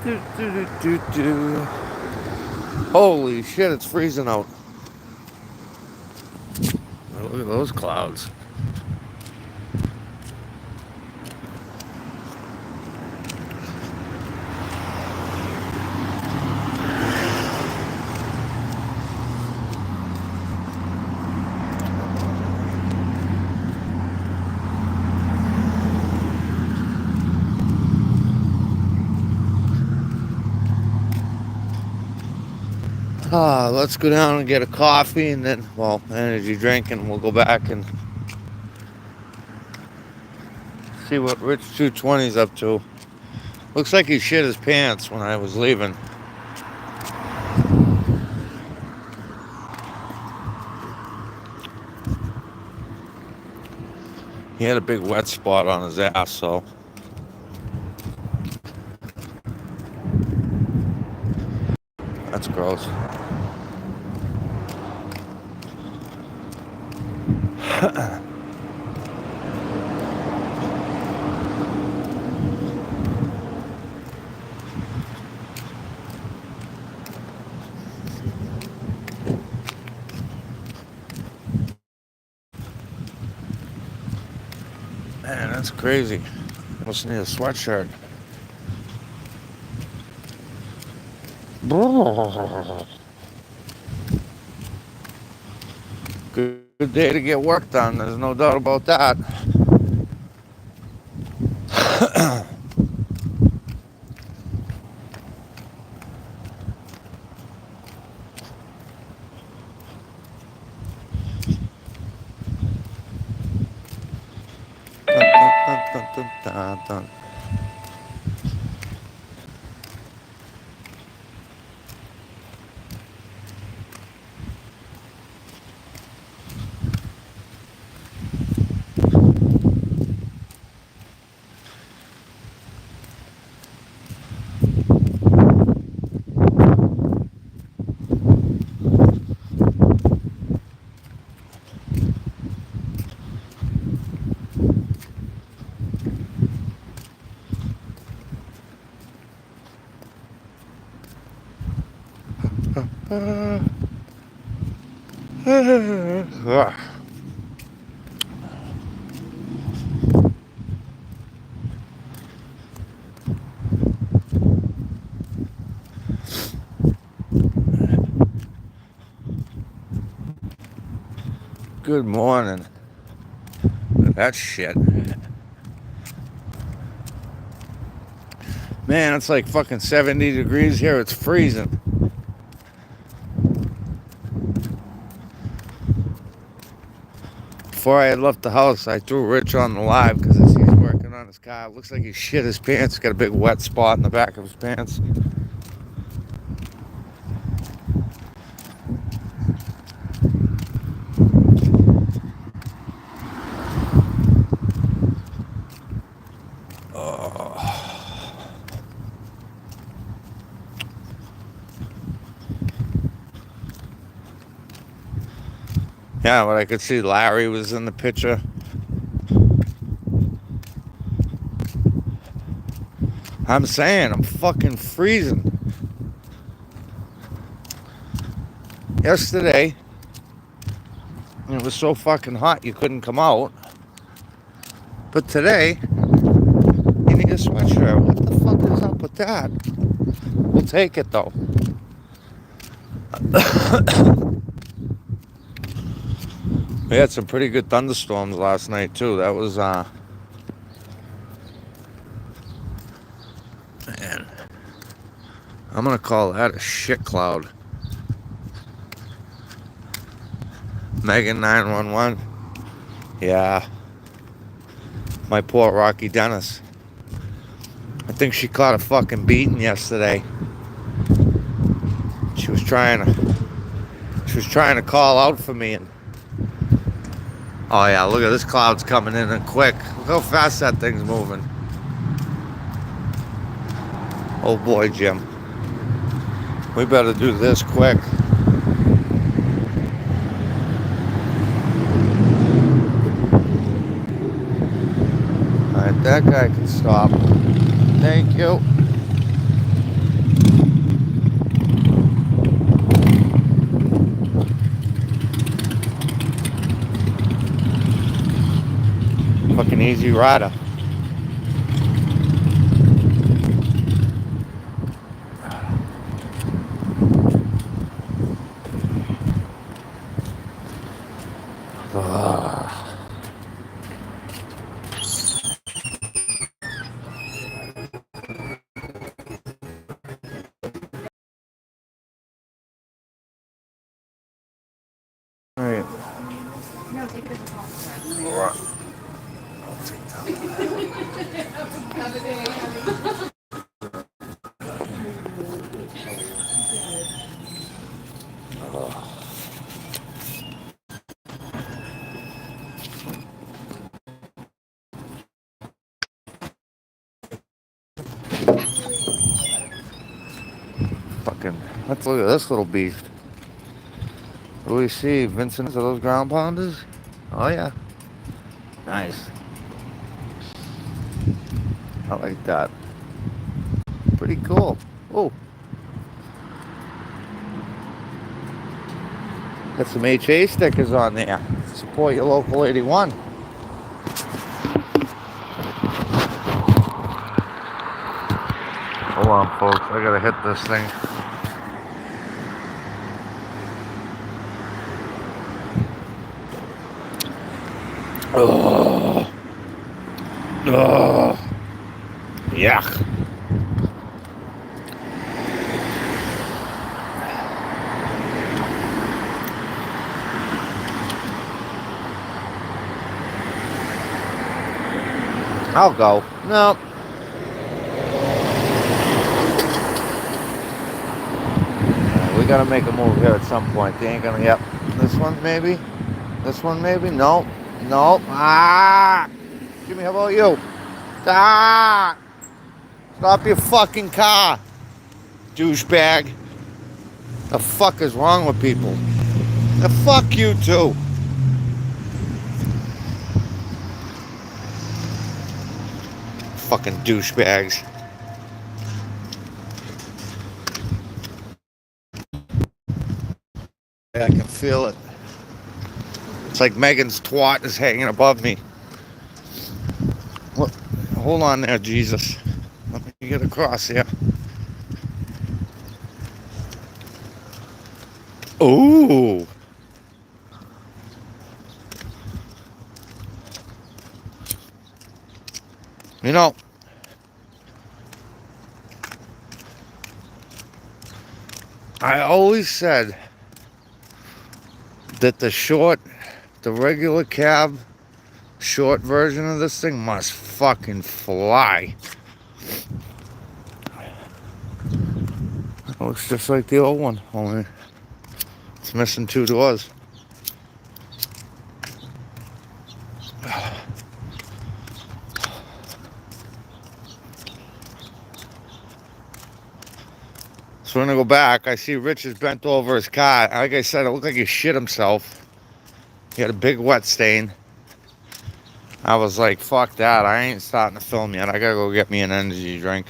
Do, do, do, do, do. Holy shit, it's freezing out. Look at those clouds. Let's go down and get a coffee and then, well, energy drink, and we'll go back and see what Rich 220's up to. Looks like he shit his pants when I was leaving. He had a big wet spot on his ass, so. That's gross. Man, that's crazy. Must need a sweatshirt. Good day to get work done. There's no doubt about that. Dun, dun, dun, dun. Good morning. That shit. Man, it's like fucking 70 degrees here. It's freezing. Before I had left the house, I threw Rich on the live because he's working on his car. It looks like he shit his pants. Got a big wet spot in the back of his pants. Yeah, but I could see Larry was in the picture. I'm saying, I'm fucking freezing. Yesterday, it was so fucking hot you couldn't come out. But today, you need a sweatshirt. What the fuck is up with that? We'll take it though. We had some pretty good thunderstorms last night too. That was man, I'm gonna call that a shit cloud. Megan 911. Yeah. My poor Rocky Dennis. I think she caught a fucking beating yesterday. She was trying to call out for me, and oh yeah, look at this cloud's coming in and quick. Look how fast that thing's moving. Oh boy, Jim. We better do this quick. Alright, that guy can stop. Thank you. fucking Easy Rider. Alright. Fucking, let's look at this little beast. What do we see? Vincent, are those ground pounders? Oh yeah. Nice. I like that. Pretty cool. Oh. Got some HA stickers on there. Support your local 81. Hold on, folks. I gotta hit this thing. Oh. Oh. Yuck. I'll go. No. We gotta make a move here at some point. They ain't gonna. Yep. This one maybe. This one maybe. No. No. Ah. Jimmy, how about you? Ah. Stop your fucking car, douchebag. The fuck is wrong with people? The fuck you too. Fucking douchebags. Yeah, I can feel it. It's like Megan's twat is hanging above me. Look, hold on there, Jesus. Let me get across here. Ooh. You know, I always said that the regular cab, short version of this thing must fucking fly. It looks just like the old one, only it's missing 2 doors. So we're gonna go back. I see Rich is bent over his car. Like I said, it looked like he shit himself. He had a big wet stain. I was like, fuck that. I ain't starting to film yet. I gotta go get me an energy drink.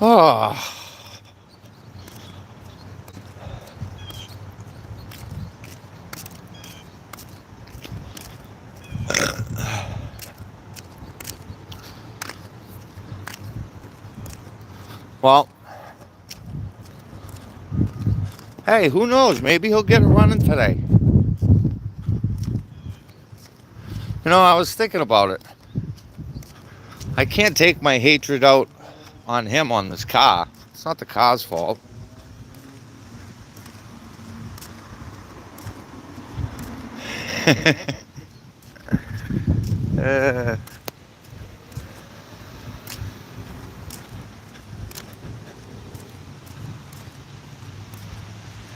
Oh. Well, hey, who knows? Maybe he'll get it running today. You know, I was thinking about it. I can't take my hatred out on him on this car. It's not the car's fault.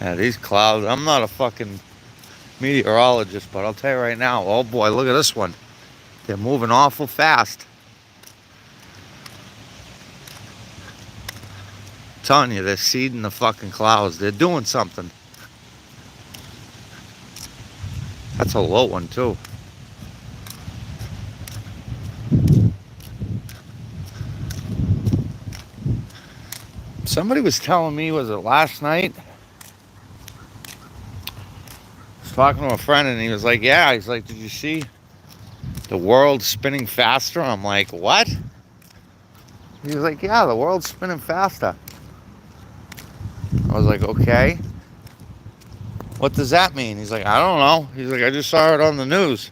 Yeah, these clouds, I'm not a fucking meteorologist, but I'll tell you right now, oh boy, look at this one. They're moving awful fast. I'm telling you, they're seeding the fucking clouds. They're doing something. That's a low one too. Somebody was telling me, was it last night? I was talking to a friend and he was like, yeah, he's like, did you see the world spinning faster? I'm like, what? He was like, yeah, the world's spinning faster. I was like, okay. What does that mean? He's like, I don't know. He's like, I just saw it on the news.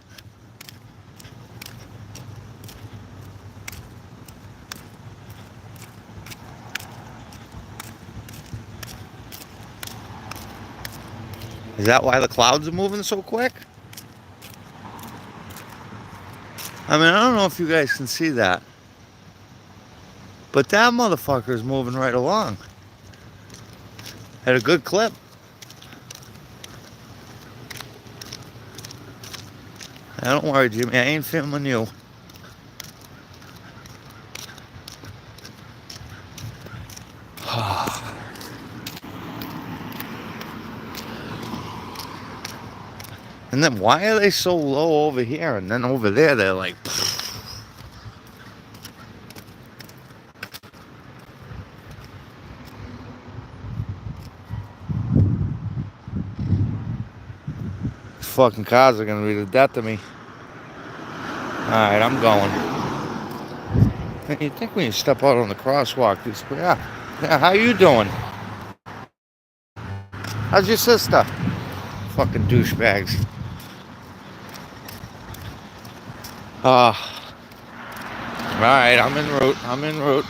Is that why the clouds are moving so quick? I mean, I don't know if you guys can see that, but that motherfucker is moving right along at a good clip. Don't worry, Jimmy. I ain't filming you. And then why are they so low over here? And then over there, they're like... These fucking cars are going to be the death of me. Alright, I'm going. You think when you step out on the crosswalk, these... Yeah, how you doing? How's your sister? Fucking douchebags. Alright, I'm en route.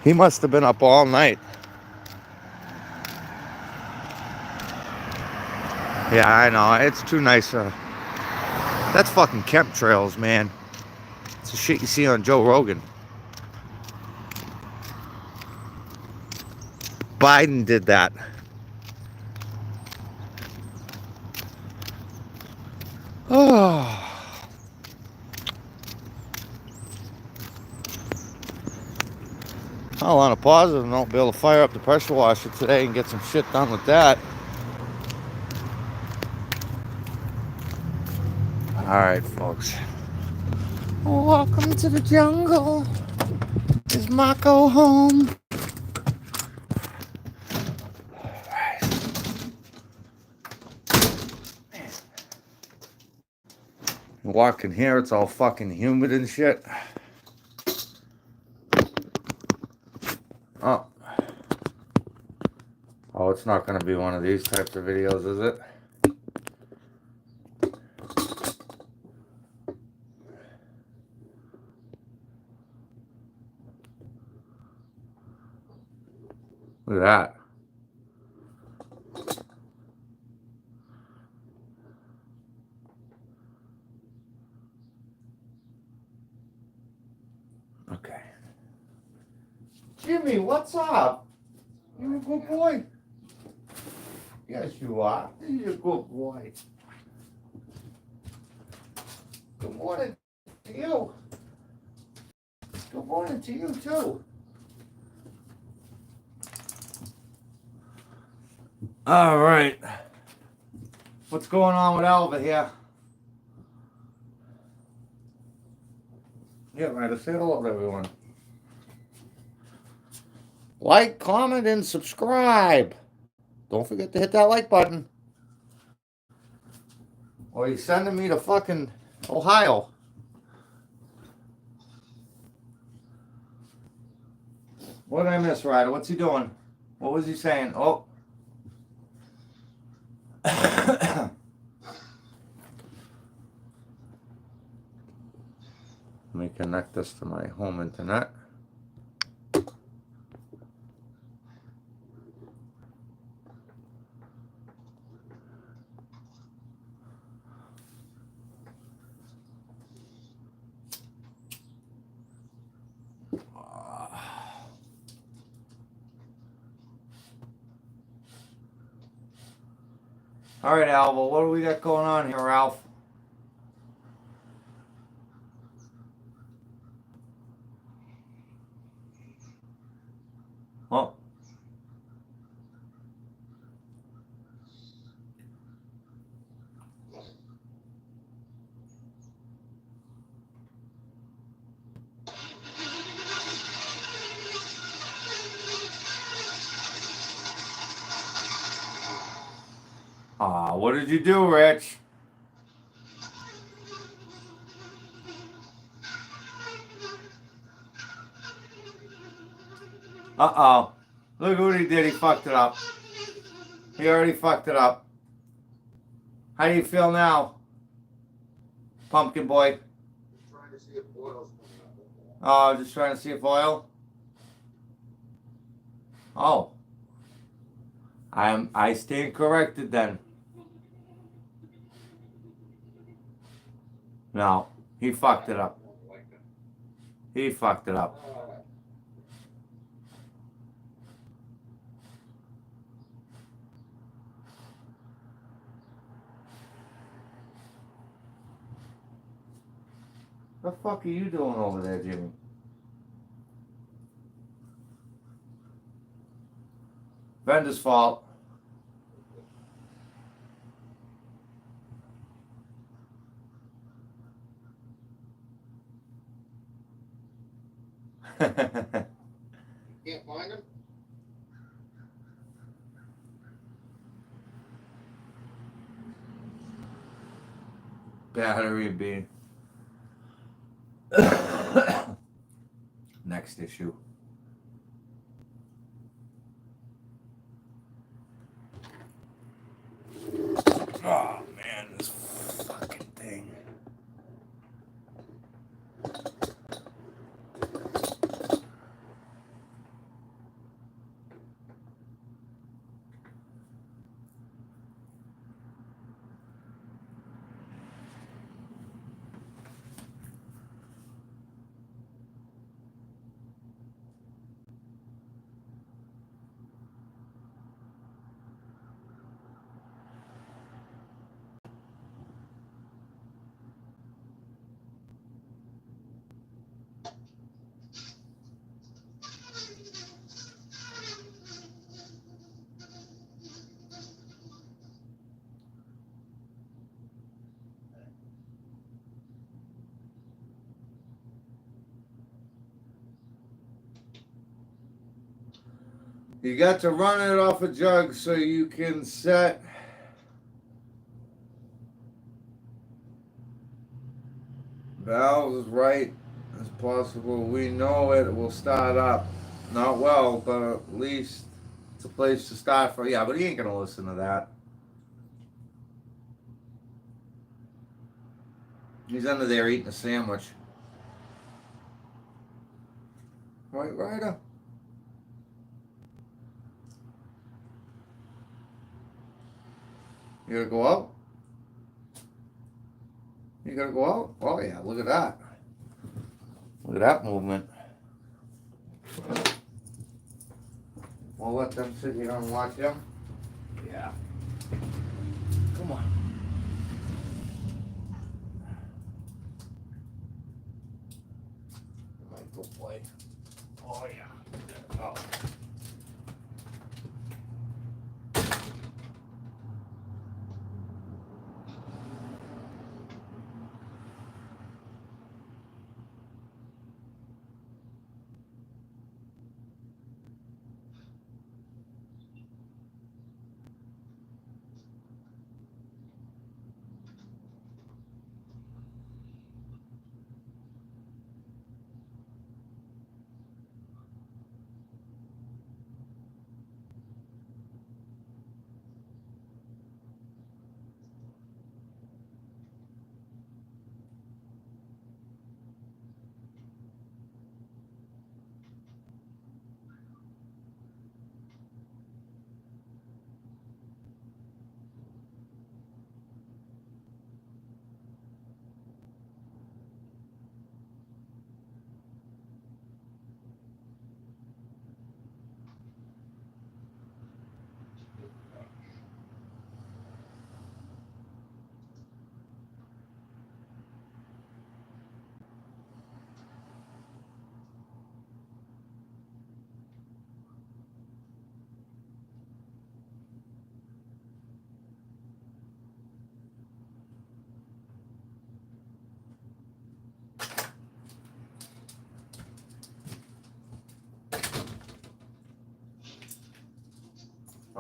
He must have been up all night. Yeah, I know. It's too nice. That's fucking chemtrails, man. It's the shit you see on Joe Rogan. Biden did that. Oh. Well, on a positive note, be able to fire up the pressure washer today and get some shit done with that. Alright, folks. Welcome to the jungle. Is Mako home? Walking here, it's all fucking humid and shit. Oh, it's not going to be one of these types of videos, is it? Look at that. Okay. Jimmy, what's up? You a good boy? Yes, you are. You're a good boy. Good morning to you. Good morning to you, too. All right. What's going on with Alva here? Yeah, right. Say hello to everyone. Like, comment, and subscribe. Don't forget to hit that like button. Or you're sending me to fucking Ohio. What did I miss, Ryder? What's he doing? What was he saying? Oh. Let me connect this to my home internet. All right, Alva, what do we got going on here, Ralph? Oh. Aw, what did you do, Rich? Uh-oh. Look what he did. He fucked it up. He already fucked it up. How do you feel now, pumpkin boy? Trying to see if oil's coming up. Oh, just trying to see if oil. Oh. I stand corrected then. No, he fucked it up. He fucked it up. The fuck are you doing over there, Jimmy? Bender's fault. Can't find him? Battery being. Next issue. Oh man, this fucking thing. You got to run it off a jug so you can set valves right as possible. We know it will start up. Not well, but at least it's a place to start for. Yeah, but he ain't gonna listen to that. He's under there eating a sandwich. Right, Ryder? You gotta go out? You gotta go out? Oh yeah, look at that. Look at that movement. We'll let them sit here and watch him. Yeah. Come on. Michael boy. Oh yeah. Oh.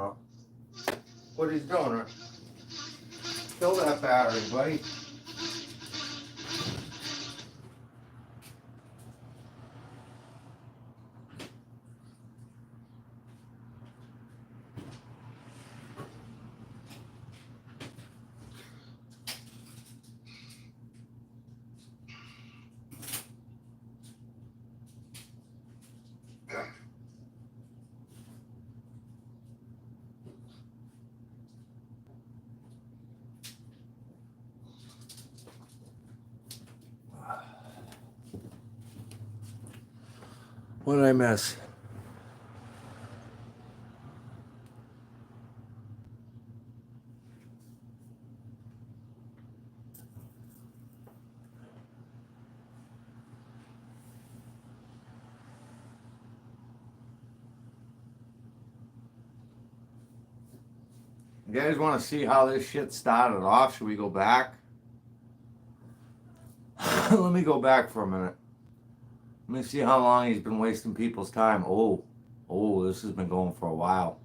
Oh. What he's doing, right? Fill that battery, buddy. What did I miss? You guys want to see how this shit started off? Should we go back? Let me go back for a minute. Let me see how long he's been wasting people's time. Oh, this has been going for a while.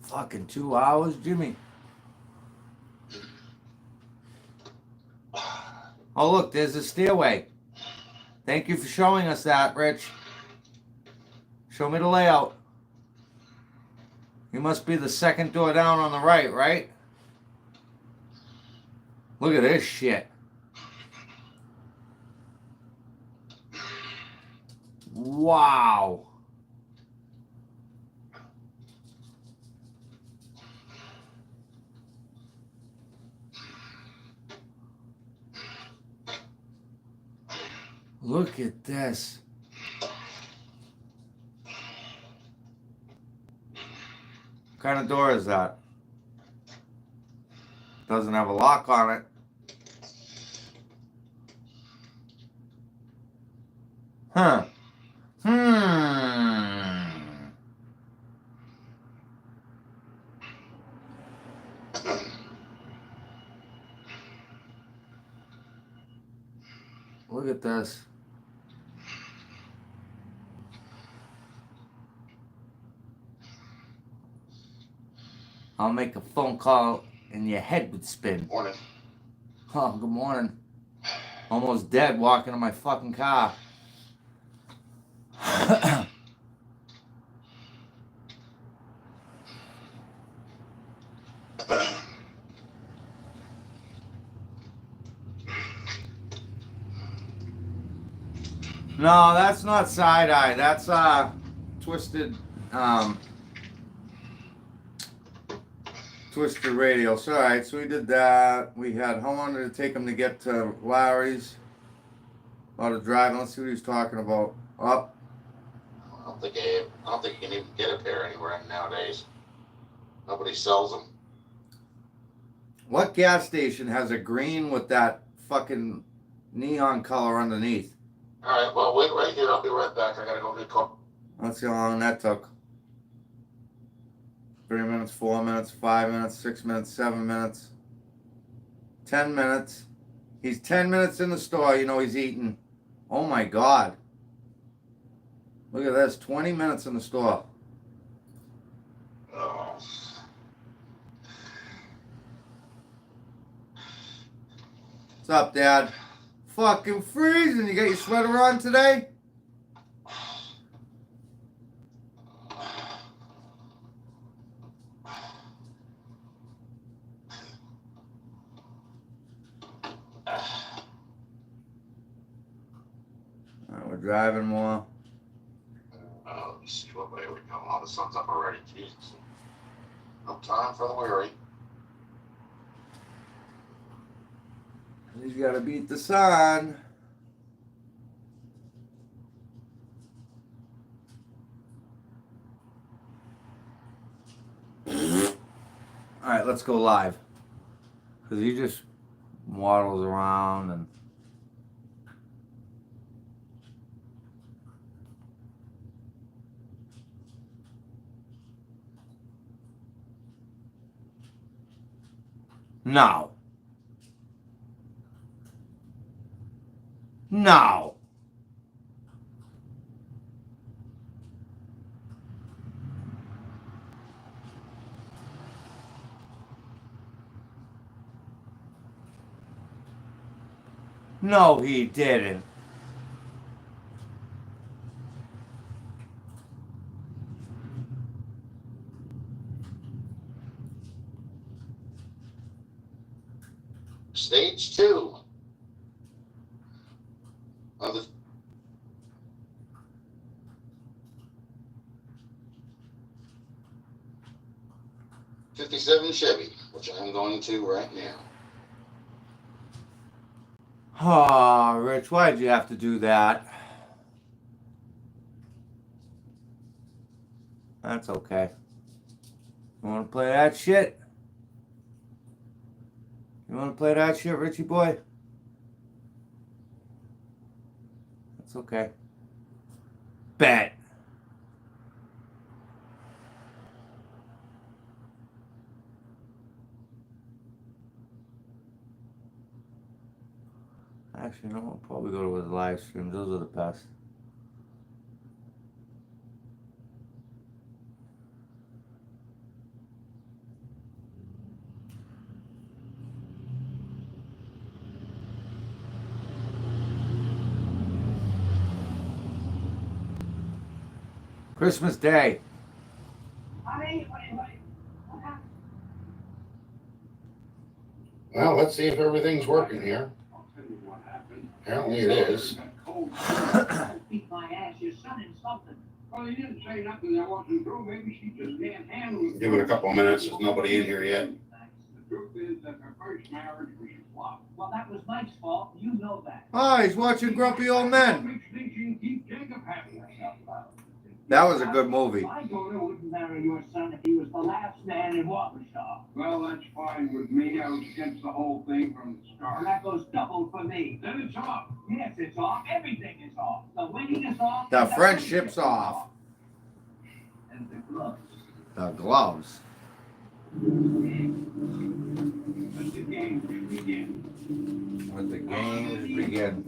Fucking 2 hours, Jimmy. Oh, look, there's a stairway. Thank you for showing us that, Rich. Show me the layout. You must be the second door down on the right, right? Look at this shit. Wow. Look at this. What kind of door is that? Doesn't have a lock on it. Huh. Look at this. I'll make a phone call and your head would spin. Morning. Oh, good morning. Almost dead walking to my fucking car. No, that's not side-eye. That's twisted twisted radio. So, all right, so we did that. We had, how long did it take him to get to Larry's? A lot of driving. Let's see what he's talking about. Up. I don't think you can even get a pair anywhere nowadays. Nobody sells them. What gas station has a green with that fucking neon color underneath? All right, well, wait right here. I'll be right back. I gotta go get coffee. Let's see how long that took. 3 minutes, 4 minutes, 5 minutes, 6 minutes, 7 minutes, 10 minutes. He's 10 minutes in the store. You know he's eating. Oh my God. Look at this. 20 minutes in the store. Oh. What's up, Dad? Fucking freezing. You got your sweater on today? Alright, we're driving more. Let's see what way we go. Oh, the sun's up already. Jesus. No time for the weary. He's got to beat the sun. Alright, let's go live. Because he just waddles around and... No. No. No, he didn't. Stage 2 of the 57 Chevy, which I'm going to right now. Ah, Rich, why'd you have to do that? That's okay. You want to play that shit? You want to play that shit, Richie boy? That's okay. Bet. Actually, no, I'll probably go to his live streams. Those are the best. Christmas Day. Well, let's see if everything's working here. Apparently it is. Give it a couple of minutes. There's nobody in here yet. The truth is that her first marriage was a flop. Well, that was Mike's fault. You know that. Oh, he's watching Grumpy Old Men. That was a good movie. My daughter wouldn't marry your son if he was the last man in Waukesha. Well, that's fine with me. I was against the whole thing from the start. And that goes double for me. Then it's off. Yes, it's off. Everything is off. The wedding is off. The friendship's off. And the gloves. The gloves. Let the games begin. Let the games begin.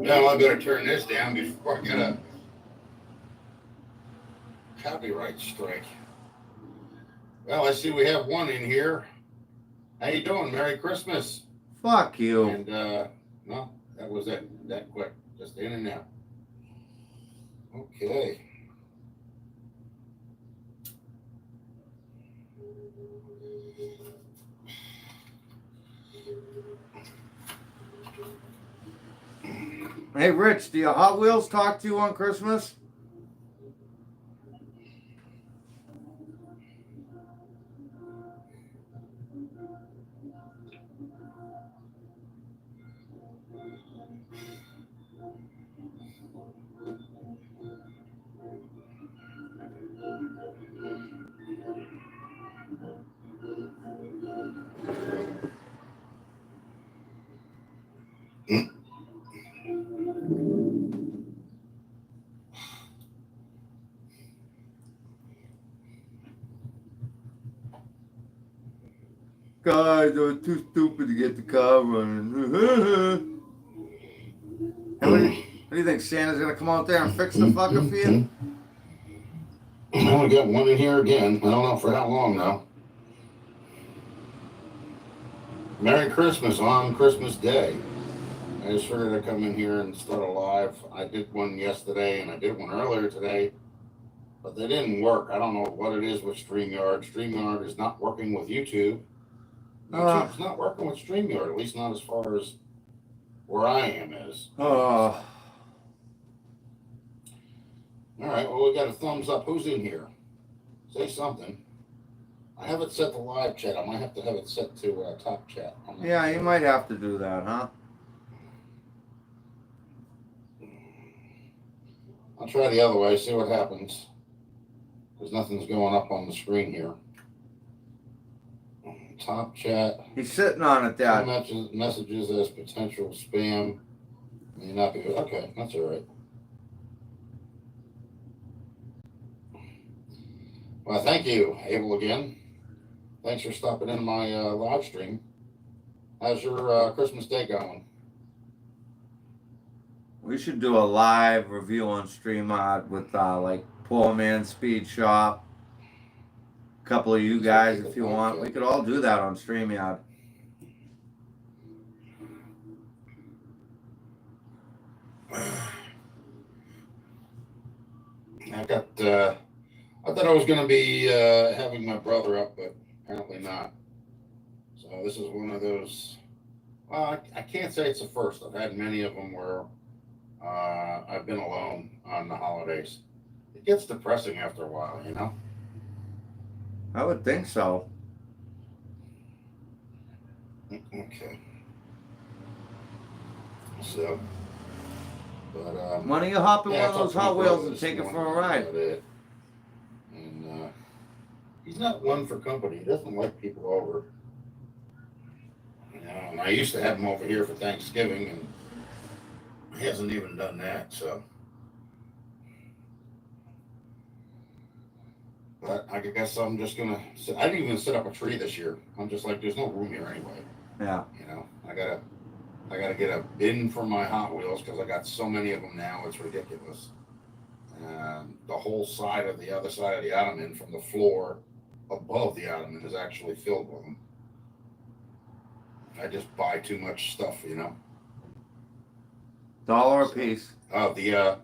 Now I better turn this down before I get a copyright strike. Well, I see we have one in here. How you doing? Merry Christmas. Fuck you. And no, that was it. That quick. Just in and out. Okay. Hey, Rich, do your Hot Wheels talk to you on Christmas? Guys, I was too stupid to get the car running. What do you think? Santa's gonna come out there and fix the fucker for you? I only got one in here again. I don't know for how long now. Merry Christmas on Christmas Day. I just figured I'd come in here and start a live. I did one yesterday and I did one earlier today, but they didn't work. I don't know what it is with StreamYard. StreamYard is not working with YouTube. YouTube's not working with StreamYard, at least not as far as where I am is. Oh. All right, well, we got a thumbs up. Who's in here? Say something. I have it set to live chat. I might have to have it set to top chat. Yeah, you might have to do that, huh? I'll try the other way, see what happens. Because nothing's going up on the screen here. Top chat. He's sitting on it, Dad. Messages as potential spam. May not be. Okay, that's all right. Well, thank you, Abel, again. Thanks for stopping in my live stream. How's your Christmas day going? We should do a live review on StreamYard with like Poor Man Speed Shop. A couple of you guys, if you want. We could all do that on StreamYard. I thought I was going to be having my brother up, but apparently not. So this is one of those. Well, I can't say it's the first. I've had many of them where I've been alone on the holidays. It gets depressing after a while, you know? I would think so. Okay. So, but Why don't you hop in yeah, one of those Hot Wheels and take it for a ride? And he's not one for company. He doesn't like people over. You know, and I used to have him over here for Thanksgiving, and he hasn't even done that. So, but I guess I'm just gonna. I didn't even set up a tree this year. I'm just like, there's no room here anyway. Yeah. You know, I gotta get a bin for my Hot Wheels because I got so many of them now. It's ridiculous. The whole side of the other side of the ottoman from the floor above the ottoman is actually filled with them. I just buy too much stuff, you know. $1 a piece. The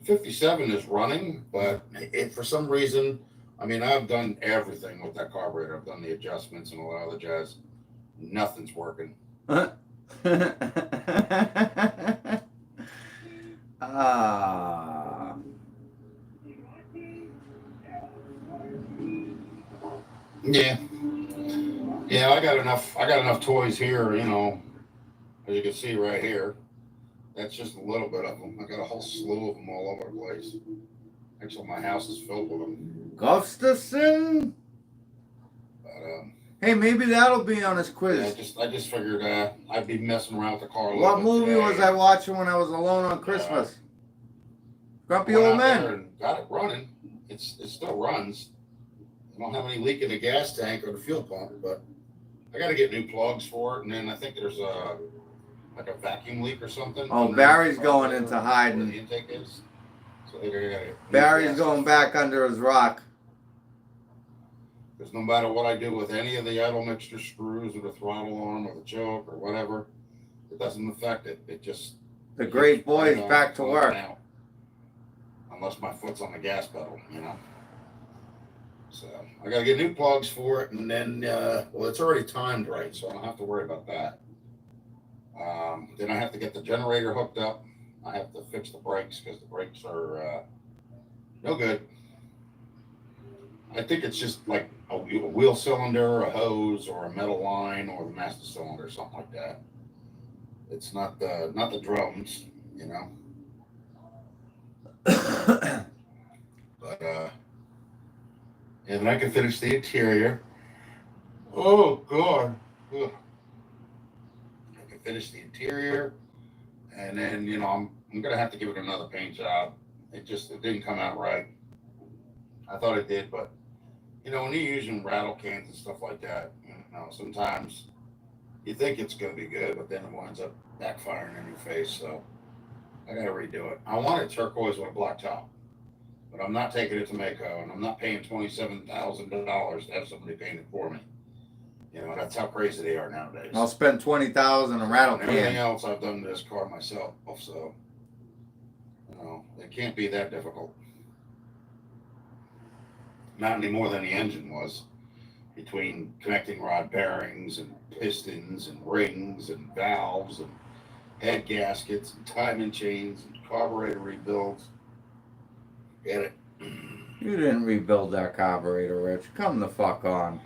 57 is running, but it for some reason, I mean, I've done everything with that carburetor. I've done the adjustments and a lot of the jazz. Nothing's working. Yeah, I got enough toys here, you know, as you can see right here. That's just a little bit of them. I got a whole slew of them all over the place. Actually, my house is filled with them. Gustafson? But hey, maybe that'll be on his quiz. Yeah, I just figured I'd be messing around with the car a little What bit movie today. was I watching when I was alone on Christmas? Grumpy Went Old out Men. there and got it running. It still runs. I don't have any leak in the gas tank or the fuel pump, but I got to get new plugs for it. And then I think there's a vacuum leak or something. Oh, Barry's going into hiding. Where the intake is. So they gotta Barry's going back under his rock. Because no matter what I do with any of the idle mixture screws or the throttle arm or the choke or whatever, it doesn't affect it. It just The great boy's back to work. Now. Unless my foot's on the gas pedal, you know. So I gotta get new plugs for it, and then well, it's already timed right, so I don't have to worry about that. Then I have to get the generator hooked up. I have to fix the brakes because the brakes are no good. I think it's just like a wheel cylinder, a hose, or a metal line, or the master cylinder, something like that. It's not the drums, you know. But and then I can finish the interior. Oh God. Ugh. I can finish the interior, and then you know I'm gonna have to give it another paint job. It didn't come out right. I thought it did, but you know when you're using rattle cans and stuff like that, you know sometimes you think it's gonna be good, but then it winds up backfiring in your face. So I gotta redo it. I want it turquoise with a black top, but I'm not taking it to Mako, and I'm not paying $27,000 to have somebody paint it for me. You know, that's how crazy they are nowadays. I'll spend $20,000 on a rattle And everything can. else I've done to this car myself, so you know, it can't be that difficult. Not any more than the engine was. Between connecting rod bearings and pistons and rings and valves and head gaskets and timing chains and carburetor rebuilds. Get it? You didn't rebuild that carburetor, Rich. Come the fuck on.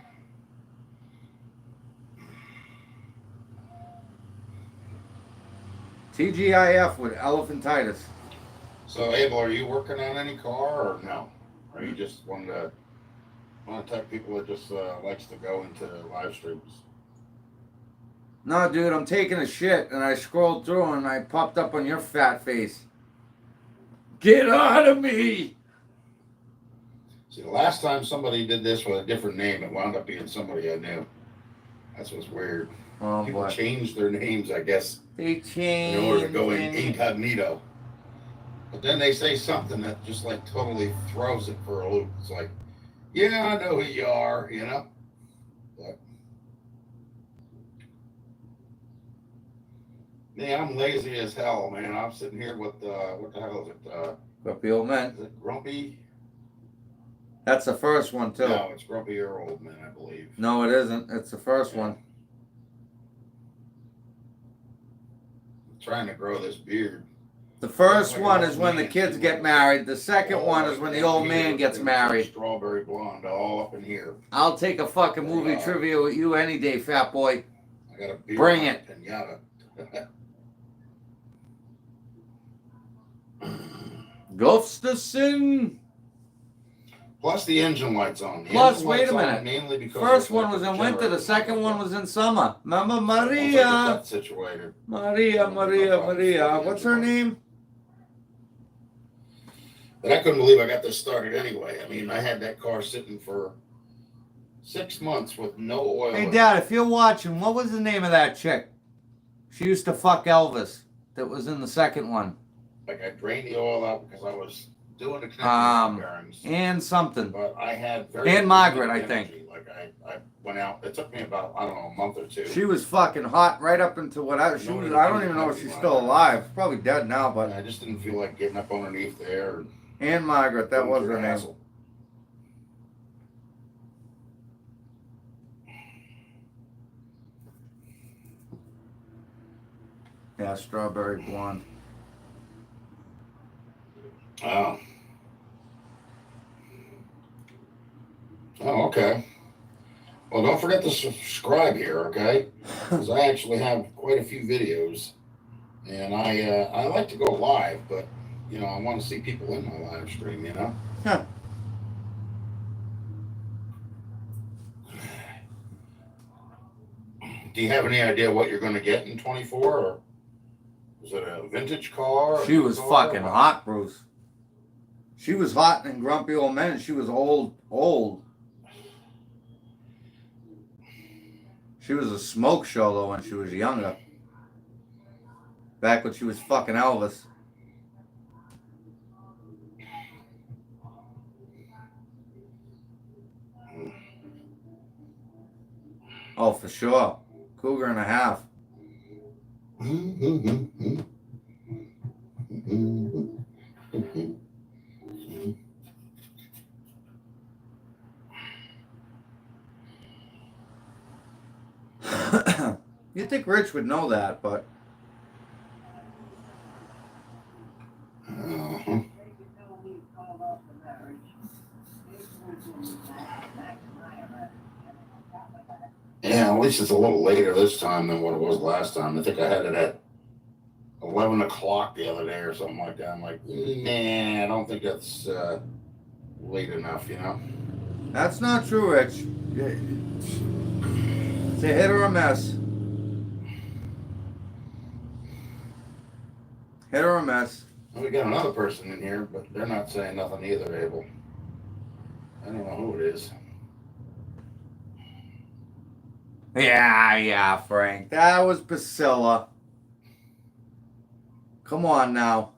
TGIF with elephantitis. So Abel, are you working on any car or no? Or are you just one of the type of people that just likes to go into live streams? No, dude, I'm taking a shit, and I scrolled through, and I popped up on your fat face. Get out of me! See, the last time somebody did this with a different name, it wound up being somebody I knew. That's what's weird. Oh People boy. change their names, I guess, They in changed. order to go incognito. But then they say something that just like totally throws it for a loop. It's like, yeah, I know who you are, you know? But, man, I'm lazy as hell, man. I'm sitting here with, what the hell is it? Grumpy Old Men. Is it Grumpy? That's the first one too. No, it's Grumpy Old Man, I believe. No, it isn't. It's the first one. I'm trying to grow this beard. The first Like one an is old when the man, kids too. get married. The second All one like is when the that old man beard, gets and it's like married. strawberry blonde, all up in here. I'll take a fucking movie trivia with you any day, fat boy. I got a beard. Bring like it. a Pinata. Gustafson. Plus the engine lights on. The Plus, engine wait lights a on minute. mainly because First of one was in winter. The second one was in summer. Remember Maria? Situated. Maria. What's her name? But I couldn't believe I got this started anyway. I mean, I had that car sitting for 6 months with no oil. Hey, in it. Dad, if you're watching, what was the name of that chick? She used to fuck Elvis. That was in the second one. Like I drained the oil out because I was doing the connecting bearings. And something. But I had very And Margaret, I energy. think. Like I went out. It took me about, I don't know, a month or two. She was fucking hot right up until what I she was. I don't even know if she's still alive. Probably dead now, But but. I just didn't feel like getting up underneath there. And Margaret, that was her name. hassle. Yeah, strawberry blonde. Oh. Oh, okay. Well, don't forget to subscribe here, okay? Because I actually have quite a few videos, and I like to go live, but you know I want to see people in my live stream, you know. Huh. Do you have any idea what you're going to get in 24, or is it a vintage car? She was fucking hot, Bruce. She was hot and Grumpy Old Men. She was old. She was a smoke show though when she was younger. Back when she was fucking Elvis. Oh, for sure. Cougar and a half. You'd think Rich would know that, but yeah, at least it's a little later this time than what it was last time. I think I had it at 11 o'clock the other day or something like that. I'm like, nah, I don't think that's late enough, you know? that's not true, Rich. It's a hit or a miss. Hit or a miss. And we got another person in here, but they're not saying nothing either, Abel. I don't know who it is. Yeah, Frank. That was Priscilla. Come on now.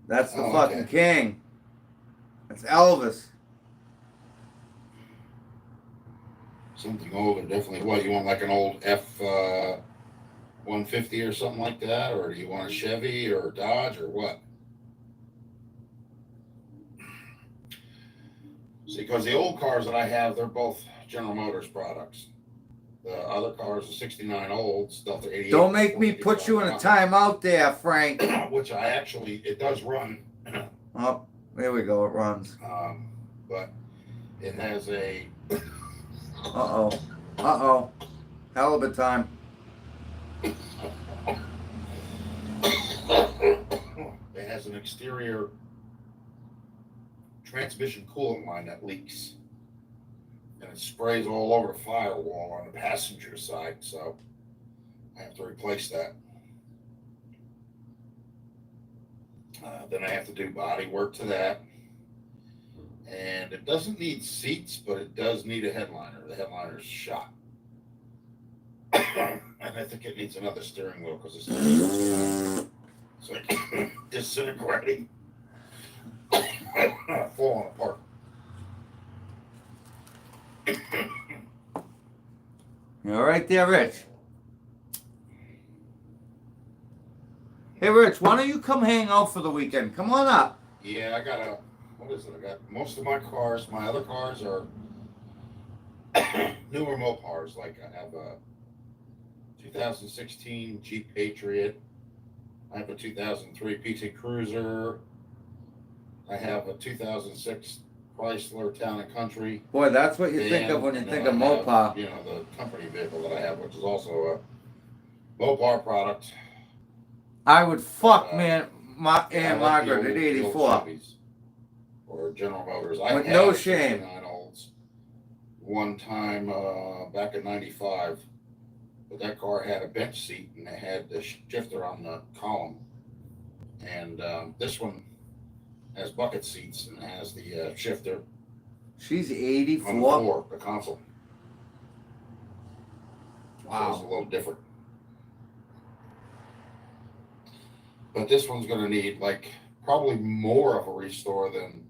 That's the fucking king. That's Elvis. Something older, definitely. What, you want like an old F-150 or something like that? Or do you want a Chevy or a Dodge or what? See, because the old cars that I have, they're both General Motors products. The other cars are 69 olds, Delta 88. Don't make me put you in a timeout there, Frank. Which I actually, it does run. Oh, there we go. It runs. But it has a... Uh-oh. Hell of a time. It has an exterior transmission coolant line that leaks. And it sprays all over the firewall on the passenger side, so I have to replace that. Then I have to do body work to that. And it doesn't need seats, but it does need a headliner. The headliner's shot. And I think it needs another steering wheel because it's like disintegrating, falling apart. You all right there, Rich? Hey, Rich, why don't you come hang out for the weekend? Come on up. Yeah, I got what is it? I got most of my cars. My other cars are newer Mopars. Like I have a 2016 Jeep Patriot. I have a 2003 PT Cruiser. I have a 2006 Chrysler Town and Country. Boy, that's what you think of when you think of Mopar. You know, the company vehicle that I have, which is also a Mopar product. I would fuck, man, Yeah, Aunt I like Margaret at the old 84. Chevys or General Motors. I With had no a shame. 69 Olds one time back in '95, but that car had a bench seat and it had the shifter on the column, and this one has bucket seats and has the shifter She's on the 84. floor, the console. So it's a Wow. little different. But this one's going to need like probably more of a restore than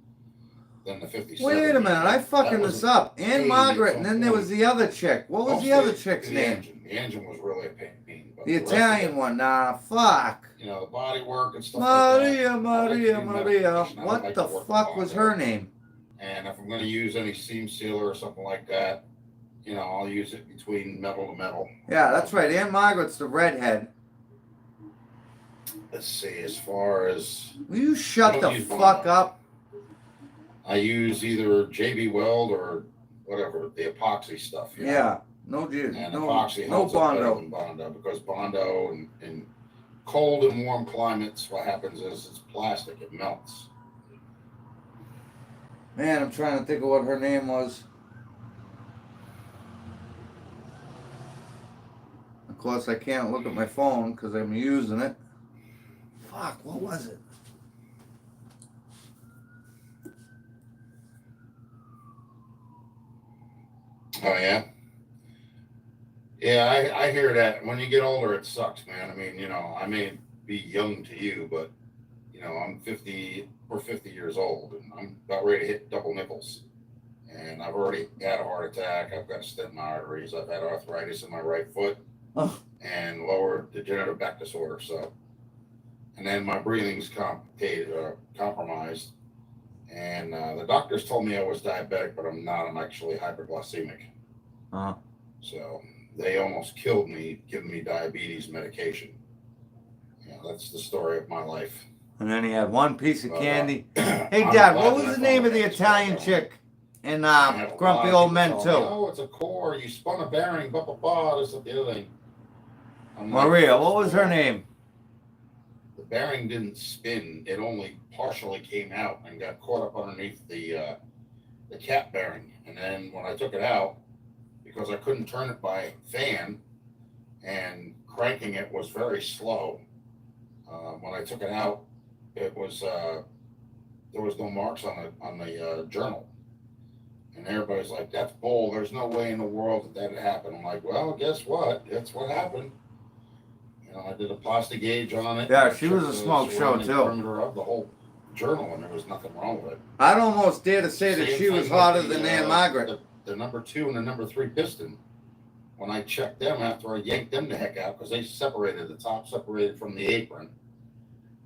the 57. Wait a minute, I fucking That this was up. pain Aunt at Margaret, and some then there was point. the other chick. What was the other chick's name? The engine was really a pain. But The rest of Italian it, one. Nah, fuck. You know, the body work and stuff like Maria, that. Maria. I What like the to work fuck on was it. her name? And if I'm going to use any seam sealer or something like that, you know, I'll use it between metal to metal. Yeah, that's right. Aunt Margaret's the redhead. Let's see, as far as Will you shut I the don't use fuck Bondo. up? I use either JB Weld or whatever, the epoxy stuff. You know? Yeah. No juice. And No, epoxy no holds up better Bondo. than Bondo because Bondo in cold and warm climates, what happens is it's plastic, it melts. Man, I'm trying to think of what her name was. Of course, I can't look at my phone because I'm using it. Fuck, what was it? Oh yeah? Yeah, I hear that. When you get older, it sucks, man. I mean, you know, I may be young to you, but, you know, I'm 50, we're 50 years old, and I'm about ready to hit double nickels. And I've already had a heart attack. I've got a stent in my arteries. I've had arthritis in my right foot Oh. and lower degenerative back disorder. So, and then my breathing's compromised. And the doctors told me I was diabetic, but I'm not. I'm actually hyperglycemic. Uh-huh. So they almost killed me giving me diabetes medication. Yeah, that's the story of my life. And then he had one piece of But, candy. I'm Hey, Dad, glad what was that the name of the I found Italian that. chick in I had a lot Grumpy of Old people Men, tell too? me, oh, it's a core. You spun a bearing, blah, blah, blah. This is the other thing. I'm like, Maria, what was her name? The bearing didn't spin. It only partially came out and got caught up underneath the cap bearing. And then when I took it out, because I couldn't turn it by fan and cranking it was very slow, when I took it out, it was there was no marks on the journal. And everybody's like, that's bull. There's no way in the world that had happened. I'm like, well, guess what? That's what happened. You know, I did a plastic gauge on it. Yeah, I she was checked a the smoke show, surrounding too. perimeter of the whole journal, and there was nothing wrong with it. I'd almost dare to say that Same she was thing with hotter the, than Aunt Margaret. The number 2 and the number 3 piston. When I checked them after I yanked them the heck out, because they separated, the top separated from the apron,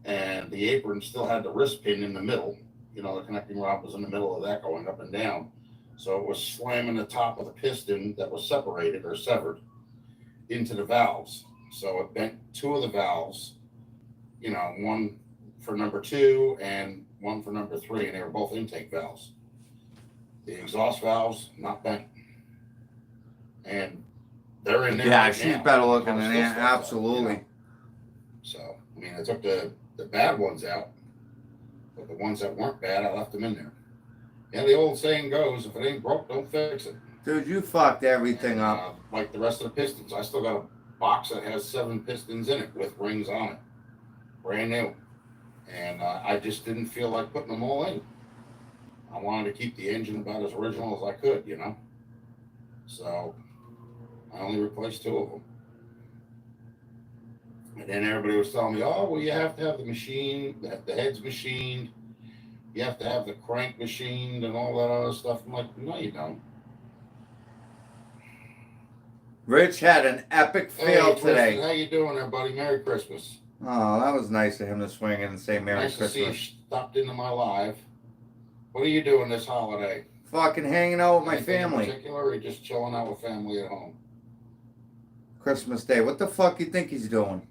and the apron still had the wrist pin in the middle. You know, the connecting rod was in the middle of that going up and down. So it was slamming the top of the piston that was separated or severed into the valves. So it bent 2 of the valves, you know, one for number 2 and one for number 3, and they were both intake valves. The exhaust valves not bent, and they're in there. Yeah, right she's now. better looking Still than Aunt. stuff, Absolutely. you know? So I mean, I took the bad ones out, but the ones that weren't bad, I left them in there. And the old saying goes, if it ain't broke, don't fix it. Dude, you fucked everything And, up. like the rest of the pistons, I still got a box that has 7 pistons in it with rings on it, brand new. And I just didn't feel like putting them all in. I wanted to keep the engine about as original as I could, you know. So I only replaced 2 of them. And then everybody was telling me, oh, well, you have to have the machine, the head's machined, you have to have the crank machined and all that other stuff. I'm like, no, you don't. Rich had an epic fail Hey, today. Tristan, how you doing there, buddy? Merry Christmas. Oh, that was nice of him to swing in and say Merry Nice to see you Christmas. stopped into my live. What are you doing this holiday? Fucking hanging out with my Anything in family. particular, or are you just chilling out with family at home? Christmas Day. What the fuck you think he's doing?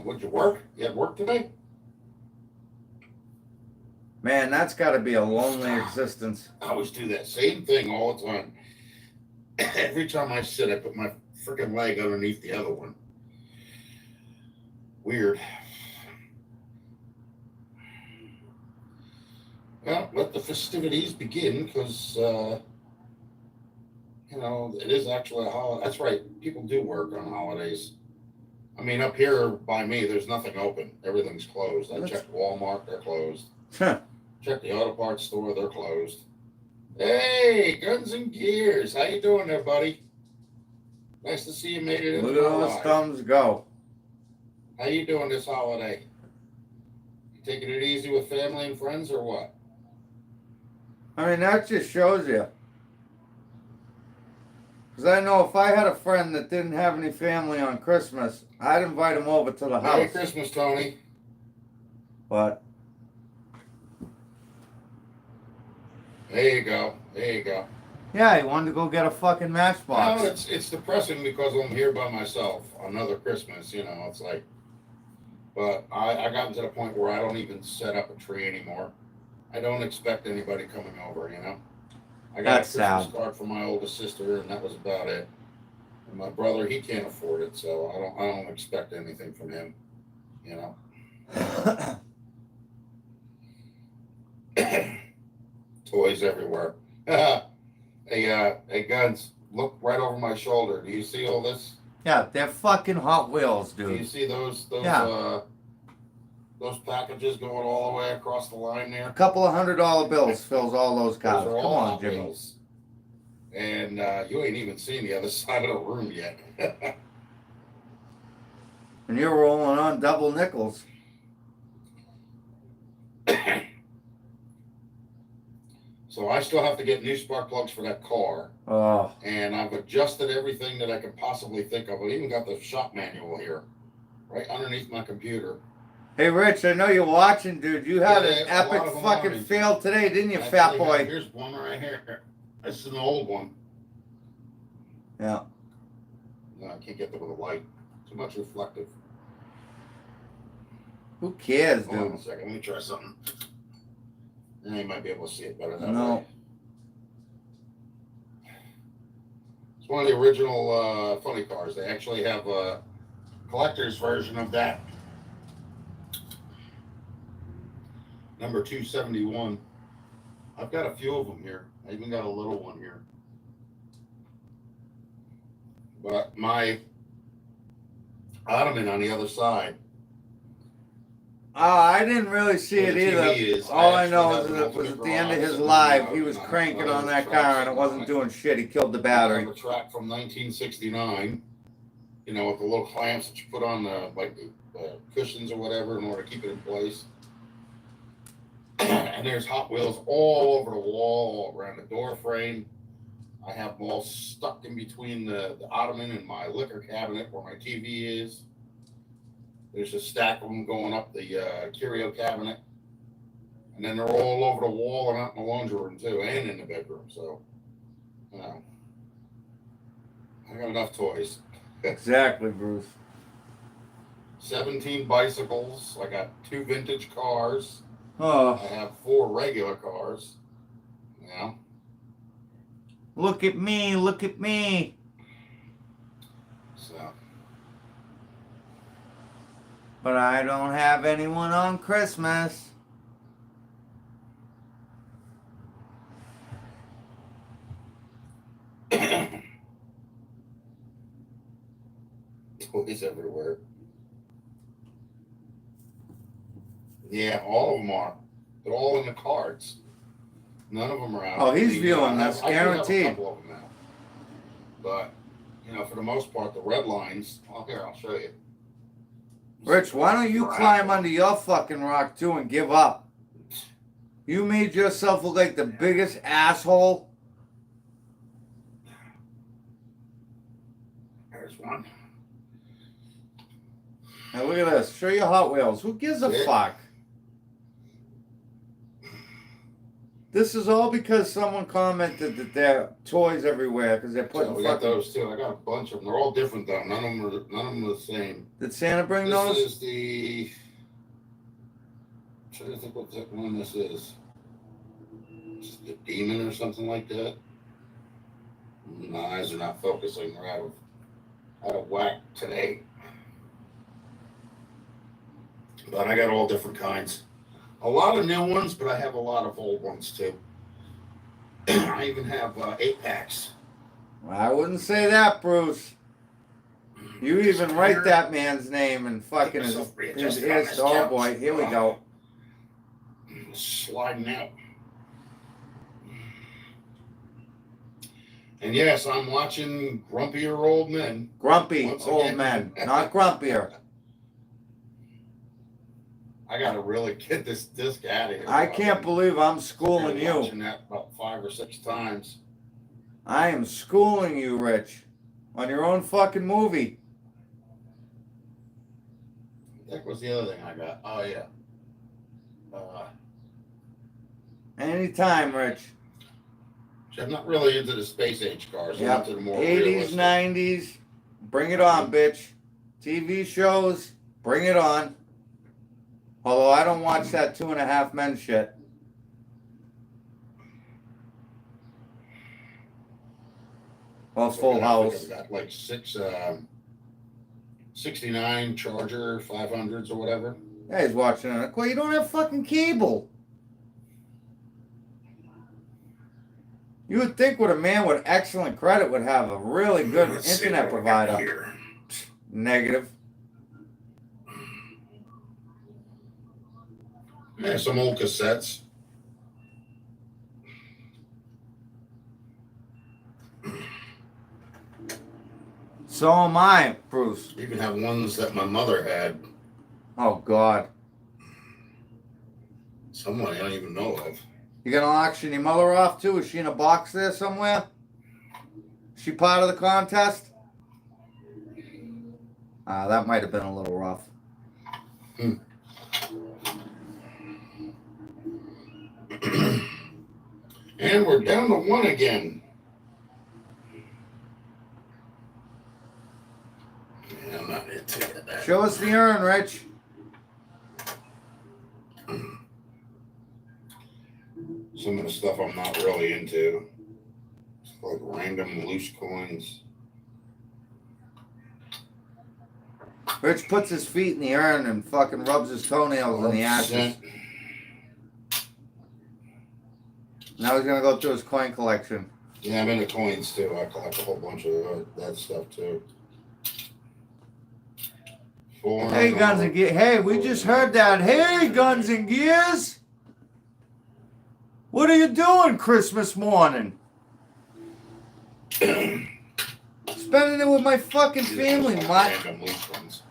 Would you work? You had work today? Man, that's got to be a lonely existence. I always do that same thing all the time. Every time I sit, I put my freaking leg underneath the other one. Weird. Well, let the festivities begin, because, you know, it is actually a holiday. That's right. People do work on holidays. I mean, up here by me, there's nothing open. Everything's closed. I checked Walmart, they're closed. Checked the auto parts store, they're closed. Hey, Guns and Gears. How you doing there, buddy? Nice to see you made it Look into at the those live. thumbs go. How you doing this holiday? You taking it easy with family and friends or what? I mean, that just shows you. Because I know if I had a friend that didn't have any family on Christmas, I'd invite him over to the Merry house. Christmas, Tony. But There you go. There you go. yeah, he wanted to go get a fucking Matchbox. No, it's depressing because I'm here by myself. Another Christmas, you know, it's like. But I gotten to the point where I don't even set up a tree anymore. I don't expect anybody coming over, you know. I got That's a Christmas sad. card from my oldest sister, and that was about it. And my brother, he can't afford it, so I don't expect anything from him, you know. Toys everywhere. Hey, Guns, look right over my shoulder. Do you see all this? Yeah, they're fucking Hot Wheels, Do you dude. see those Yeah. those packages going all the way across the line there? A couple of $100 bills fills all those cars. Those are Come all on, Hot Jimmy. Wheels. And you ain't even seen the other side of the room yet. And you're rolling on double nickels. So I still have to get new spark plugs for that car. Oh, And I've adjusted everything that I could possibly think of. I even got the shop manual here, right underneath my computer. hey, Rich, I know you're watching, dude. You had an Yeah, a lot epic of them fucking are. fail today, didn't you, I fat actually boy? have- Here's one right here. This is an old one. Yeah. No, I can't get there with a light. Too much reflective. Who cares, Hold on dude? a second. Let me try something. Then you might be able to see it better that No. way. It's one of the original funny cars. They actually have a collector's version of that. Number 271. I've got a few of them here. I even got a little one here. But my ottoman on the other side. I didn't really see Where it the either. TV is, All I actually know has is an that it was ultimate at the end of garage his sitting live. out He was on cranking another on that truck car and it sitting wasn't on it. doing shit. He killed the I battery. have a track from 1969, you know, with the little clamps that you put on the cushions or whatever in order to keep it in place. And there's Hot Wheels all over the wall, around the door frame. I have them all stuck in between the ottoman and my liquor cabinet where my TV is. There's a stack of them going up the curio cabinet. And then they're all over the wall and out in the laundry room too, and in the bedroom. So, you know, I got enough toys. Exactly, Bruce. 17 bicycles. I got 2 vintage cars. I Oh, have 4 regular cars. You know, look at me, look at me. so But I don't have anyone on Christmas. toys everywhere. Yeah, all of them are. They're all in the cards. None of them are out. Oh, he's I mean, viewing I this, do have guaranteed. a couple of them out. But, for the most part, the red lines. Oh, here, I'll show you. Rich, why don't you climb under your fucking rock too and give up? You made yourself look like the biggest asshole. There's one. Now look at this. Show your Hot Wheels. Who gives a fuck? This is all because someone commented that there are toys everywhere because they're putting. So we got those too. I got a bunch of them. They're all different though. None of them are the same. Did Santa bring This those? is the. I'm trying to think what one this is. Is it the demon or something like that? My eyes are not focusing. They're out of whack today. But I got all different kinds. A lot of new ones, but I have a lot of old ones too. I even have 8-packs. I wouldn't say that, Bruce. You even write that man's name and fucking his ears. Oh boy, here we go. Sliding out. And yes, I'm watching grumpier old men. Grumpy Once old again. men, not grumpier. I gotta really get this disc out of here. I can't believe I'm schooling Been you. watching that about 5 or 6 times. I am schooling you, Rich, on your own fucking movie. That was the other thing I got. Oh yeah. Anytime, Rich. I'm not really into the space age cars. I'm Yep. into the more 80s, realistic. 90s. Bring it on, bitch. TV shows, bring it on. Although I don't watch that 2.5 Men shit. Well, Full I House. think I've got like 6 69 Charger 500s or whatever. Yeah, he's watching it. Well, you don't have fucking cable. You would think with a man with excellent credit would have a really good Let's see internet what we got provider. here. Negative. Yeah, some old cassettes. So am I, Bruce. You even have ones that my mother had. Oh, God. Someone I don't even know of. You gonna auction your mother off too? Is she in a box there somewhere? Is she part of the contest? That might have been a little rough. And we're down to 1 again. Yeah, I'm not into that. Show us the urn, Rich. Some of the stuff I'm not really into. It's like random loose coins. Rich puts his feet in the urn and fucking rubs his toenails in the ashes. 1%. Now he's gonna go through his coin collection. Yeah, I'm into coins too. I collect a whole bunch of that stuff too. Hey, Guns and Gears. Hey, we just heard that. Hey, Guns and Gears. What are you doing Christmas morning? Spending it with my fucking family, Mike. Random loose ones.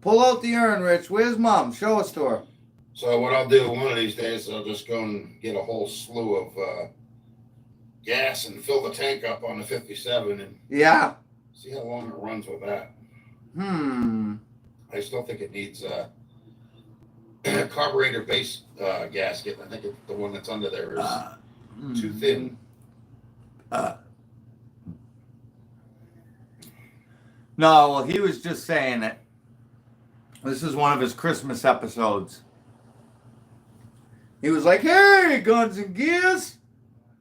Pull out the urn, Rich. Where's Mom? Show us to her. So what I'll do one of these days, I'll just go and get a whole slew of gas and fill the tank up on the 57 and Yeah. see how long it runs with that. I still think it needs a carburetor base gasket. I think the one that's under there is too thin. No, well, he was just saying it. This is one of his Christmas episodes. He was like, hey, Guns and Gears,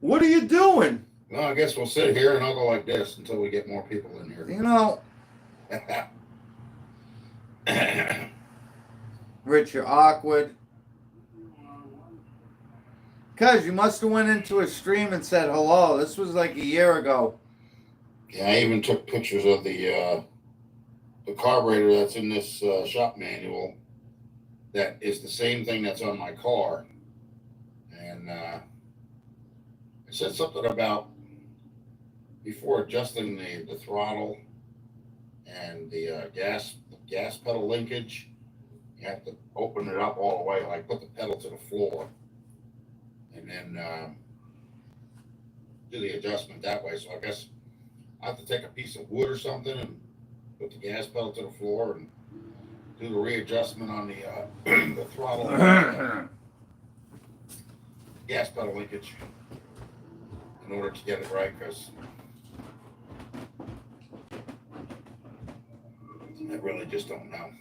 what are you doing? Well, I guess we'll sit here and I'll go like this until we get more people in here. You know, Rich, you're awkward. Cuz, you must have went into a stream and said hello. This was like a year ago. Yeah, I even took pictures of the the carburetor that's in this shop manual that is the same thing that's on my car. And it said something about before adjusting the throttle and the gas pedal linkage, you have to open it up all the way, like put the pedal to the floor, and then do the adjustment that way. So I guess I have to take a piece of wood or something and put the gas pedal to the floor and do the readjustment on the the throttle gas pedal linkage in order to get it right, because I really just don't know.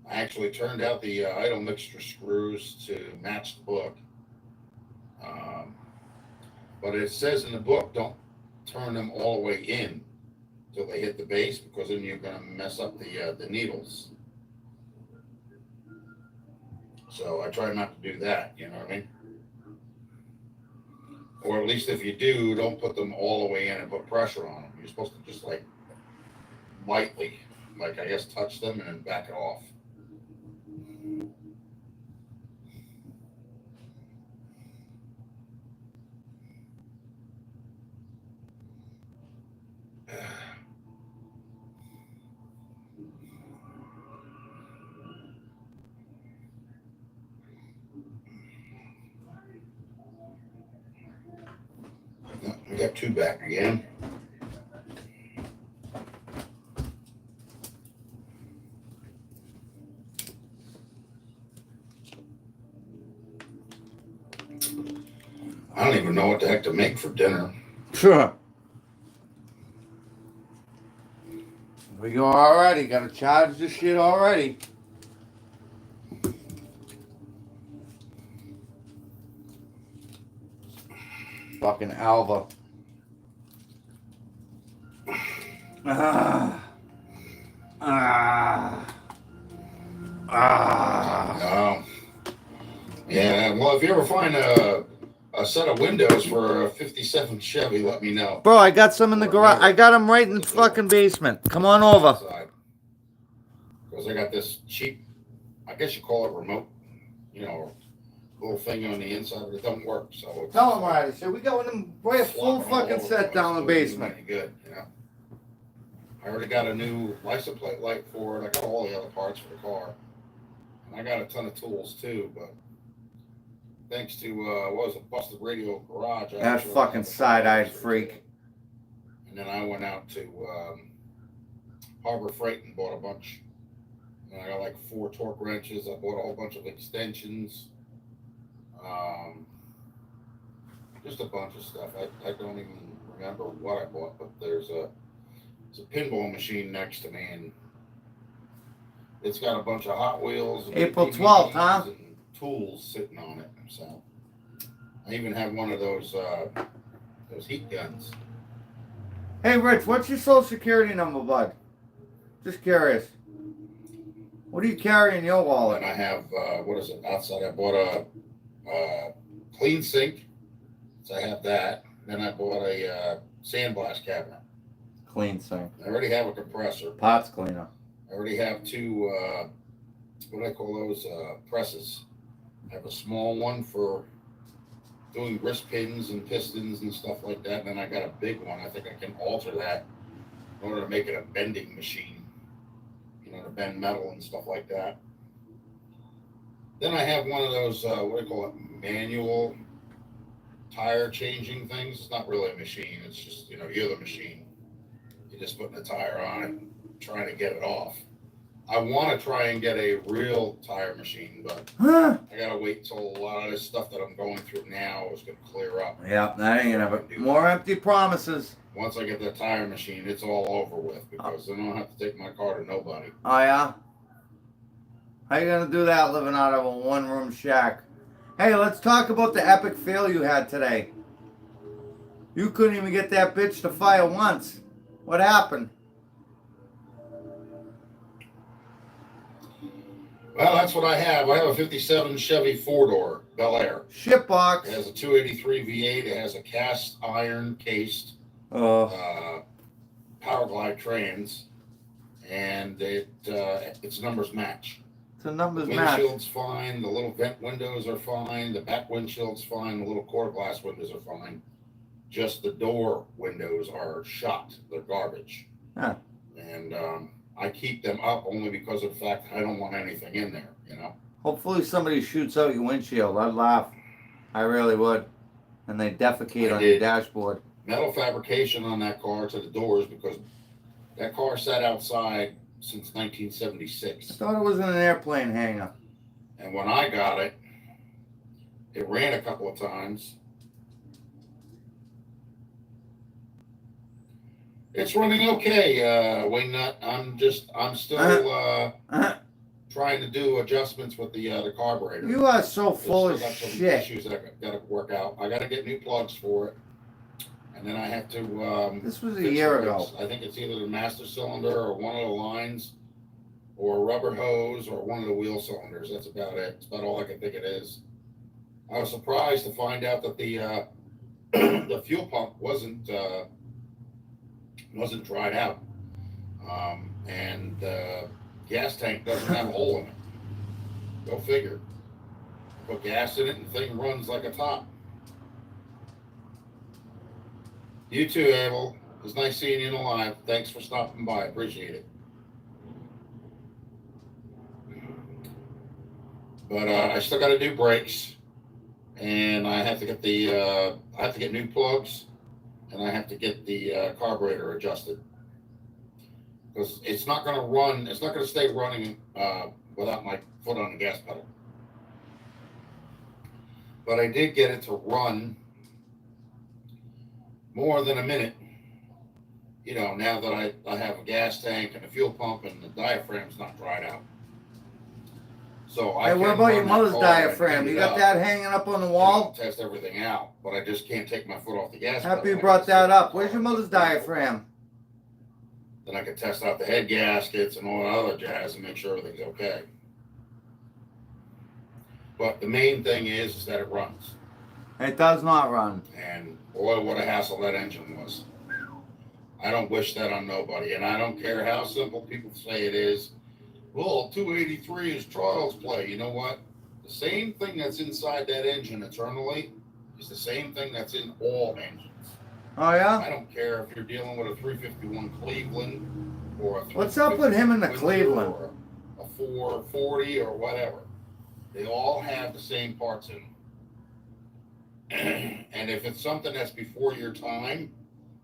I actually turned out the idle mixture screws to match the book. But it says in the book, don't turn them all the way in till they hit the base, because then you're going to mess up the needles. So I try not to do that, you know what I mean? Or at least if you do, don't put them all the way in and put pressure on them. You're supposed to just like lightly, like I guess touch them and then back it off. We got two back again. I don't even know what the heck to make for dinner. Sure. We go already. Gotta charge this shit already. Fucking Alva. Ah. Yeah, well, if you ever find a set of windows for a 57 Chevy, let me know. Bro, I got some in the garage. I got them right in the fucking basement. Come on over. Because I got this cheap, I guess you call it remote, little thing on the inside, but it don't work. So Tell them right. I said we got them right a full fucking set down the basement. Good, I already got a new license plate light for it. I got all the other parts for the car, and I got a ton of tools too. But thanks to what was it, Busted Radio Garage? That fucking side-eyed freak. And then I went out to Harbor Freight and bought a bunch. And I got like 4 torque wrenches. I bought a whole bunch of extensions. Just a bunch of stuff. I don't even remember what I bought, but there's a pinball machine next to me, and it's got a bunch of Hot Wheels. And April 12th, huh? And tools sitting on it. So I even have one of those heat guns. Hey, Rich, what's your social security number, bud? Just curious. What do you carry in your wallet? And I have, what is it, outside? I bought a clean sink. So I have that. Then I bought a sandblast cabinet. Clean sink. I already have a compressor. Pots cleaner. I already have 2, what do I call those, presses. I have a small one for doing wrist pins and pistons and stuff like that. And then I got a big one. I think I can alter that in order to make it a bending machine, to bend metal and stuff like that. Then I have one of those, what do you call it, manual tire changing things. It's not really a machine. It's just, you're the machine. You're just putting a tire on it, trying to get it off. I want to try and get a real tire machine, but I got to wait until a lot of this stuff that I'm going through now is going to clear up. Yeah, that ain't gonna have more empty promises. Once I get that tire machine, it's all over with, because then I don't have to take my car to nobody. Oh, yeah? How you gonna do that living out of a one-room shack? Hey, let's talk about the epic fail you had today. You couldn't even get that bitch to fire once. What happened? Well, that's what I have. I have a 57 Chevy 4-door Bel Air. Shitbox. It has a 283 V8. It has a cast iron cased Powerglide trans, and its numbers match. The The numbers match. windshield's fine. The little vent windows are fine. The back windshield's fine. The little quarter glass windows are fine. Just the door windows are shot. They're garbage. Huh. And I keep them up only because of the fact that I don't want anything in there, you know. Hopefully somebody shoots out your windshield. I'd laugh. I really would. And they defecate I on your did. dashboard. Metal fabrication on that car to the doors because that car sat outside since I 1976. thought it was in an airplane hangar. And when I got it, it ran a couple of times. It's running okay, Wing Nut. I'm still trying to do adjustments with the carburetor. You are so It's full still of got some shit. issues that I gotta work out. I gotta get new plugs for it, and then I have to. This was a fix year the ago. brakes. I think it's either the master cylinder or one of the lines, or a rubber hose, or one of the wheel cylinders. That's about it. It's about all I can think it is. I was surprised to find out that the the fuel pump wasn't dried out, and the gas tank doesn't have a hole in it. Go figure. Put gas in it and the thing runs like a top. You too, Abel. It was nice seeing you live. Thanks for stopping by. Appreciate it. But I still got to do brakes, and I have to get new plugs, and I have to get the carburetor adjusted because it's not going to run. It's not going to stay running without my foot on the gas pedal. But I did get it to run more than a minute. You know, now that I have a gas tank and a fuel pump and the diaphragm's not dried out. So I Hey, what can about run your that mother's car and diaphragm? clean You it got up, that hanging up on the you know, wall? test everything out, but I just can't take my foot off the gas pedal. Happy you I brought gotta that sit up. in the Where's car your and mother's clean it up. diaphragm? Then I can test out the head gaskets and all that other jazz and make sure everything's okay. But the main thing is that it runs. It does not run. And boy, what a hassle that engine was. I don't wish that on nobody. And I don't care how simple people say it is. Well, 283 is child's play. You know what? The same thing that's inside that engine eternally is the same thing that's in all engines. Oh, yeah? I don't care if you're dealing with a 351 Cleveland or a What's up with him in the Windsor Cleveland? or a 440 or whatever. They all have the same parts in them. And if it's something that's before your time,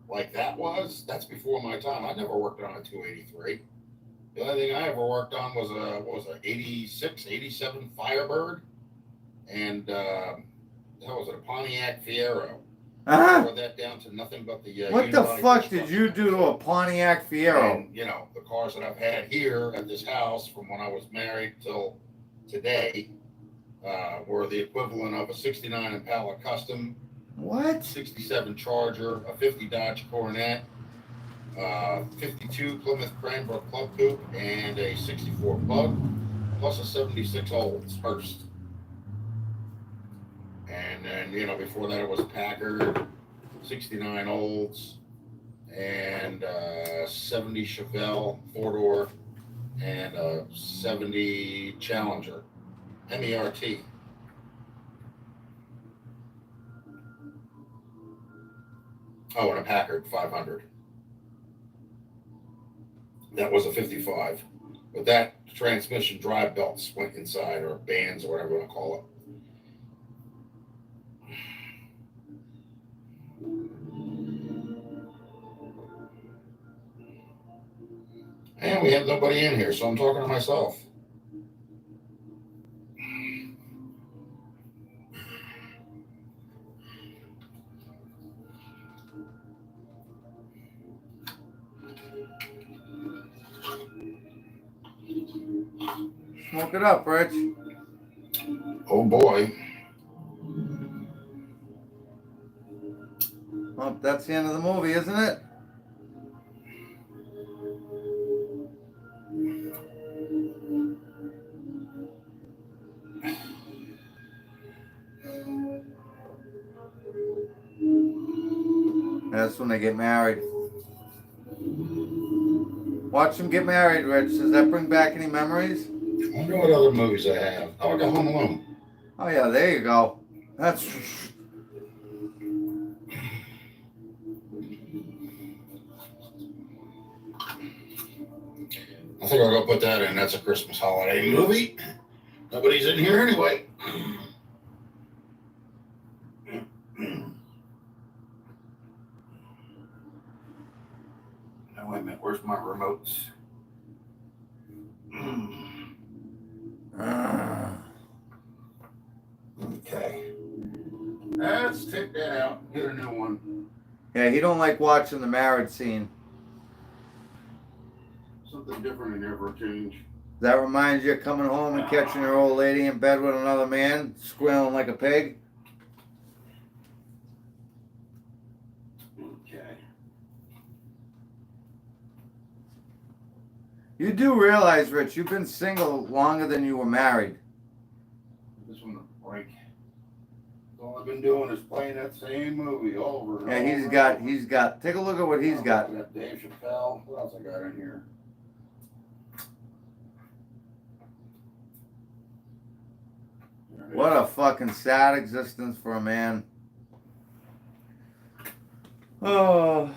like that was, that's before my time. I never worked on a 283. The only thing I ever worked on was a 86, 87 Firebird, and that was a Pontiac Fiero. Uh-huh. Wore that down to nothing but the What the unibody fuck construction. did you do to a Pontiac Fiero? And, you know, the cars that I've had here at this house from when I was married till today were the equivalent of a 69 Impala Custom, What? 67 Charger, a 50 Dodge Coronet, 52 Plymouth Cranbrook Club Coupe, and a 64 Bug, plus a 76 Olds Hearst. And then, you know, before that it was a Packard, 69 Olds, and 70 Chevelle 4-door, and a 70 Challenger, MERT. Oh, and a Packard 500. That was a 55. But that transmission drive belts went inside, or bands, or whatever you want to call it. And we have nobody in here, so I'm talking to myself. Smoke it up, Rich. Oh boy. Well, that's the end of the movie, isn't it? That's when they get married. Watch them get married, Rich. Does that bring back any memories? I wonder what other movies I have. Oh, I got Home Alone. Oh yeah, there you go. That's I think I'll go put that in. That's a Christmas holiday movie. Nobody's in here anyway. Now, wait a minute. Where's my remotes? Okay. Let's take that out. Get a new one. yeah. He don't like watching the marriage scene. Something different in there for a change. That reminds you of coming home and catching your old lady in bed with another man, squealing like a pig. Okay. You do realize, Rich, you've been single longer than you were married. This one a break. All I've been doing is playing that same movie over and Yeah, over. he's got. Take a look at what he's got. I got Dave Chappelle. What else I got in here? There it What is. a fucking sad existence for a man. Oh.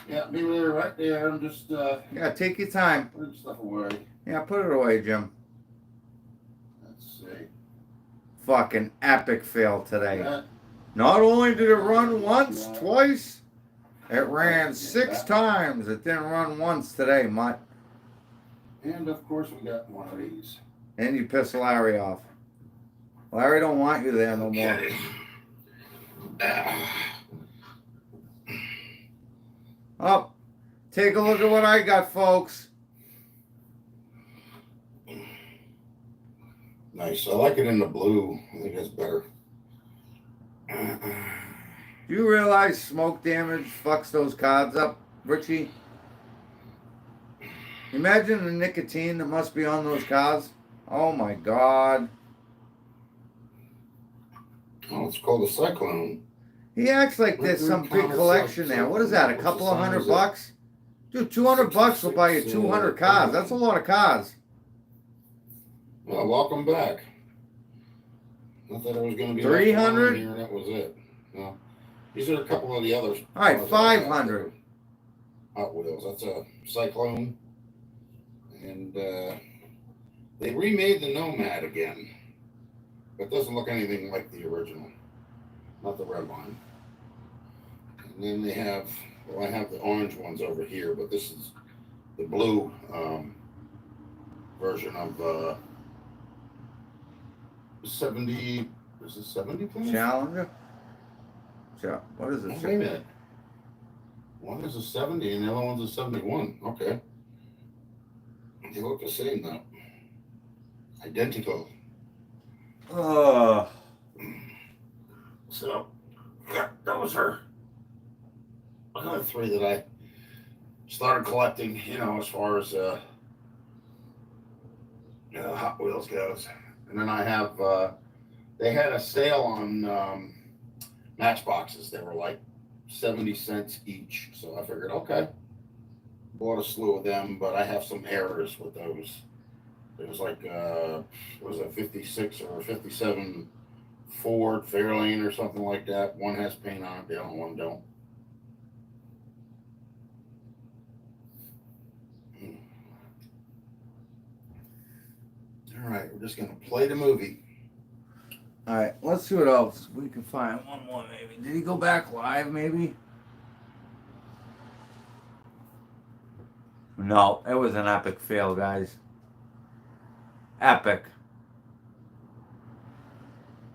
Yeah, be there right there. I'm just Yeah, take your time. putting stuff away. Yeah, put it away, Jim. Let's see. Fucking epic fail today. That, Not only did it run once, No. twice, it ran Yeah, 6 that- times. It didn't run once today, Mutt. and of course we got one of these. And you piss Larry off. Larry don't want you there no more. Okay. Oh, take a look at what I got, folks. Nice. I like it in the blue. I think that's better. Do you realize smoke damage fucks those cards up, Richie? Imagine the nicotine that must be on those cards. Oh my God. Oh, it's called a Cyclone. He acts like there's some big collection there. What is that, a couple of $100? Dude, $200 will buy you 200 cards. That's a lot of cards. Well, welcome back. I thought it was going to be 300? here, and that was it. No, these are a couple of the others. All right, 500. Hot Wheels. That's a Cyclone, and they remade the Nomad again, but it doesn't look anything like the original. Not the red one. And then they have, well, I have the orange ones over here, but this is the blue version of 70. Is it 70 please? Challenger? What is Oh, it? wait a minute. One is a 70 and the other one's a 71. Okay. They look the same though. Identical. So, yeah, those are another 3 that I started collecting, you know, as far as Hot Wheels goes. And then I have, they had a sale on Matchboxes. They were like 70 cents each. So I figured, okay, bought a slew of them, but I have some errors with those. It was like, what was it, 56 or 57 Ford Fairlane or something like that. One has paint on it, the other one don't. All right, we're just gonna play the movie. All right, let's see what else we can find. One more, maybe. Did he go back live, maybe? No, it was an epic fail, guys. Epic.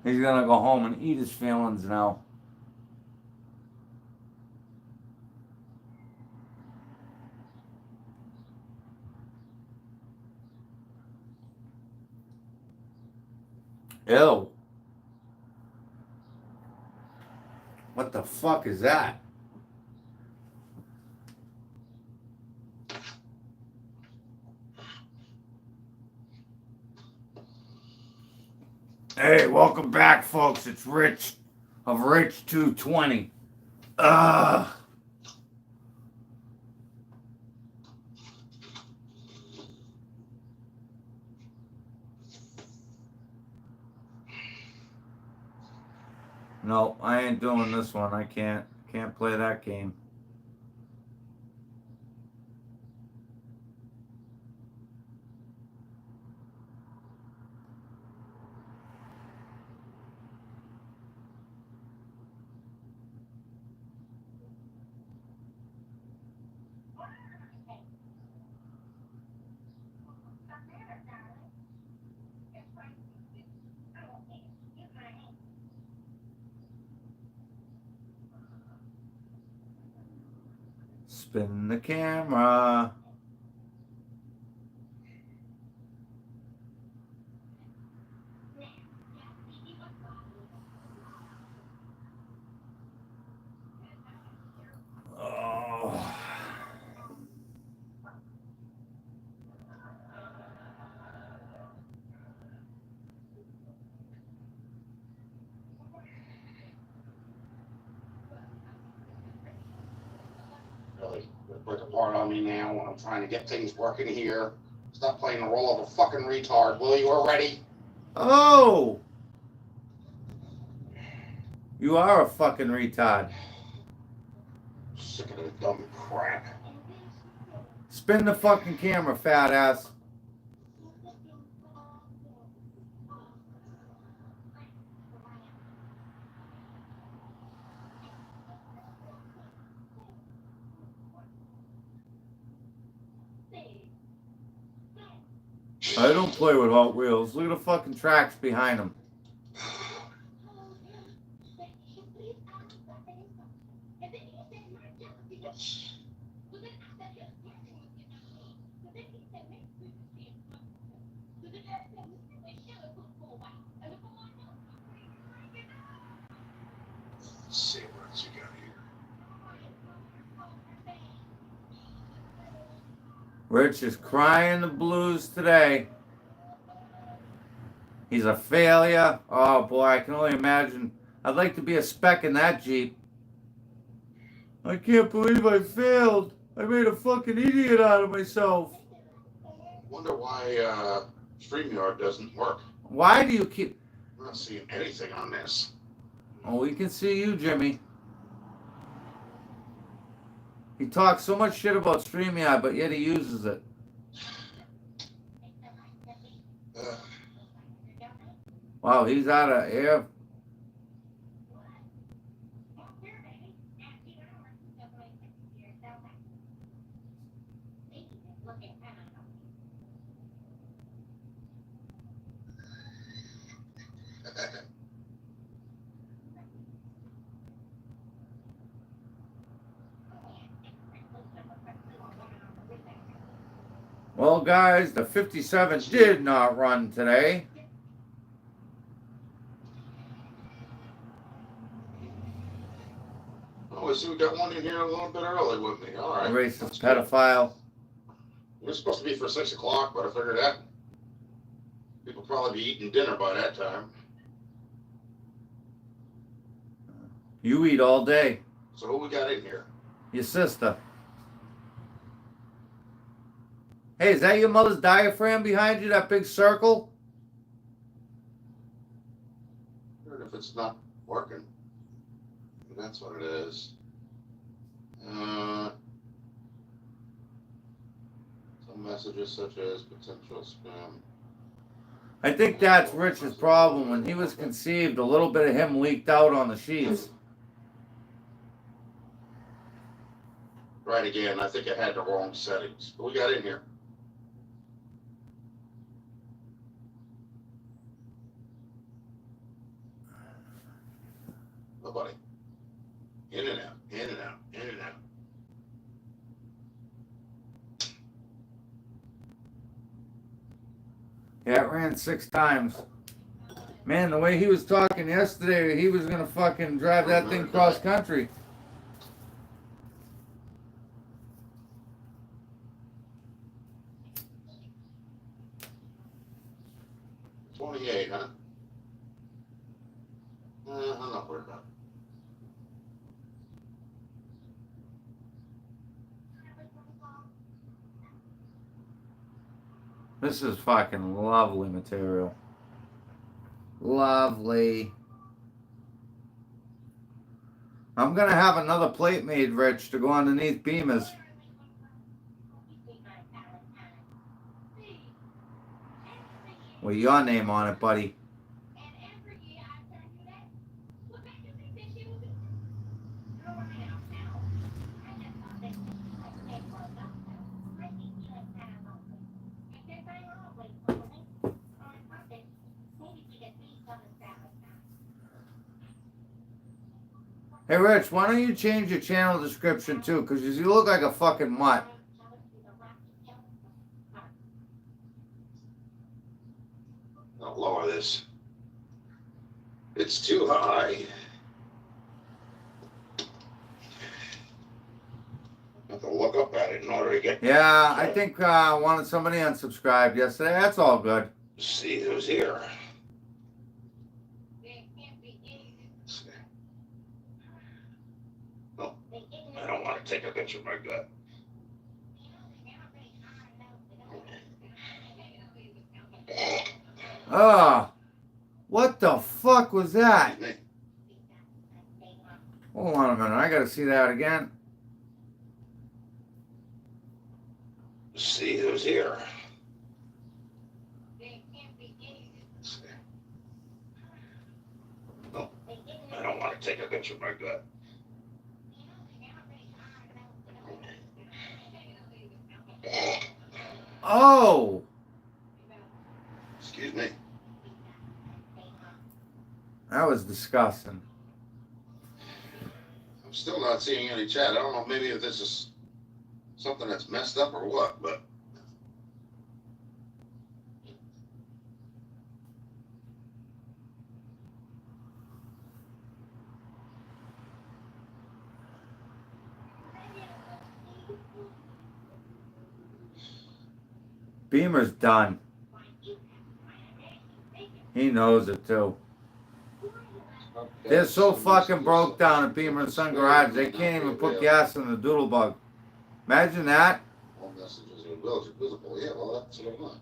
He's gonna go home and eat his feelings now. Ew. What the fuck is that? Hey, welcome back, folks. It's Rich of Rich 220. No, I ain't doing this one. I can't play that game. Spin the camera. Oh. Really, break apart on me now when I'm trying to get things working here. Stop playing the role of a fucking retard, will you already? Oh! You are a fucking retard. Sick of this dumb crap. Spin the fucking camera, fat ass. I don't play with Hot Wheels. Look at the fucking tracks behind them. Let's see what else you got here. Rich is crying the blues today. He's a failure. Oh boy, I can only imagine. I'd like to be a speck in that Jeep. I can't believe I failed. I made a fucking idiot out of myself. Wonder why StreamYard doesn't work. Why do you keep... I'm not seeing anything on this. Oh, we can see you, Jimmy. He talks so much shit about StreamYard, but yet he uses it. Wow, he's out of air. Well, guys, the 57 did not run today. Oh, I see we got one in here a little bit early with me. All right. Racist pedophile. It was supposed to be for 6 o'clock, but I figured that people probably be eating dinner by that time. You eat all day. So who we got in here? Your sister. Hey, is that your mother's diaphragm behind you, that big circle? If it's not working, that's what it is. Some messages such as potential spam. I think that's Rich's problem. When he was conceived, a little bit of him leaked out on the sheets. Right again, I think I had the wrong settings. Who we got in here? Nobody. In and out, in and out, in and out. Yeah, it ran 6 times. Man, the way he was talking yesterday, he was gonna fucking drive that thing cross country. $28, huh? I'm not worried about it. This is fucking lovely material. Lovely. I'm gonna have another plate made, Rich, to go underneath Beamer's. With your name on it, buddy. Hey, Rich, why don't you change your channel description too? Because you look like a fucking mutt. I'll lower this. It's too high. I have to look up at it in order to get. Yeah, I think wanted somebody unsubscribed yesterday. That's all good. See who's here. Oh, I don't want to take a picture like that. Oh, what the fuck was that? Hold on a minute, I gotta see that again. See who's here. Oh, I don't want to take a picture like that. Oh, Excuse me. that was disgusting. I'm still not seeing any chat. I don't know, maybe if this is something that's messed up or what, but Beamer's done. He knows it too. They're so fucking broke down at Beamer and Son Garage, they can't even put gas in the doodlebug. Imagine that. all messages are visible. Yeah, well, that's what I want.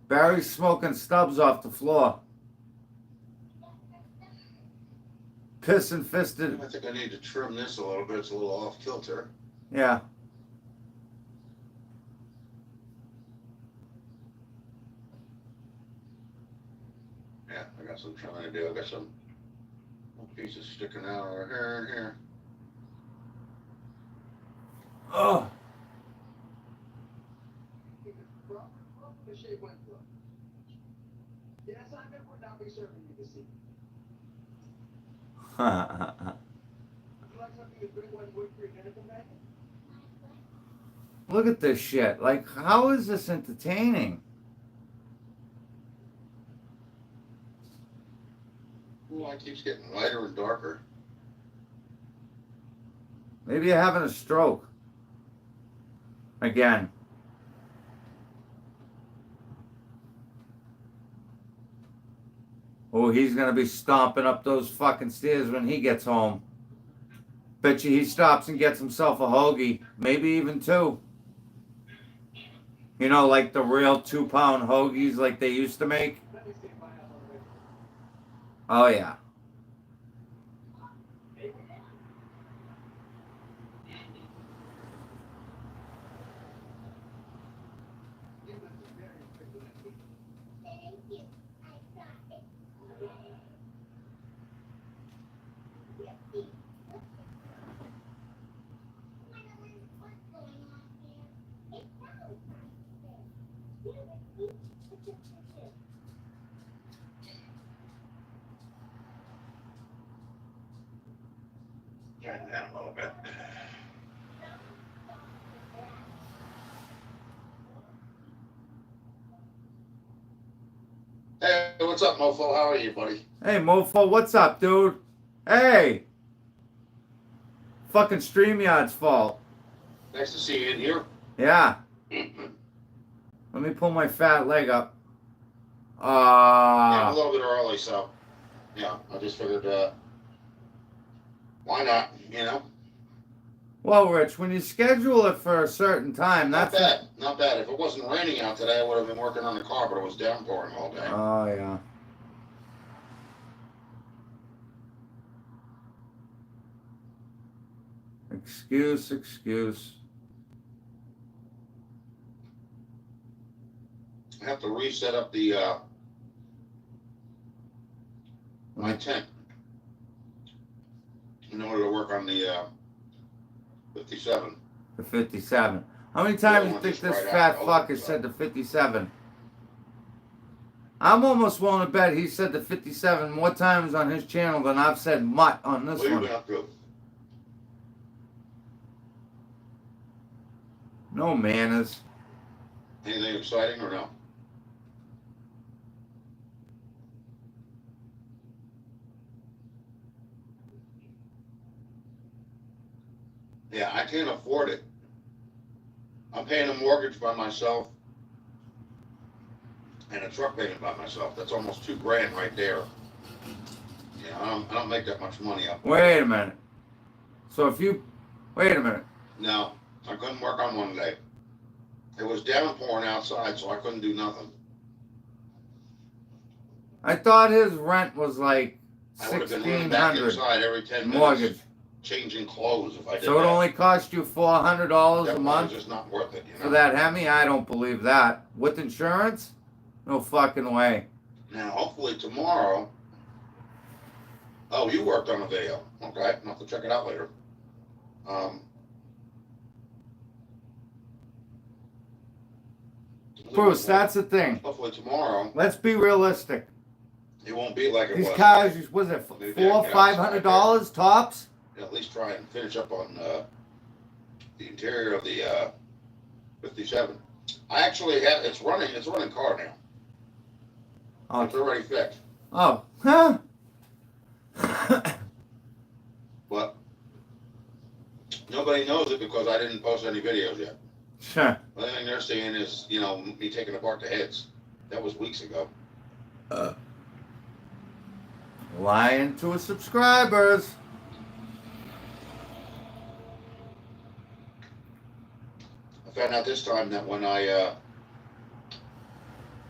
Barry's smoking stubs off the floor. Pissing fisted. I think I need to trim this a little bit. It's a little off kilter. Yeah. Yeah, I got some trimming to do. I got some pieces sticking out over here and here. Oh. Look at this shit. Like, how is this entertaining? The light keeps getting lighter and darker. Maybe you're having a stroke. Again. Oh, he's gonna be stomping up those fucking stairs when he gets home. Bet you he stops and gets himself a hoagie. Maybe even two. You know, like the real 2-pound hoagies like they used to make. Oh, yeah. Tighten that a little bit. Hey, what's up, Mofo? How are you, buddy? Hey, Mofo, what's up, dude? Hey! Fucking StreamYard's fault. Nice to see you in here. Yeah. Let me pull my fat leg up. Yeah, a little bit early, so yeah, I just figured, why not, you know? Well, Rich, when you schedule it for a certain time, Not that's bad, not bad. If it wasn't raining out today, I would have been working on the car, but it was downpouring all day. Oh yeah. Excuse. I have to reset up the my tent in order to work on the 57. The 57. How many times do you think just this right fat out. fucker said the 57? I'm almost willing to bet he said the 57 more times on his channel than I've said mutt on this What have you one. been up to? No manners. Anything exciting or no? Yeah, I can't afford it. I'm paying a mortgage by myself and a truck payment by myself. That's almost $2,000 right there. Yeah, I don't make that much money up. Wait a minute. So if you... Wait a minute. No, I couldn't work on one day. It was downpouring outside, so I couldn't do nothing. I thought his rent was like I would have been running back 1,600 inside every 10 minutes, mortgage. changing clothes if I did So it that. only cost you $400 a That month was just not worth it, you know. for that Hemi? I don't believe that. With insurance? No fucking way. Now, hopefully tomorrow. Oh, you worked on a video. Okay, I'll have to check it out later. Bruce, that's the thing. Hopefully tomorrow Let's be realistic. it won't be like it These was. cars, was it Maybe $400 or $500 tops? At least try and finish up on the interior of the 57. I actually have it's running car now. Oh, It's already fixed. oh, huh? But nobody knows it because I didn't post any videos yet. Sure. The only thing they're seeing is, me taking apart the heads. That was weeks ago. Lying to his subscribers. I found out this time that when I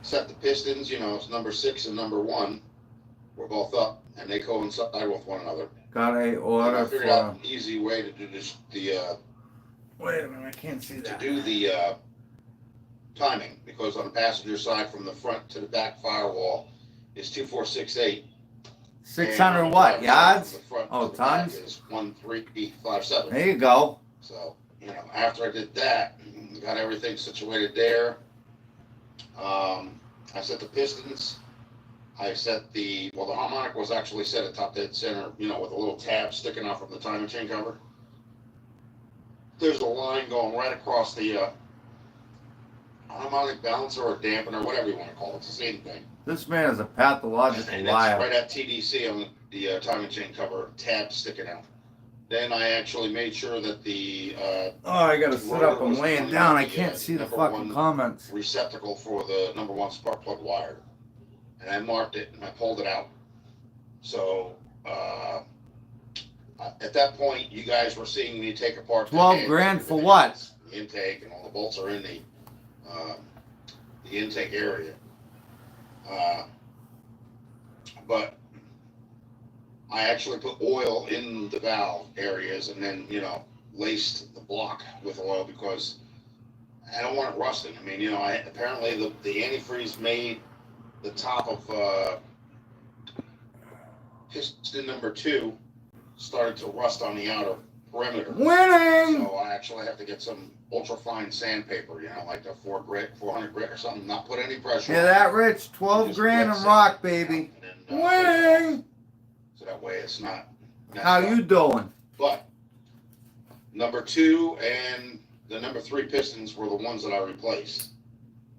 set the pistons, it's number 6 and number 1 were both up, and they coincide with one another. Got a And order I figured out for... an easy way to do this, Wait a minute, I can't see to that. do the timing, because on the passenger side from the front to the back firewall is 2468. 600 and what, from yards? the front Oh, to the back tons? is 1357. There you go. So, after I did that, got everything situated there. I set the pistons. I set the harmonic was actually set at top dead center, with a little tab sticking out from the timing chain cover. There's a line going right across the harmonic balancer or dampener, whatever you want to call it. It's the same thing. This man is a pathological And liar. it's right at TDC on the timing chain cover, tab sticking out. Then I actually made sure that the Oh, I gotta sit up. I'm laying down. I can't see the number fucking one comments. receptacle for the number 1 spark plug wire. And I marked it and I pulled it out. So at that point, you guys were seeing me take apart the heads, $12,000 for everything what? else. The intake and all the bolts are in the intake area. But I actually put oil in the valve areas and then, laced the block with oil because I don't want it rusting. I mean, apparently the antifreeze made the top of piston number 2 started to rust on the outer perimeter. Winning! So I actually have to get some ultra fine sandpaper, like a 400 grit or something, not put any pressure Yeah, on that it. rich. Just 12 grand wet and sand, rock, baby. and then, Winning! so that way it's not messed How up. you doing? But number 2 and the number 3 pistons were the ones that I replaced.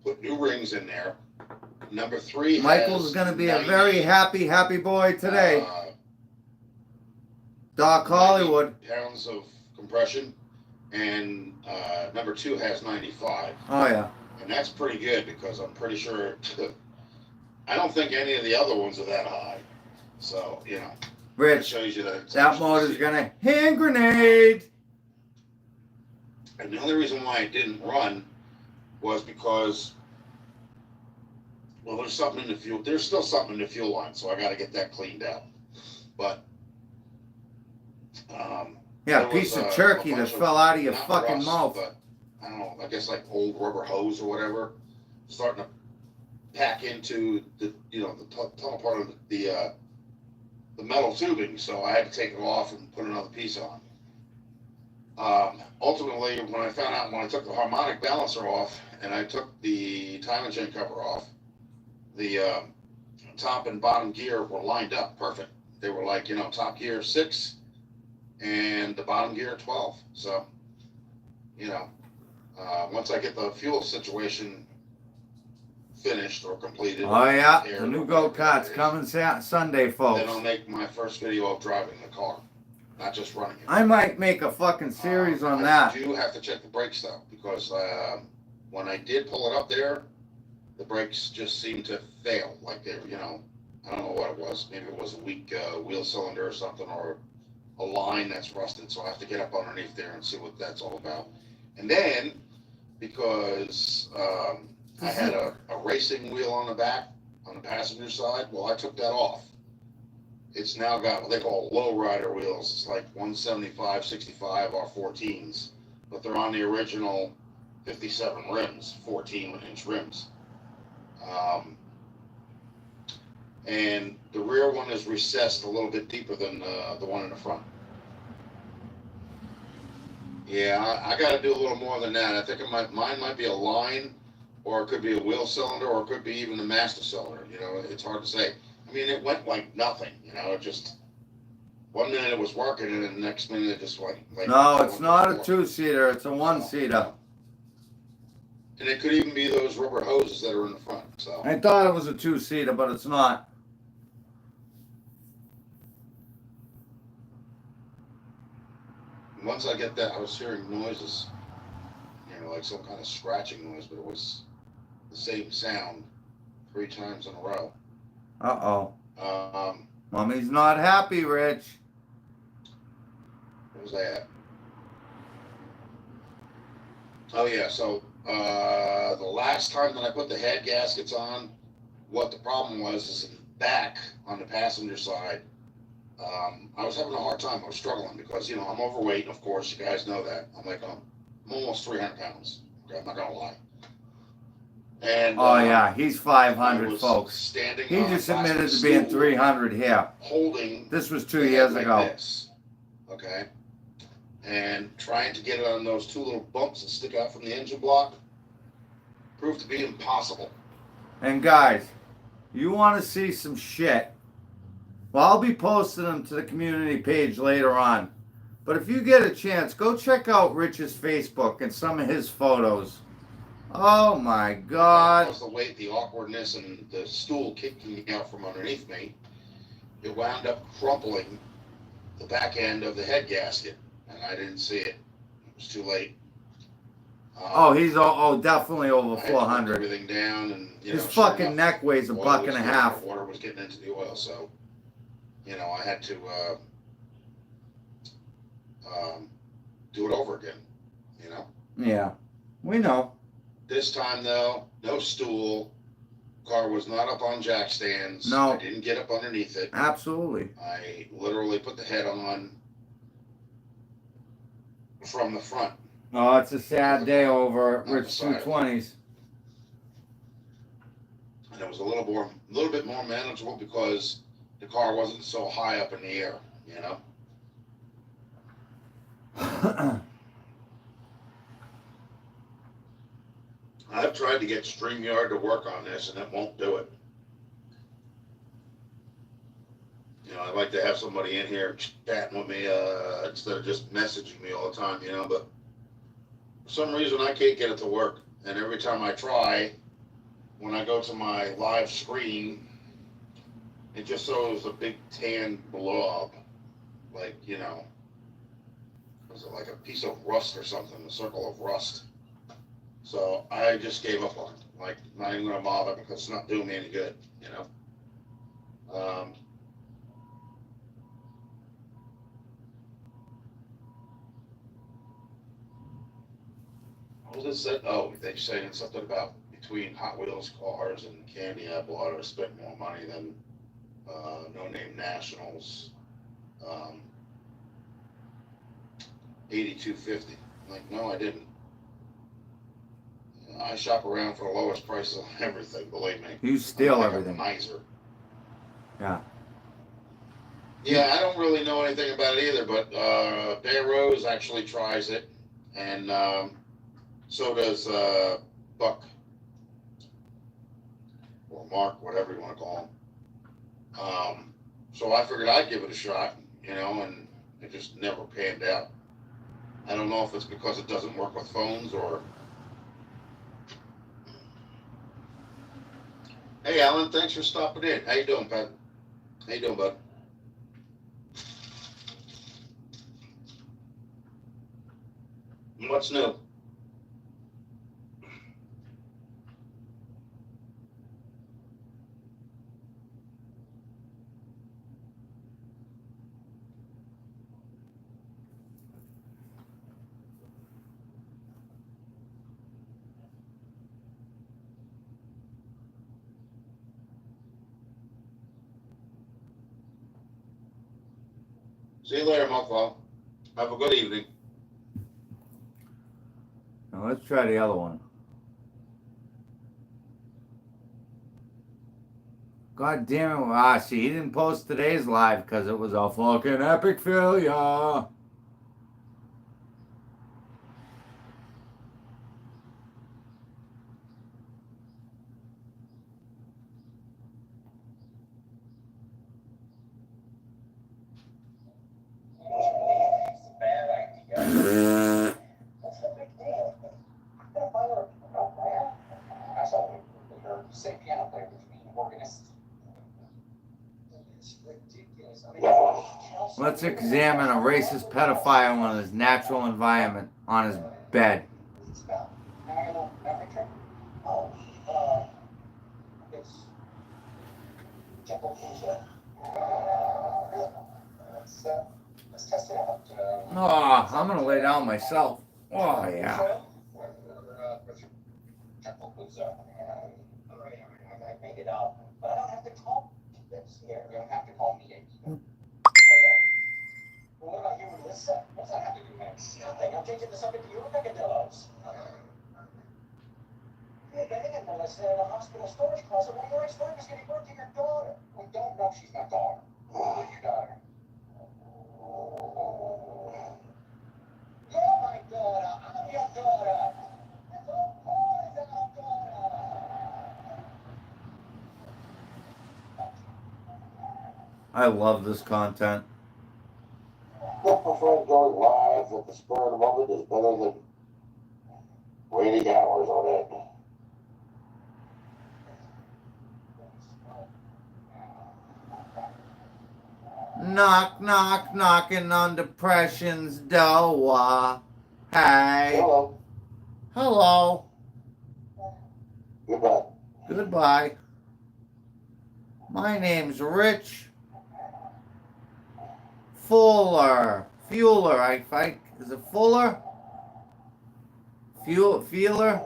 Put new rings in there. Number 3 Michael's has gonna be a 90, very happy boy today. Doc 90 Hollywood. pounds of compression, and number 2 has 95. Oh yeah. And that's pretty good because I'm pretty sure I don't think any of the other ones are that high. So, it Rich, shows you that it's that actually motor's serious. gonna hand grenade. And the only reason why it didn't run was because, well, there's something in the fuel. There's still something in the fuel line, so I got to get that cleaned out. But Yeah, there piece was of turkey that bunch of, fell out of your not fucking rust, mouth. but I don't know. I guess like old rubber hose or whatever, starting to pack into the the tunnel part of the metal tubing. So I had to take it off and put another piece on. Ultimately, when I found out, when I took the harmonic balancer off and I took the timing chain cover off, the top and bottom gear were lined up perfect. They were like, top gear 6 and the bottom gear 12. So, once I get the fuel situation finished or completed, Oh yeah, repaired, the new or whatever go-kart's it is, coming Sunday, folks. then I'll make my first video of driving the car, not just running it. I might make a fucking series on I that. do have to check the brakes though, because when I did pull it up there, the brakes just seemed to fail. Like they were, I don't know what it was. Maybe it was a weak wheel cylinder or something, or a line that's rusted. So I have to get up underneath there and see what that's all about. And then, because I had a racing wheel on the back, on the passenger side, well, I took that off. It's now got what they call low rider wheels. It's like 175, 65 R14s, but they're on the original 57 rims, 14-inch rims. And the rear one is recessed a little bit deeper than the one in the front. Yeah, I got to do a little more than that. I think mine might be a line, or it could be a wheel cylinder, or it could be even the master cylinder. It's hard to say. I mean, it went like nothing. It just, one minute it was working, and then the next minute it just went like. No, it's not a two-seater. It's a one-seater. And it could even be those rubber hoses that are in the front. So I thought it was a two-seater, but it's not. once I get that, I was hearing noises, like some kind of scratching noise, but it was the same sound 3 times in a row. Uh-oh. Um, Mommy's not happy, Rich. What was that? Oh yeah, so the last time that I put the head gaskets on, what the problem was is in the back on the passenger side, I was having a hard time. I was struggling because, I'm overweight, of course, you guys know that. I'm almost 300 pounds. Okay, I'm not gonna lie. And Oh yeah, he's 500, folks. Standing He on just a plastic admitted to being stool, 300 here. holding This was 2 the years head ago. like this, okay, and trying to get it on those 2 little bumps that stick out from the engine block proved to be impossible. And guys, you want to see some shit? Well, I'll be posting them to the community page later on. But if you get a chance, go check out Rich's Facebook and some of his photos. Oh my God. Plus the weight, the awkwardness, and the stool kicking out from underneath me, it wound up crumpling the back end of the head gasket, and I didn't see it. It was too late. Oh, he's definitely over I had to 400. put everything down, and His sure fucking enough, neck weighs oil $1.50. was getting- Water was getting into the oil, so I had to do it over again. Yeah, we know. This time though, no stool. Car was not up on jack stands. No. I didn't get up underneath it. Absolutely. I literally put the head on from the front. Oh, it's a sad day over at Rich 220s. And it was a little bit more manageable because the car wasn't so high up in the air, I've tried to get StreamYard to work on this, and it won't do it. I'd like to have somebody in here chatting with me instead of just messaging me all the time, but for some reason I can't get it to work. And every time I try, when I go to my live screen, it just shows a big tan blob, like, was it like a piece of rust or something, a circle of rust. So I just gave up on it. Like, not even gonna bother because it's not doing me any good, What was it said? Oh, they saying something about between Hot Wheels cars and candy apple, I would have spent more money than No Name Nationals. 82.50. Like, no, I didn't. I shop around for the lowest prices on everything. Believe me. You steal I'm everything. a miser. Yeah. Yeah, I don't really know anything about it either, but Bear Rose actually tries it, and so does Buck or Mark, whatever you want to call him. So I figured I'd give it a shot, and it just never panned out. I don't know if it's because it doesn't work with phones or. Hey, Alan, thanks for stopping in. How you doing, Pat? How you doing, bud? What's new? See you later, Mofo. Have a good evening. Now let's try the other one. God damn it. Ah, see, he didn't post today's live because it was a fucking epic failure. Let's examine a racist pedophile in his natural environment on his bed. Oh, I'm gonna lay down myself. Oh yeah. I love this content. I prefer going live at the spur of the moment is better than waiting hours on it. Knock, knock, knocking on depression's door. Hey. Hello. Hello. Goodbye. Goodbye. My name's Rich Fuller. Is it Fuller? Feeler?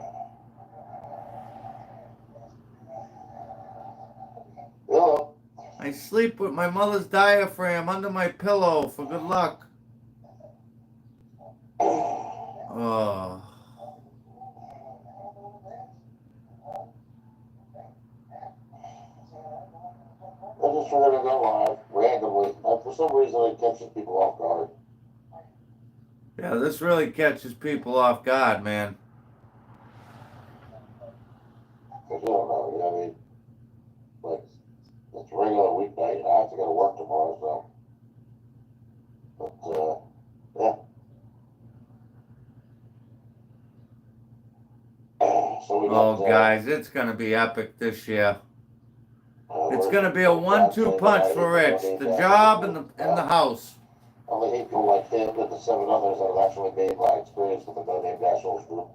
Hello. I sleep with my mother's diaphragm under my pillow for good luck. Oh. I just figured to go live randomly. For some reason, it catches people off guard. Yeah, this really catches people off guard, man. Because you don't know, I mean, like, it's a regular weeknight. I have to go to work tomorrow, so. But, yeah. So we got, guys, it's gonna be epic this year. It's gonna be a 1-2 punch for Rich. The job and the house. I only hate people like him and the 7 others that have actually made my experience with the No Name Nationals group.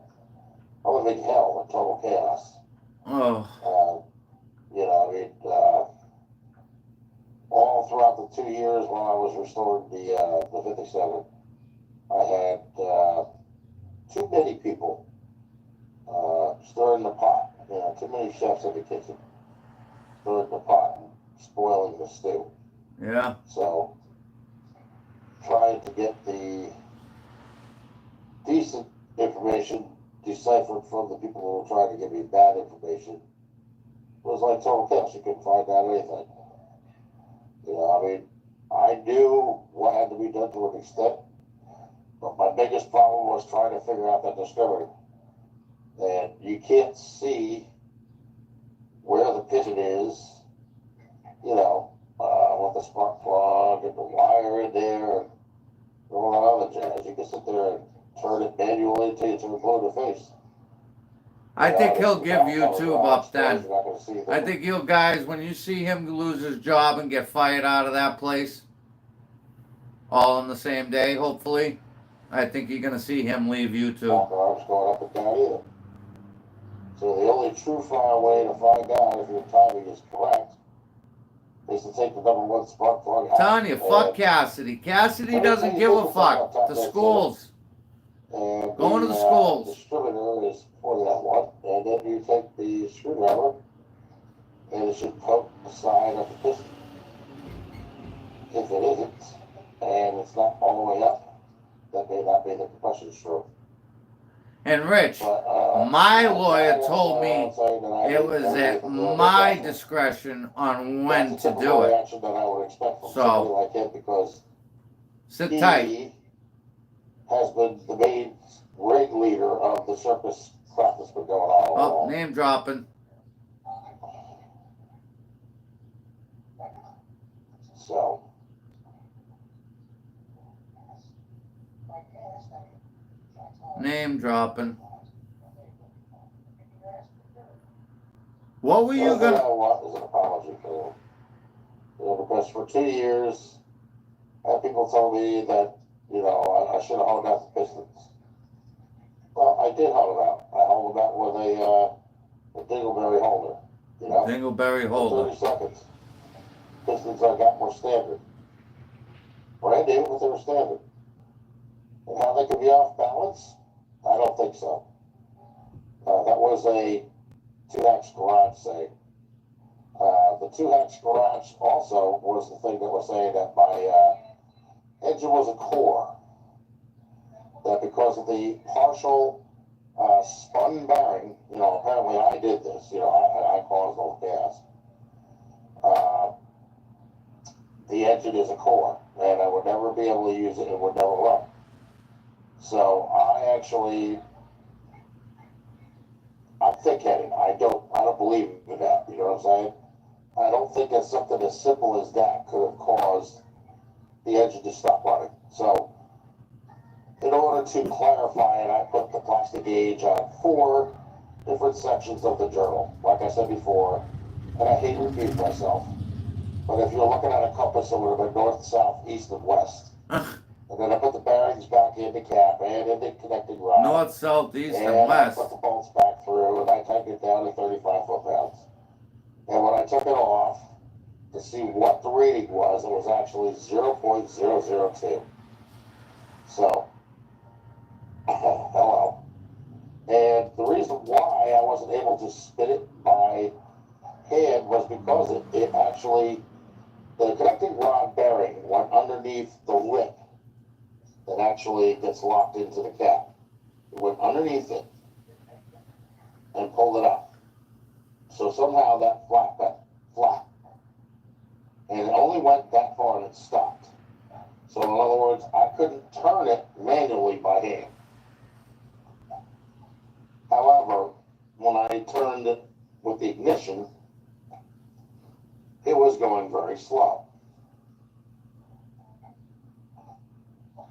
I would make hell and total chaos. Oh. All throughout the 2 years while I was restored the 57, I had too many people too many chefs in the kitchen, stirring the pot and spoiling the stew. Yeah. So, trying to get the decent information deciphered from the people who were trying to give me bad information was like total chaos. You couldn't find out anything. You know, I mean, I knew what had to be done to an extent, but my biggest problem was trying to figure out that distributor. And you can't see where the piston is, you know, with the spark plug and the wire in there and all that other jazz. You can sit there and turn it manually until you turn it blue in the face. I think he'll give YouTube up then. You're not gonna see I think you guys, when you see him lose his job and get fired out of that place, all on the same day, hopefully, I think you're gonna see him leave YouTube. arms going up and down either. So the only true fire way to find out if your timing is correct is to take the number one spark plug out. Telling you, fuck Cassidy. Cassidy doesn't give a fuck. The schools. And Going to the schools. Distributor is for that one, and then you take the screwdriver and it should poke the side of the piston. If it isn't, and it's not all the way up, that may not be the compression stroke. And Rich, my lawyer told me it was at my discretion on when to do it. So, sit tight. He has been the main ringleader of the circus crap that's been going on. Oh, name dropping. So. Name dropping. What were you What gonna? I want is an apology for him. You know, because for 2 years, people told me that, you know, I should have held out the Pistons. Well, I did hold it out. I held it out with a dingleberry holder. You know, Dingleberry holder. 30 seconds. Pistons I got more standard. Brand new, but they were standard. And how they could be off balance? I don't think so. That was a 2-Hacks garage saying. The 2-Hacks garage also was the thing that was saying that my engine was a core. That because of the partial spun bearing, you know, apparently I did this, you know, I caused all the gas. The engine is a core, and I would never be able to use it, it would never run. So I actually, I'm thick-headed. I don't believe in that. You know what I'm saying? I don't think that something as simple as that could have caused the engine to stop running. So, in order to clarify it, I put the plastic gauge on 4 different sections of the journal. Like I said before, and I hate repeating myself, but if you're looking at a compass, it would have been north, south, east, and west. And then I put the bearings back in the cap and in the connecting rod. North, south, east, and I west. put the bolts back through, and I tightened it down to 35 foot-pounds. And when I took it off to see what the reading was, it was actually 0.002. So, hello. And the reason why I wasn't able to spin it by hand was because it actually, the connecting rod bearing went underneath the lip that actually gets locked into the cap. It went underneath it and pulled it up. So somehow that flat. And it only went that far and it stopped. So in other words, I couldn't turn it manually by hand. However, when I turned it with the ignition, it was going very slow.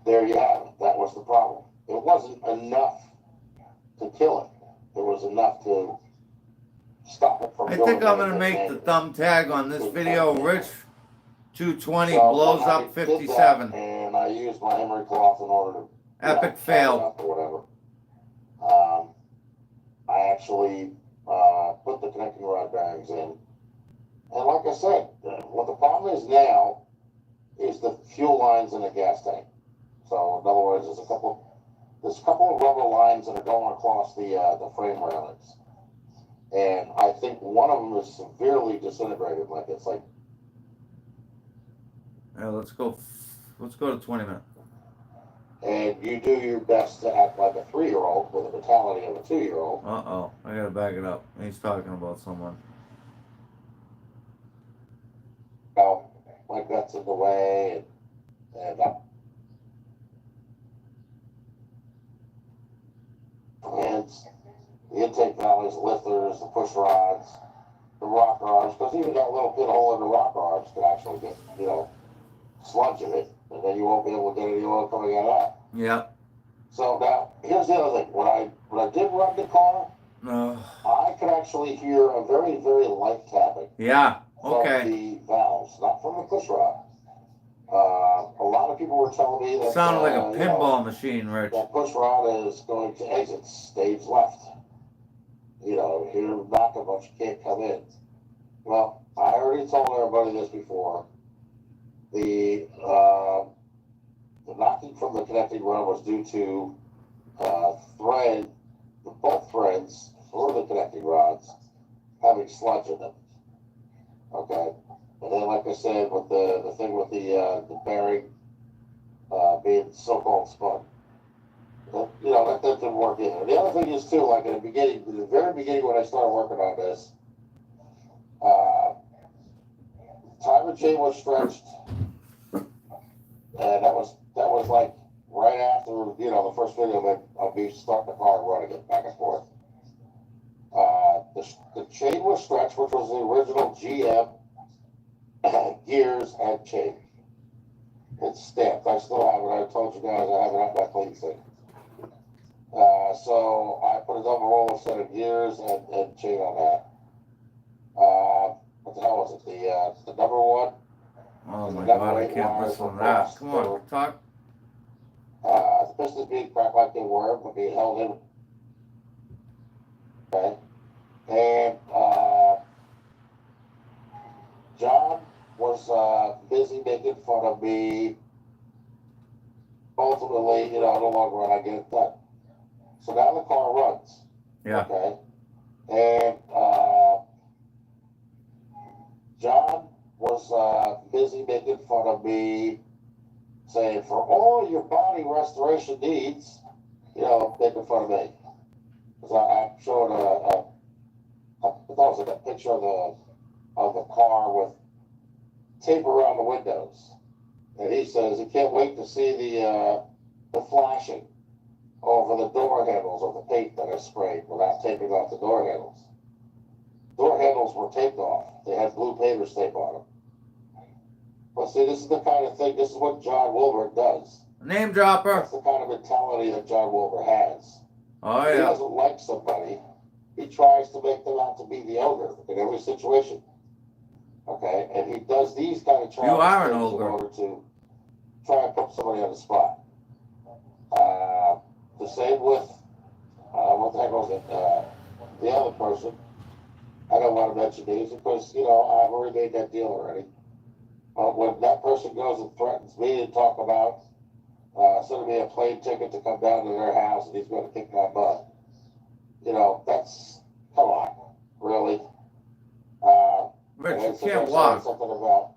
There you have it. That was the problem. It wasn't enough to kill it. It was enough to stop it from I going. think I'm gonna make the thumb tag on this video. Rich 220 So blows when I up did 57. that, and I used my emery cloth in order to Epic fail. or whatever. I actually put the connecting rod bearings in, and like I said, what the problem is now is the fuel lines in the gas tank. So in other words, there's a couple of rubber lines that are going across the frame railings, And I think one of them is severely disintegrated. Like it's like, Yeah, let's go to 20 minutes. and you do your best to act like a 3-year-old with the mentality of a 2-year-old. Uh-oh. I gotta back it up. He's talking about someone. My gut's in the way, and hands, the intake valleys, lifters, the push rods, the rock arms, because even that little pinhole in the rock arms could actually get, sludge in it, and then you won't be able to get any oil coming out of that. Yeah. So now, here's the other thing. When I did run the car, I could actually hear a very, very light tapping. Yeah. From Okay. the valves, not from the push rod. A lot of people were telling me that Sounded like a pinball machine, Rich. that push rod is going to exit stage left. Here knock a bunch, you can't come in. Well, I already told everybody this before. The knocking from the connecting rod was due to both threads for the connecting rods having sludge in them. Okay. And then, like I said, with the thing with the bearing being so-called spun, that didn't work either. And the other thing is too, like in the very beginning when I started working on this, timer chain was stretched, and that was like right after the first video of me starting the car and running it back and forth. The chain was stretched, which was the original GM gears and chain. It's stamped. I still have it. I told you guys I have it at my clean thing. So I put a double roll set of gears and chain on that. What the hell was it? The number one? Oh my God, I can't listen to that. Come on, talk. The pistons being cracked like they were, but being held in. Okay. And John was busy making fun of me. Ultimately, no longer when I get it done. So now the car runs. Yeah. Okay. And John was busy making fun of me, saying for all your body restoration needs, making fun of me. Because I showed I thought it was like a picture of the car with tape around the windows. And he says he can't wait to see the flashing over the door handles of the paint that I sprayed without taping off the door handles. Door handles were taped off. They had blue painter's tape on them. But see, this is the kind of thing, this is what John Wilbur does. Name dropper. That's the kind of mentality that John Wilbur has. Oh, He yeah. doesn't like somebody. He tries to make them out to be the ogre in every situation. Okay? And he does these kind of You are an things ogre. in order to try and put somebody on the spot. The same with, what the heck was it? The other person. I don't want to mention names because, I've already made that deal already. But when that person goes and threatens me and talk about sending me a plane ticket to come down to their house and he's going to kick my butt, that's, come on, really? Rich, and you then so can't they're walk. saying something about,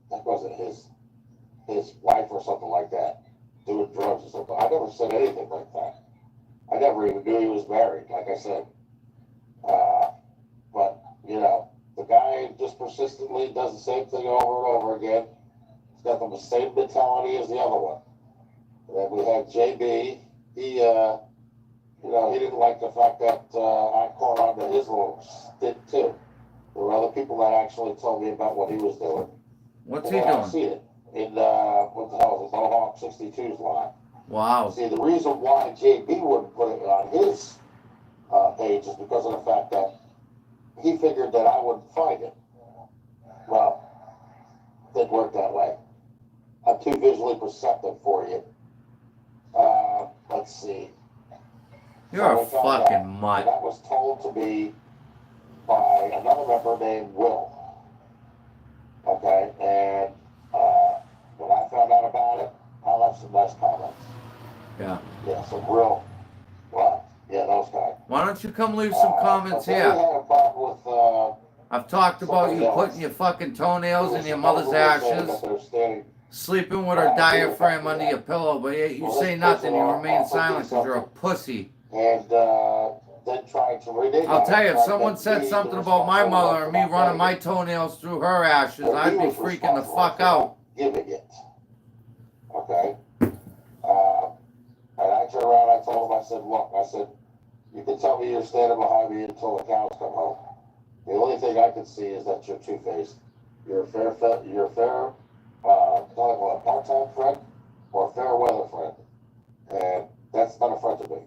that wasn't his wife or something like that, doing drugs or something. I never said anything like that. I never even knew he was married, like I said. But, the guy just persistently does the same thing over and over again. He's got the same mentality as the other one. And then we had JB. He didn't like the fact that I caught on to his little stick too. There were other people that actually told me about what he was doing. What's And he then I've doing? seen it in, what the hell is it, Mohawk 62's line. Wow. See, the reason why JB wouldn't put it on his page is because of the fact that he figured that I wouldn't find it. Well, it didn't work that way. I'm too visually perceptive for you. Let's see. You're a So I found fucking out, and mutt. that was told to me by another member named Will. Okay, and when I found out about it, I left some nice comments. Yeah. Yeah, some real, what? Yeah, those guys. Why don't you come leave some comments but they here? had a problem with I've talked about you putting your fucking toenails in your mother's ashes, sleeping with her diaphragm under your pillow, but yet you say nothing, you remain silent because you're a pussy. and then trying to renege. I'll tell you, if someone said something about my mother and me running my toenails through her ashes, I'd be freaking the fuck out. Giving it. Okay. And I turned around, I told him, I said, look, I said, you can tell me you're standing behind me until the cows come home. The only thing I can see is that you're two-faced. You're a fair, call it a part-time friend or a fair weather friend. And that's not a friend to me.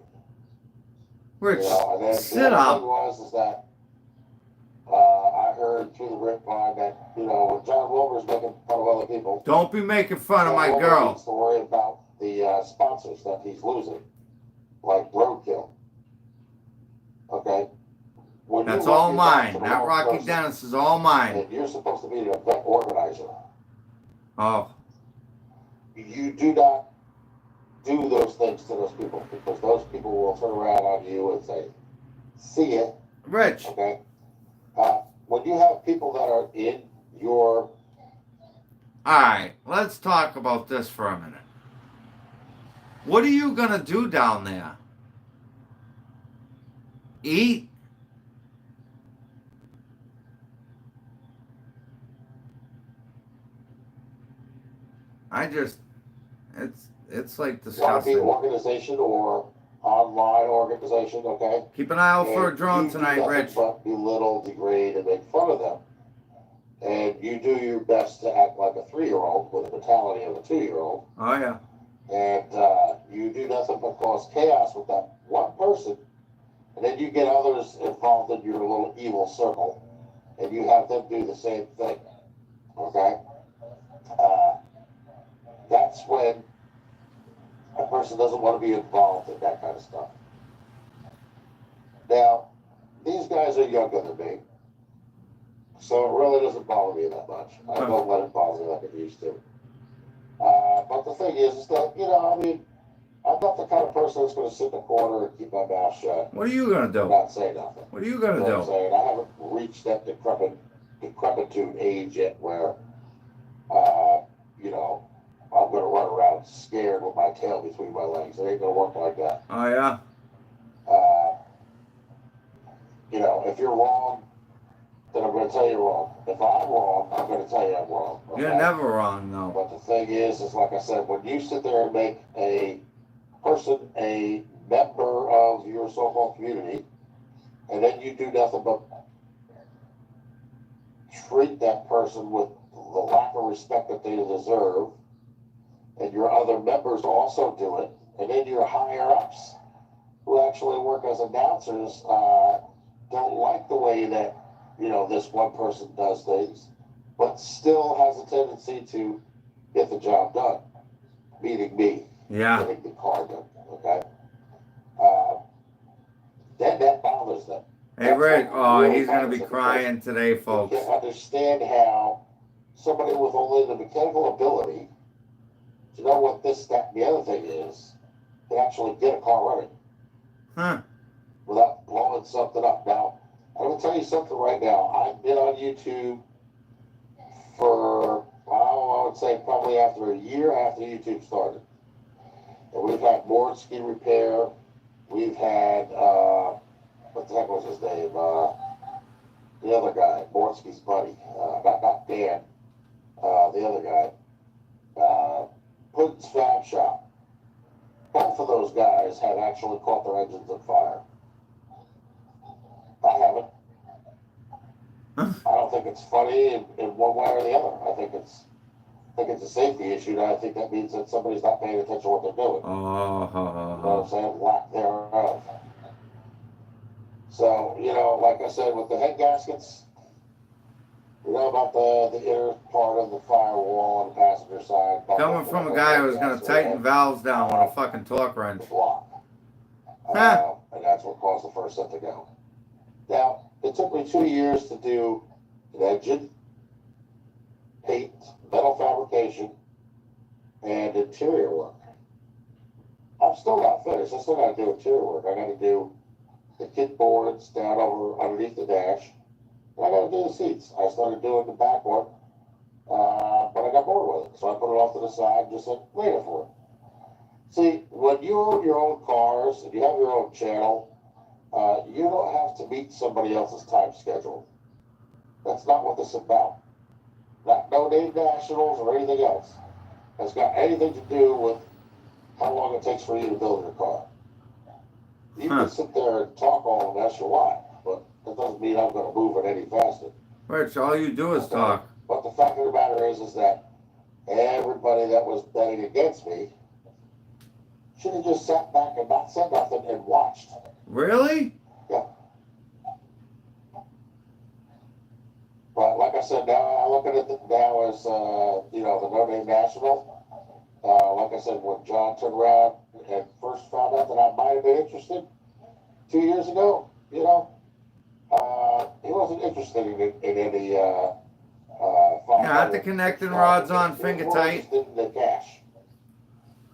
Rich, You know, and then sit the other up. thing was that I heard through the grapevine that, you know, when John Wilbur's making fun of other people. Don't be making fun of my John Wilbur girl. needs to worry about the sponsors that he's losing, like Roadkill. Okay? When That's you run all your mine. job for That one Rocky person, Dennis is all mine. and you're supposed to be an event organizer. Oh, You do not do those things to those people because those people will turn around on you and say, see ya. Rich, Okay? When you have people that are in your alright, let's talk about this for a minute. What are you gonna do down there? Eat? It's like want to be disgusting. an organization or online organization, okay? Keep an eye out for a And drone you do tonight, nothing Rich. but belittle, degrade, and make fun of them. And you do your best to act like a 3-year-old with the mentality of a 2-year-old. Oh yeah. And you do nothing but cause chaos with that one person. And then you get others involved in your little evil circle. And you have them do the same thing. Okay? That's when a person doesn't want to be involved in that kind of stuff. Now, these guys are younger than me, so it really doesn't bother me that much. I don't let it bother me like it used to. But the thing is that, you know, I mean, I'm not the kind of person that's going to sit in the corner and keep my mouth shut What are you gonna and do? not say nothing. What are you You gonna know what I'm do? saying? I haven't reached that decrepitude age yet where, you know, I'm going to run around scared with my tail between my legs. It ain't going to work like that. Oh yeah. You know, if you're wrong, then I'm going to tell you wrong. If I'm wrong, I'm going to tell you I'm wrong. Okay? You're never wrong though. But the thing is like I said, when you sit there and make a person a member of your so-called community, and then you do nothing but treat that person with the lack of respect that they deserve, and your other members also do it, and then your higher-ups who actually work as announcers don't like the way that, you know, this one person does things, but still has a tendency to get the job done, meaning me, Yeah. getting the car done, okay? Then that bothers them. Hey Rick, oh, he's gonna be crying today, You folks. can't understand how somebody with only the mechanical ability to know what this, that, and the other thing is can actually get a car running Huh. without blowing something up. Now, I'm going to tell you something right now. I've been on YouTube for, I would say probably after a year after YouTube started. And we've had Borski Repair. We've had, what the heck was his name? The other guy, Borski's buddy. Not Dan. The other guy. Putin's Fab Shop. Both of those guys have actually caught their engines on fire. I haven't. I don't think it's funny in one way or the other. I think it's a safety issue, and I think that means that somebody's not paying attention to what they're doing. You know what I'm saying? Lack thereof. So, you know, like I said, with the head gaskets, you know about the inner part of the firewall on the passenger side. Coming from a guy who's gonna tighten valves down with a fucking torque wrench. The block. Huh. And that's what caused the first set to go. Now, it took me 2 years to do an engine, paint, metal fabrication, and interior work. I'm still not finished. I still got to do interior work. I got to do the kid boards down over underneath the dash. And I got to do the seats. I started doing the back one, but I got bored with it. So I put it off to the side, just said, later for it. See, when you own your own cars and you have your own channel, you don't have to meet somebody else's time schedule. That's not what this is about. Not No Name Nationals or anything else. It's got anything to do with how long it takes for you to build your car. You can sit there and talk all the mess you want, but that doesn't mean I'm going to move it any faster. Rich, all you do is talk. But the fact of the matter is that everybody that was betting against me should have just sat back and not said nothing and watched. Really? Yeah. But like I said, now I look at it now as, the No Name National. Like I said, when John turned around and first found out that I might have been interested 2 years ago, he wasn't interested in any, Got the connecting rods on, finger tight. He was interested in the cash.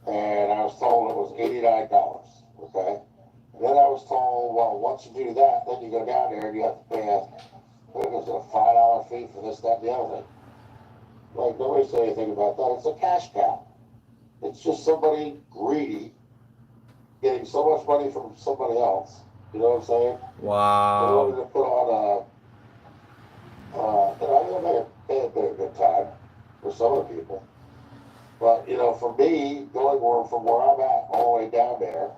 And I was told it was $89, okay? And then I was told, well, once you do that, then you go down there and you have to pay a $5 fee for this, that, and the other thing. Like, nobody said anything about that. It's a cash cow. It's just somebody greedy getting so much money from somebody else. You know what I'm saying? Wow. In order to put on it may have been a good time for some of the people. But, for me, going from where I'm at all the way down there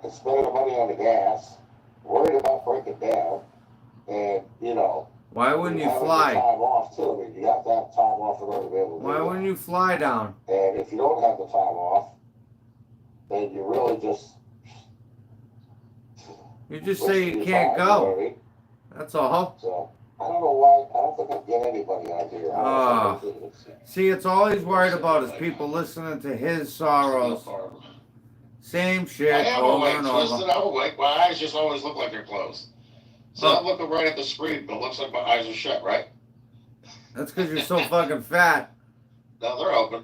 and spending the money on the gas, worried about breaking down, and, why wouldn't you having fly? the time off, too. I mean, you have to have time off in order to be able to Why do it. wouldn't you fly down? And if you don't have the time off, then you really just... You just say you wasting your can't time, you know go. what I mean? That's all. So, I don't know why. I don't think I get anybody out here. Ah. See, it's all he's worried about is people listening to his sorrows. Same shit I am over awake, and twisted. over. I'm awake. My eyes just always look like they're closed. So I'm looking right at the screen, but it looks like my eyes are shut, right? That's because you're so fucking fat. No, they're open.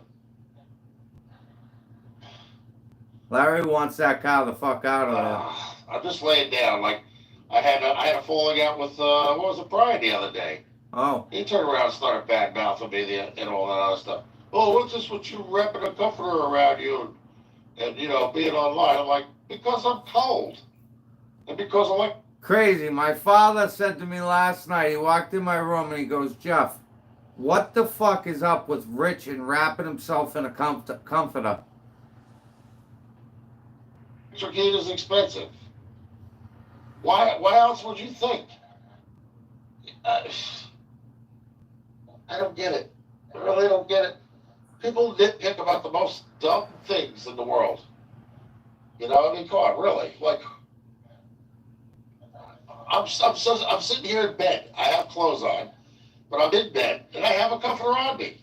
Larry wants that car the fuck out of there. I'm just laying down. Like I had a falling out with what was it, Brian the other day. Oh, He turned around and started bad mouthing me and all that other stuff. Oh, what's this with you wrapping a comforter around you and being online? I'm like, because I'm cold. And because I'm like, crazy. My father said to me last night, he walked in my room and he goes, Jeff, what the fuck is up with Rich and wrapping himself in a comforter? electric heat is expensive. Why else would you think? I don't get it. I really don't get it. People nitpick about the most dumb things in the world. Come on, really. Like, I'm sitting here in bed. I have clothes on, but I'm in bed and I have a comforter on me.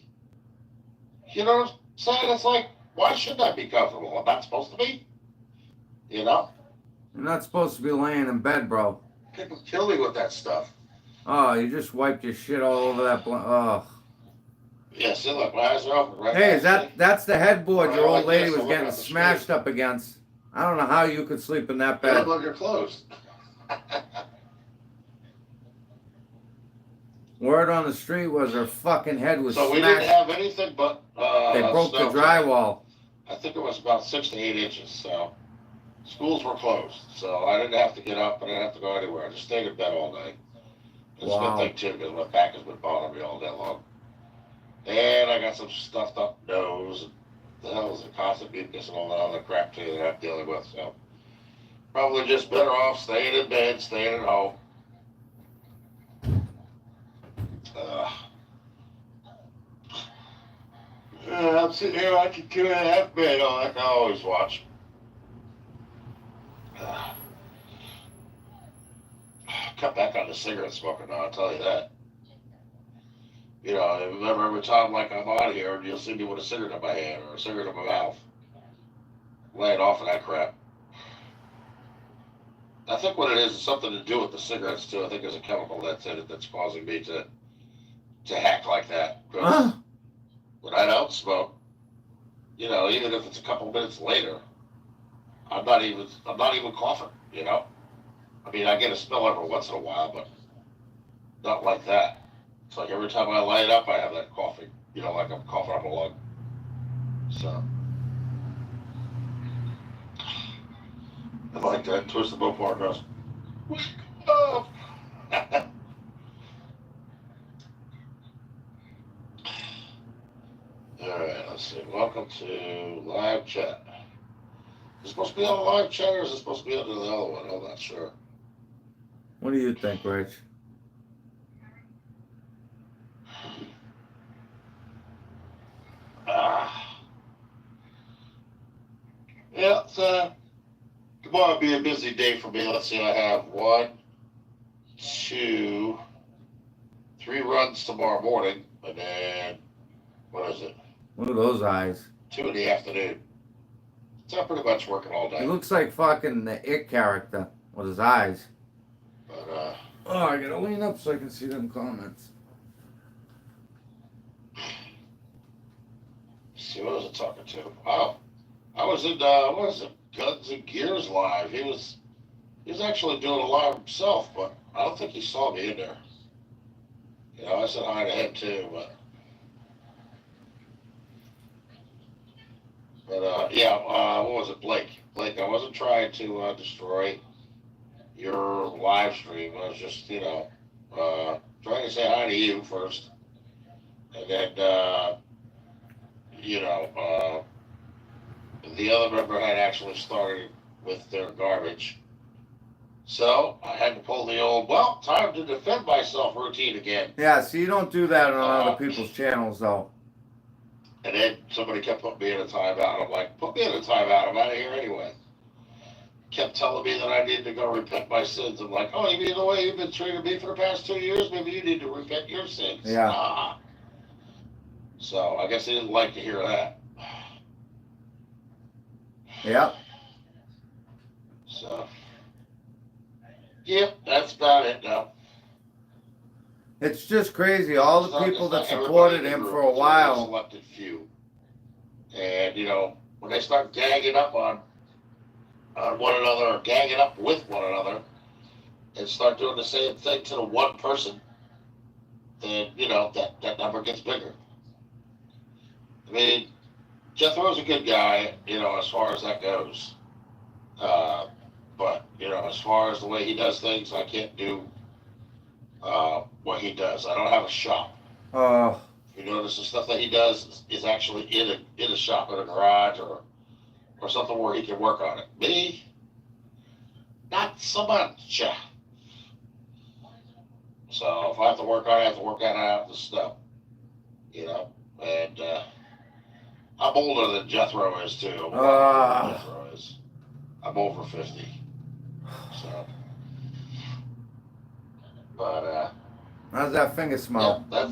You know what I'm saying? It's like, why shouldn't I be comfortable? I'm not supposed to be. You're not supposed to be laying in bed, bro. People kill me with that stuff. Oh, you just wiped your shit all over that oh. Yeah, see, look, my eyes are open right Hey, now. that's the headboard your old lady Like this, was I'm getting looking at the smashed screen. up against. I don't know how you could sleep in that They bed. look like you're closed. Word on the street was her fucking head was So we didn't smashed. have anything but They broke the snow. drywall. I think it was about 6 to 8 inches. So schools were closed, so I didn't have to get up. I didn't have to go anywhere. I just stayed in bed all night. It's a Wow. good thing too, because my back has been bothering me all day long. And I got some stuffed up nose. The hell is a constant mucus and all that other crap too that I'm dealing with. So probably just better off staying in bed, staying at home. I'm sitting here watching 2.5 Men like I always watch. Cut back on the cigarette smoking now, I'll tell you that. Remember every time like I'm on here and you'll see me with a cigarette in my hand or a cigarette in my mouth. Laying off of that crap. I think what it is something to do with the cigarettes too. I think there's a chemical that's in it that's causing me to hack like that. Huh? When I don't smoke, even if it's a couple minutes later, I'm not even coughing, I mean, I get a smell every once in a while, but not like that. It's like every time I light up, I have that coughing. You know, like I'm coughing up a lung. So I like that. Twist the Mopar goes, wake up! Alright, let's see. Welcome to live chat. Is it supposed to be on the live chat or is it supposed to be under the other one? I'm not sure. What do you think, Rich? Yeah, so tomorrow will be a busy day for me. Let's see, I have 1, 2, 3 runs tomorrow morning, and then what is it? Look at those eyes. 2 in the afternoon. So I'm pretty much working all He day. looks like fucking the It character with his eyes. But Oh, I gotta lean up so I can see them comments. see, what was I talking to? Oh, I was in what was it? Guns and Gears live. He was actually doing a live himself, but I don't think he saw me in there. You know, I said hi to him too, but yeah, what was it, Blake? Blake, I wasn't trying to destroy your live stream. I was just, you know, trying to say hi to you first, and then, you know, the other member had actually started with their garbage. So I had to pull the old, well, time to defend myself routine again. Yeah, so you don't do that on other people's channels, though. And then somebody kept putting me in a timeout. I'm like, put me in a timeout. I'm out of here anyway. Kept telling me that I needed to go repent my sins. I'm like, oh, you mean the way you've been treating me for the past 2 years? Maybe you need to repent your sins. Yeah. Ah. So I guess he didn't like to hear that. Yep. So, yep, that's about it now. It's just crazy. All the people that supported him for a while. Selected few. And, you know, when they start gagging up on one another or gagging up with one another and start doing the same thing to the one person, then, you know, that number gets bigger. I mean, Jethro's a good guy, you know, as far as that goes. But, you know, as far as the way he does things, I can't do what he does. I don't have a shop. You notice the stuff that he does is actually in a shop, in a garage, or something where he can work on it. Me, not so much. So if I have to work on it, I have to work on it out of the snow. You know, and I'm older than Jethro is too. I'm older than Jethro is. I'm over 50. So, but how's that finger smell? yeah,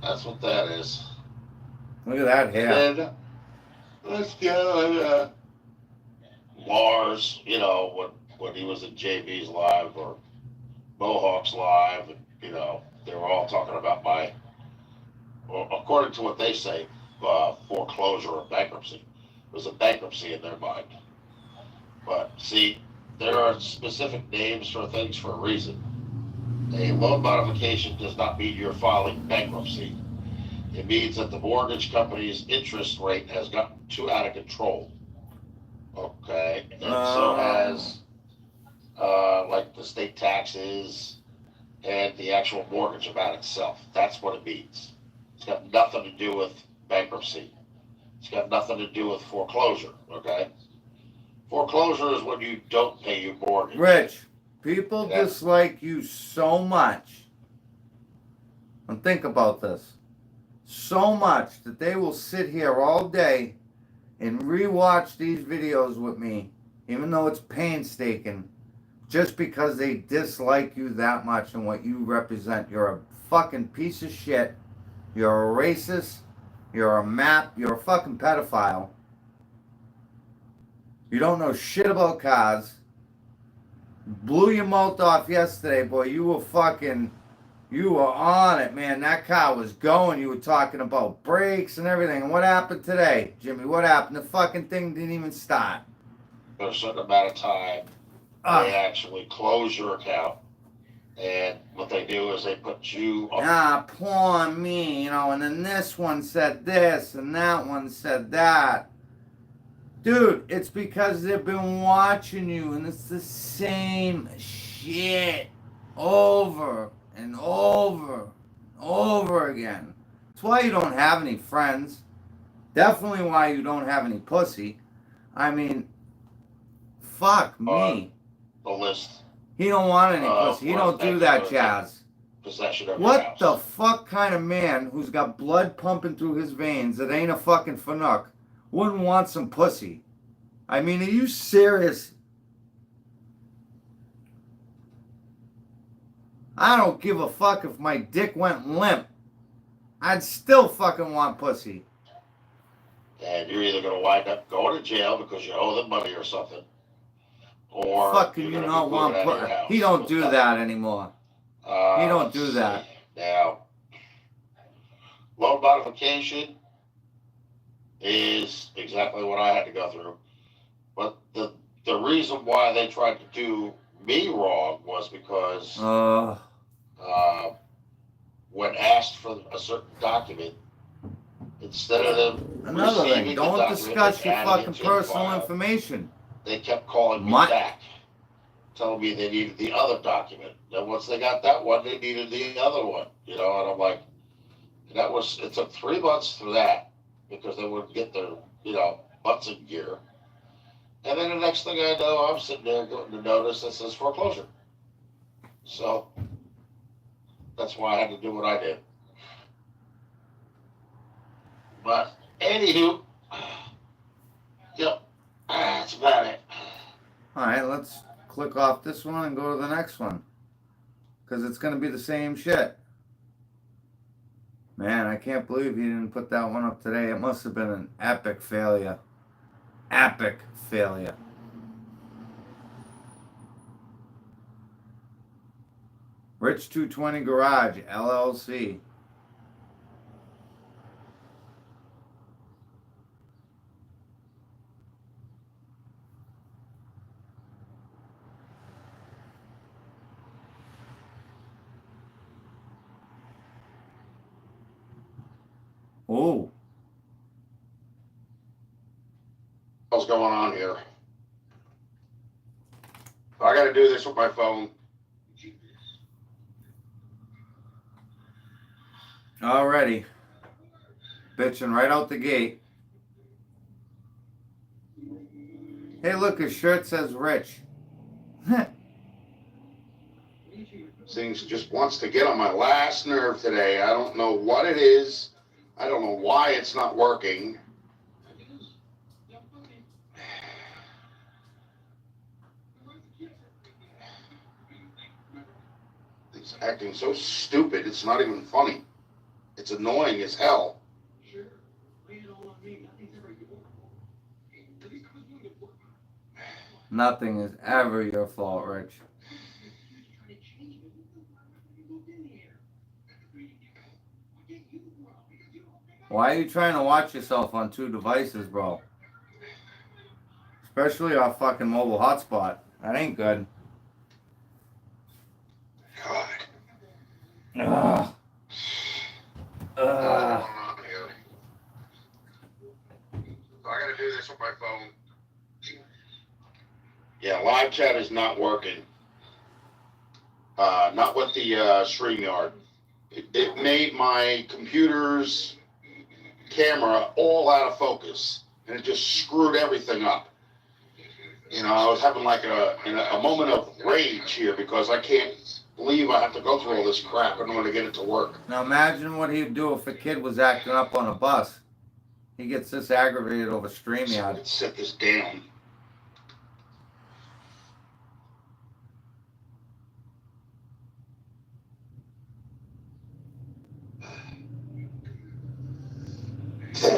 that's what that is. Look at that hair. And then let's go Mars, you know, when he was in JB's live or Mohawk's live, and, you know, they were all talking about my, well, according to what they say, foreclosure or bankruptcy. It was a bankruptcy in their mind. But see, there are specific names for things for a reason. A loan modification does not mean you're filing bankruptcy. It means that the mortgage company's interest rate has gotten too out of control. Okay, and so has like the state taxes and the actual mortgage amount itself. That's what it means. It's got nothing to do with bankruptcy. It's got nothing to do with foreclosure. Okay, foreclosure is when you don't pay your mortgage. Rich, people dislike you so much. And think about this. So much that they will sit here all day and rewatch these videos with me, even though it's painstaking, just because they dislike you that much and what you represent. You're a fucking piece of shit. You're a racist. You're a fucking pedophile. You don't know shit about cars. Blew your mouth off yesterday, boy. You were on it, man. That car was going. You were talking about brakes and everything. And what happened today, Jimmy? What happened? The fucking thing didn't even start. For a certain amount of time, They actually close your account. And what they do is they put you on. Poor me, you know, and then this one said this, and that one said that. Dude, it's because they've been watching you, and it's the same shit over and over and over again. That's why you don't have any friends. Definitely why you don't have any pussy. I mean, fuck me. The list. He don't want any pussy. He don't do that jazz. Possession of What the fuck kind of man who's got blood pumping through his veins that ain't a fucking Fanuc wouldn't want some pussy? I mean, are you serious? I don't give a fuck if my dick went limp. I'd still fucking want pussy. And you're either going to wind up going to jail because you owe them money or something. Or fucking you not want pussy. He don't do that anymore. He don't do that. Now, loan modification is exactly what I had to go through. But the reason why they tried to do me wrong was because when asked for a certain document, instead of them another thing, don't discuss your fucking personal information. They kept calling me back, telling me they needed the other document. Then once they got that one, they needed the other one. You know, and I'm like, it took 3 months for that because they wouldn't get their, butts in gear. And then the next thing I know, I'm sitting there getting the notice that says foreclosure. So that's why I had to do what I did. But anywho, yep, that's about it. All right, let's click off this one and go to the next one. Because it's going to be the same shit. Man, I can't believe you didn't put that one up today. It must have been an epic failure. Epic failure. Rich 220 Garage, LLC. Oh. What's going on here? I got to do this with my phone. Alrighty. Bitching right out the gate. Hey, look, his shirt says Rich. Things just wants to get on my last nerve today. I don't know what it is. I don't know why it's not working. It's acting so stupid, it's not even funny. It's annoying as hell. Nothing is ever your fault, Rich. Why are you trying to watch yourself on 2 devices, bro? Especially our fucking mobile hotspot. That ain't good. God. Ugh. I gotta do this with my phone. Yeah, live chat is not working. Not with the StreamYard. It made my computer's camera all out of focus, and it just screwed everything up. I was having like a moment of rage here because I can't believe I have to go through all this crap in order to get it to work. Now imagine what he'd do if a kid was acting up on a bus. He gets this aggravated over StreamYard. Let's set this down.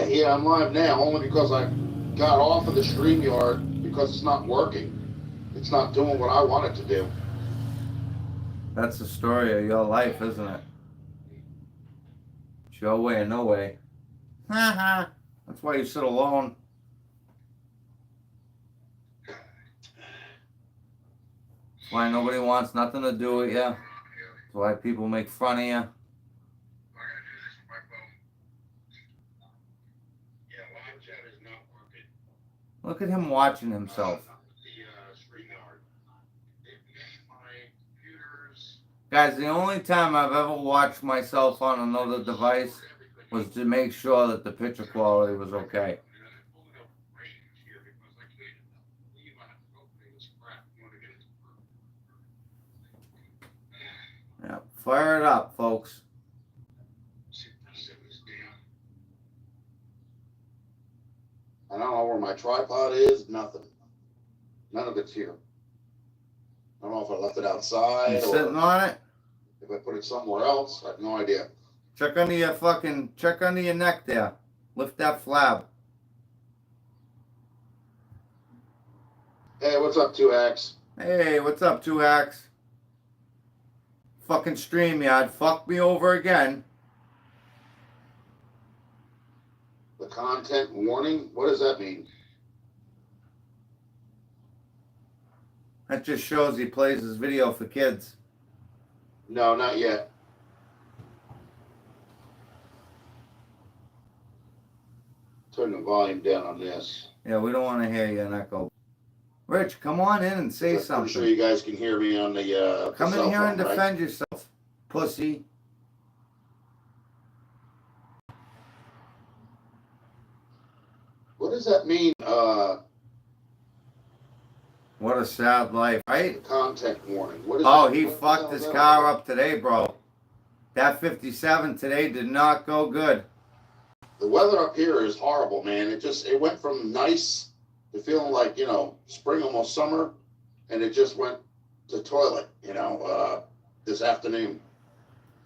Yeah, I'm live now only because I got off of the StreamYard because it's not working. It's not doing what I want it to do. That's the story of your life, isn't it? It's your way or no way. That's why you sit alone. That's why nobody wants nothing to do with you. That's why people make fun of you. Look at him watching himself. Guys, the only time I've ever watched myself on another device was to make sure that the picture quality was okay. Yeah, fire it up, folks. I don't know where my tripod is, nothing. None of it's here. I don't know if I left it outside You or sitting on it? if I put it somewhere else. I have no idea. Check under your neck there. Lift that flab. Hey, what's up, 2X? Hey, what's up, 2X? Fucking StreamYard fucked me over again. The content warning? What does that mean? That just shows he plays his video for kids. No, not yet. Turn the volume down on this. Yeah, we don't want to hear you in echo. Rich, come on in and say I'm something. pretty sure you guys can hear me on the Come in cell here phone, and defend right? yourself, pussy. What does that mean? What a sad life, The right? content warning. What is Oh, that? he What the fucked hell his is that car about? up today, bro. That 57 today did not go good. The weather up here is horrible, man. It went from nice to feeling like, spring, almost summer, and it just went to toilet, this afternoon.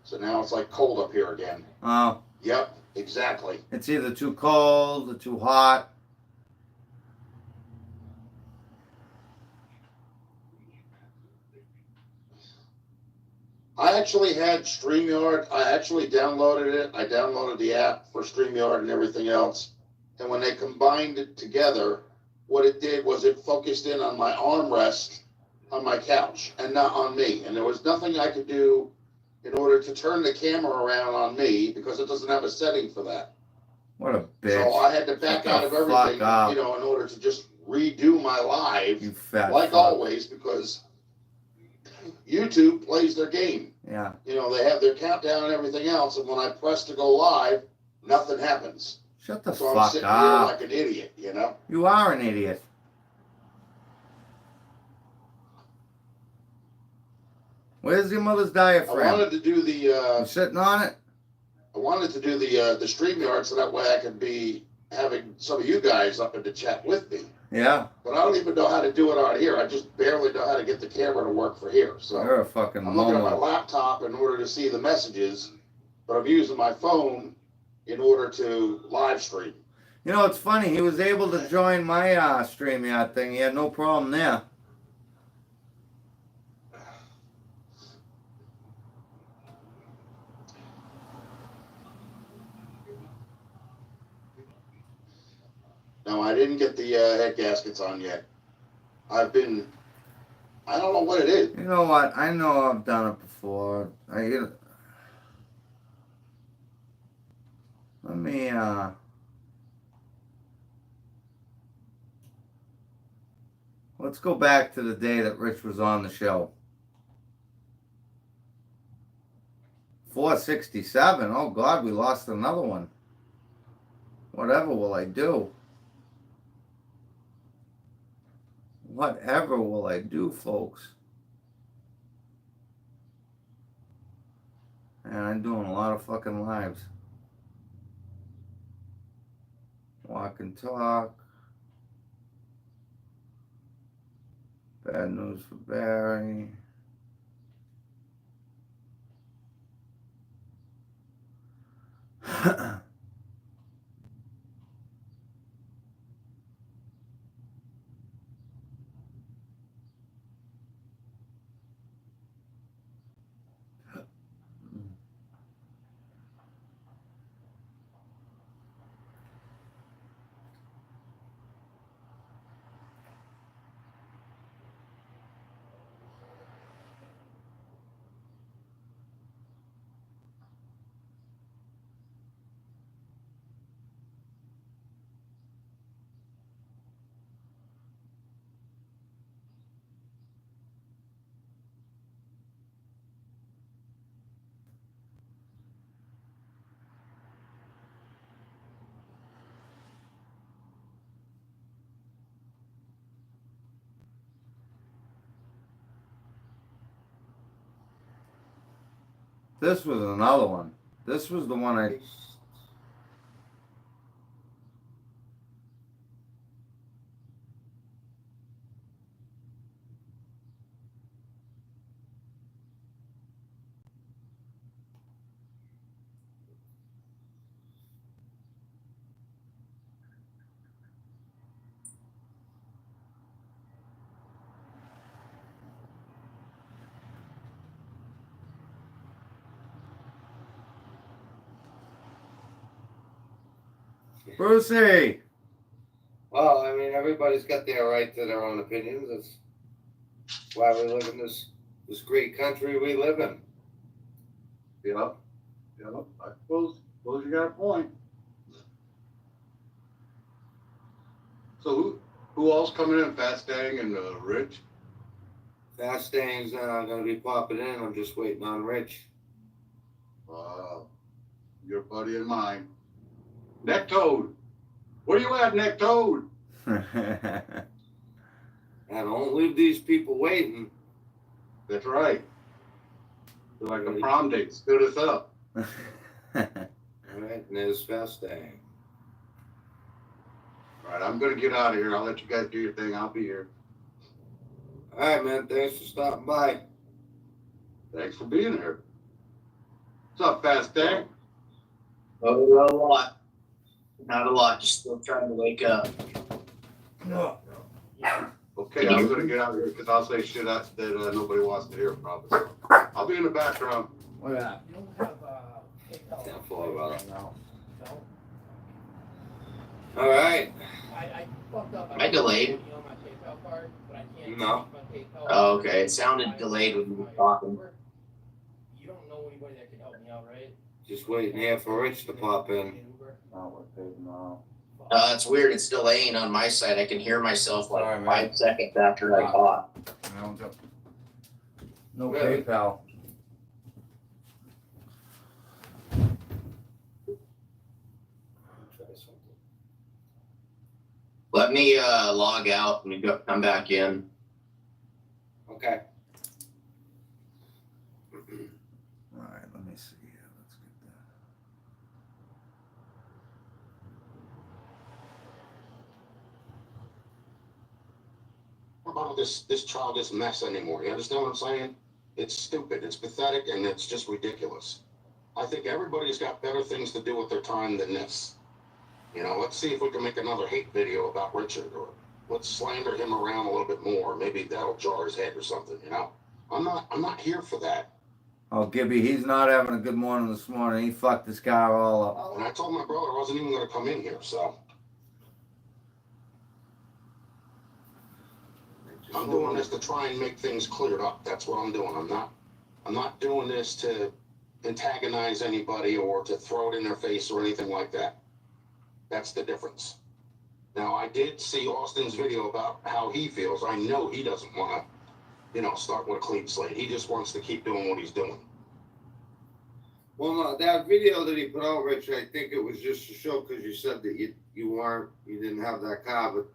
So now it's like cold up here again. Oh, Yep, exactly. it's either too cold or too hot. I actually had StreamYard. I actually downloaded it. I downloaded the app for StreamYard and everything else. And when they combined it together, what it did was it focused in on my armrest on my couch and not on me. And there was nothing I could do in order to turn the camera around on me because it doesn't have a setting for that. What a bitch. So I had to back Shut out the of everything, fuck up. in order to just redo my live, You fat like fuck. always, because YouTube plays their game. Yeah. They have their countdown and everything else, and when I press to go live, nothing happens. Shut the So I'm fuck sitting here up. like an idiot, You are an idiot. Where's your mother's I diaphragm? wanted to do You sitting on it? the StreamYard so that way I could be having some of you guys up in the chat with me. Yeah. But I don't even know how to do it out here. I just barely know how to get the camera to work for here. So You're a fucking I'm looking at my momo. laptop in order to see the messages, but I'm using my phone in order to live stream. You know, it's funny. He was able to join my StreamYard thing. He had no problem there. No, I didn't get the head gaskets on yet. I don't know what it is. You know what? I know I've done it before. Let me, let's go back to the day that Rich was on the show. 467. Oh, God, we lost another one. Whatever will I do? Whatever will I do, folks? And I'm doing a lot of fucking lives. Walk and talk. Bad news for Barry. This was another one. This was the one I. Brucey! Well, I mean, everybody's got their right to their own opinions. That's why we live in this great country we live in. Yep. I suppose you got a point. So who else coming in? Fastang and Rich? Fastang's gonna be popping in. I'm just waiting on Rich. Wow. Your buddy and mine. Neck Toad. Where you at, Neck Toad? And don't leave these people waiting. That's right. They're like a prom date. Stood us up. All right, and there's Fastang. All right, I'm going to get out of here. I'll let you guys do your thing. I'll be here. All right, man. Thanks for stopping by. Thanks for being here. What's up, Fastang? Oh, not a lot. Not a lot. Just still trying to wake up. Okay, I'm going to get out of here because I'll say shit that nobody wants to hear probably. So I'll be in the background. What that? You don't have PayPal. Can't follow about it. No. No? All right. I fucked up. I delayed. You know my PayPal card, but I can't No. change my PayPal. Oh, okay. It sounded delayed when you were talking. You don't know anybody that can help me out, right? Just waiting here for Rich to pop in. No, we're paid now. It's weird. It's delaying on my side. I can hear myself like Sorry, man. 5 seconds after I talk. No Really? PayPal. Try something. Let me log out and come back in. Okay. All right, let me see here. Let's get that. About this childish mess anymore. You understand what I'm saying? It's stupid, it's pathetic, and it's just ridiculous. I think everybody's got better things to do with their time than this. You know, let's see if we can make another hate video about Richard, or let's slander him around a little bit more. Maybe that'll jar his head or something, you know? I'm not here for that. Oh, Gibby, he's not having a good morning this morning. He fucked his car all up. And I told my brother I wasn't even gonna come in here, so I'm doing this to try and make things cleared up. That's what I'm doing. I'm not doing this to antagonize anybody or to throw it in their face or anything like that. That's the difference. Now, I did see Austin's video about how he feels. I know he doesn't want to, start with a clean slate. He just wants to keep doing what he's doing. Well, no, that video that he put out, Rich, I think it was just to show because you said that you didn't have that car, but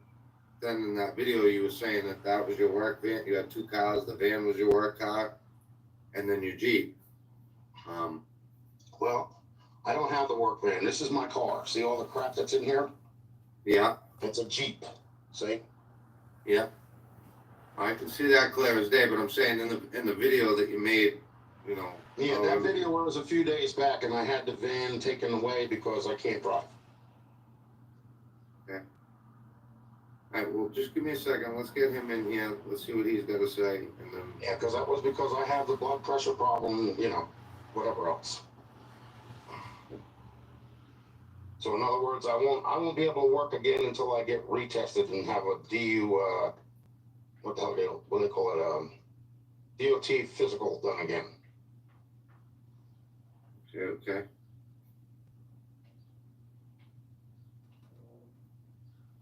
then in that video you were saying that was your work van. You had 2 cars. The van was your work car, and then your Jeep. Well, I don't have the work van. This is my car. See all the crap that's in here? Yeah, It's a Jeep. See? yeah. I can see that clear as day, but I'm saying in the video that you made, Yeah, that video was a few days back, and I had the van taken away because I can't drive. All right, well, just give me a second. Let's get him in here. Let's see what he's got to say, and then. Yeah, because that was because I have the blood pressure problem, whatever else. So in other words, I won't be able to work again until I get retested and have a DU, what the hell what do they call it, DOT physical done again. Okay.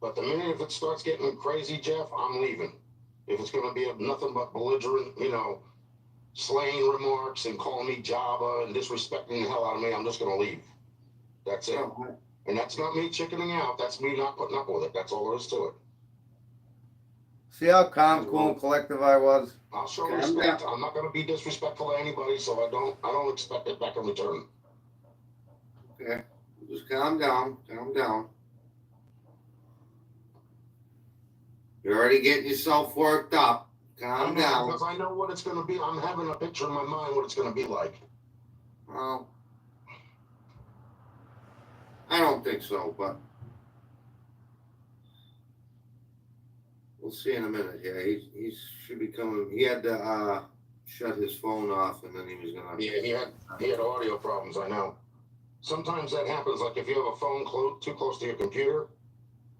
But the minute if it starts getting crazy, Jeff, I'm leaving. If it's going to be nothing but belligerent, slaying remarks and calling me Java and disrespecting the hell out of me, I'm just going to leave. That's it. And that's not me chickening out. That's me not putting up with it. That's all there is to it. See how calm, cool, and collective I was? I'll show Calm respect. down. I'm not gonna be disrespectful to anybody, so I don't expect it back in return. Okay, just calm down, calm down. You're already getting yourself worked up. Calm down. Because I know what it's gonna be. I'm having a picture in my mind what it's gonna be like. Well, I don't think so, but we'll see in a minute. Yeah, he should be coming. He had to shut his phone off, and then he was gonna. Yeah, he had audio problems. I know. Sometimes that happens. Like if you have a phone too close to your computer,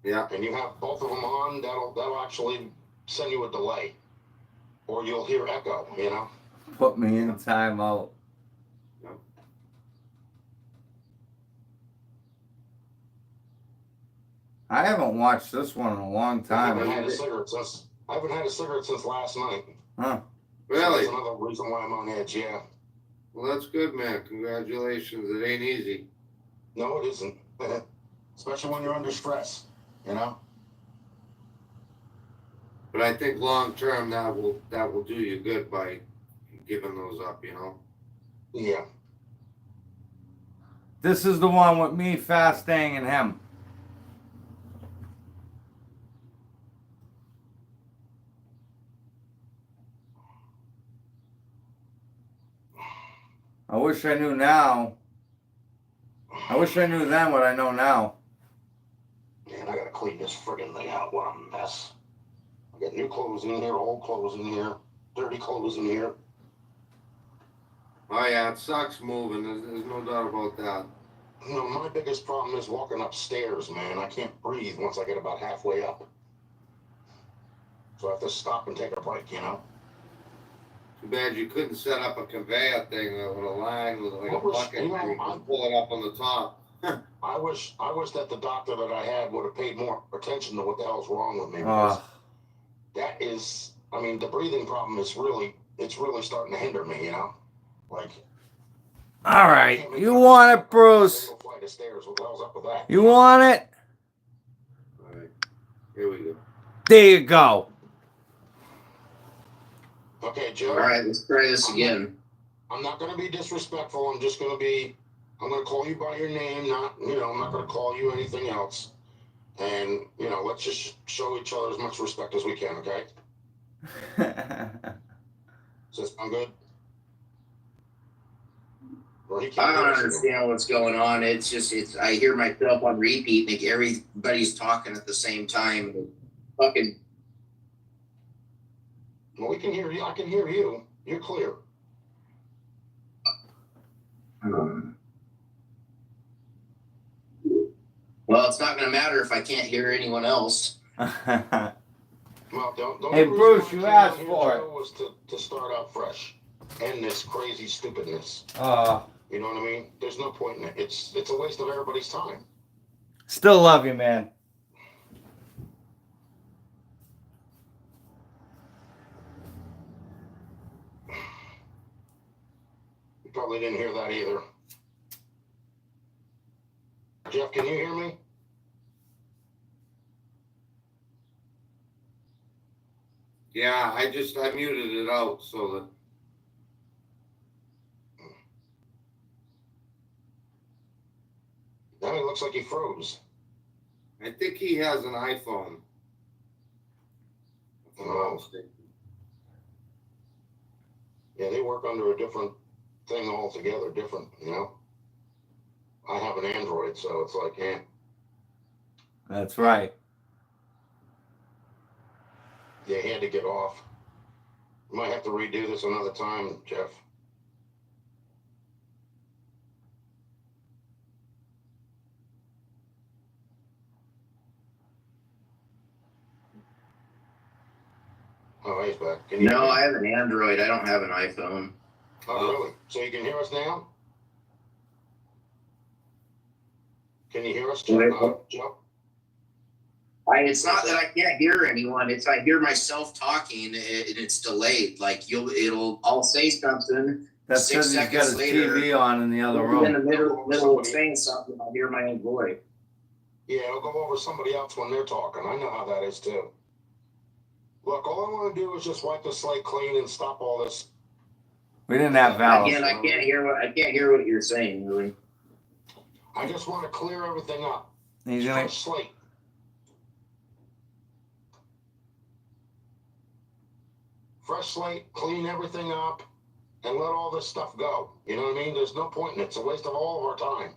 Yeah. and you have both of them on, that'll actually send you a delay, or you'll hear echo. You know. Put me in timeout. I haven't watched this one in a long I time. haven't had a cigarette since last night. Huh. So Really? that's another reason why I'm on edge. Yeah. Well, that's good, man. Congratulations. It ain't easy. No, it isn't. Especially when you're under stress. You know. But I think long term that will do you good by giving those up. You know. Yeah. This is the one with me, Fasting, and him. I wish I knew now. I wish I knew then what I know now. Man, I gotta clean this friggin' thing out. What a mess. I got new clothes in here, old clothes in here, dirty clothes in here. Oh yeah, it sucks moving. There's no doubt about that. You know, my biggest problem is walking upstairs, man. I can't breathe once I get about halfway up. So I have to stop and take a break, you know? Too bad you couldn't set up a conveyor thing with a line with like a bucket. You know, and you could pull it up on the top. I wish that the doctor that I had would have paid more attention to what the hell's wrong with me. Oh, Because that is, I mean, the breathing problem is really starting to hinder me, you know? Like, all right. You want it, Bruce? single flight of stairs, what the hell's up with that? You want it? All right, here we go. There you go. Okay, Joe. All right, let's try this again. I'm not going to be disrespectful. I'm going to call you by your name. I'm not going to call you anything else. And, let's just show each other as much respect as we can, okay? Does that sound good? Or he I can't don't hear us understand what's going on. It's I hear myself on repeat, like everybody's talking at the same time. Fucking. Well, we can hear you. I can hear you. You're clear. Well, it's not going to matter if I can't hear anyone else. Well, don't Hey, the reason Bruce, why I you came asked out here, for it. Joe, was to start out fresh. End this crazy stupidness. You know what I mean? There's no point in it. It's a waste of everybody's time. Still love you, man. You probably didn't hear that either. Jeff, can you hear me? Yeah, I muted it out so that. Now it looks like he froze. I think he has an iPhone. If I'm not mistaken. Yeah, they work under a different thing altogether, different, I have an Android, so it's like, That's right. yeah, he had to get off. Might have to redo this another time, Jeff. Oh, he's back. Can you hear No, me? I have an Android. I don't have an iPhone. Oh, really? So you can hear us now? Can you hear us, Wait, Joe? It's not that I can't hear anyone. It's I hear myself talking and it's delayed. Like I'll say something. That's 6 because he's got seconds his later, TV on in the other in room. the middle of saying something, I'll hear my own voice. Yeah, it'll go over somebody else when they're talking. I know how that is too. Look, all I want to do is just wipe the slate clean and stop all this. We didn't have valves. Again, I can't hear what you're saying, really. I just want to clear everything up. He's gonna. Fresh slate. Fresh slate, clean everything up, and let all this stuff go. You know what I mean? There's no point in it. It's a waste of all of our time.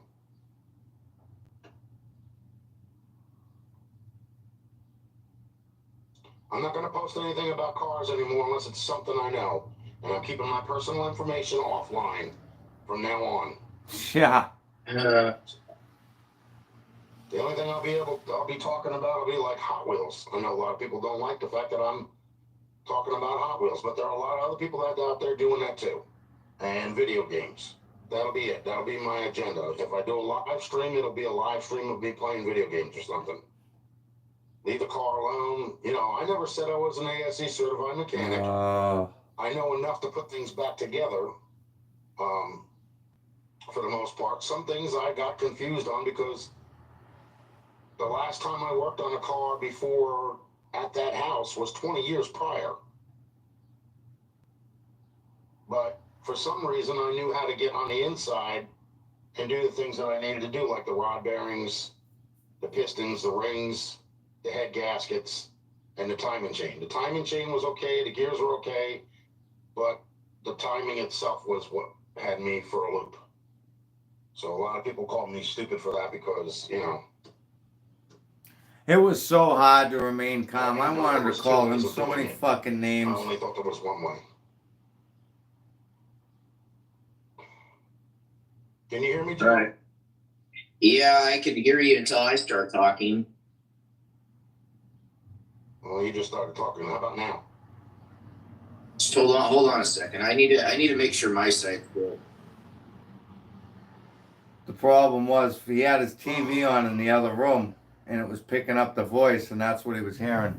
I'm not going to post anything about cars anymore unless it's something I know. And I'm keeping my personal information offline from now on. Yeah. Uh, The only thing I'll be talking about will be like Hot Wheels. I know a lot of people don't like the fact that I'm talking about Hot Wheels, but there are a lot of other people out there doing that too. And video games. That'll be it. That'll be my agenda. If I do a live stream, it'll be a live stream of me playing video games or something. Leave the car alone. You know, I never said I was an ASE certified mechanic. I know enough to put things back together, for the most part. Some things I got confused on because the last time I worked on a car before at that house was 20 years prior. But for some reason, I knew how to get on the inside and do the things that I needed to do, like the rod bearings, the pistons, the rings, the head gaskets, and the timing chain. The timing chain was okay, the gears were okay, but the timing itself was what had me for a loop. So a lot of people called me stupid for that because, you know. It was so hard to remain calm. I wanted to call him so many fucking I names. only thought there was one way. Can you hear me, Joe? right. Yeah, I could hear you until I start talking. Well, you just started talking. How about now? Just hold on a second. I need to make sure my site's good. The problem was he had his TV on in the other room, and it was picking up the voice, and that's what he was hearing.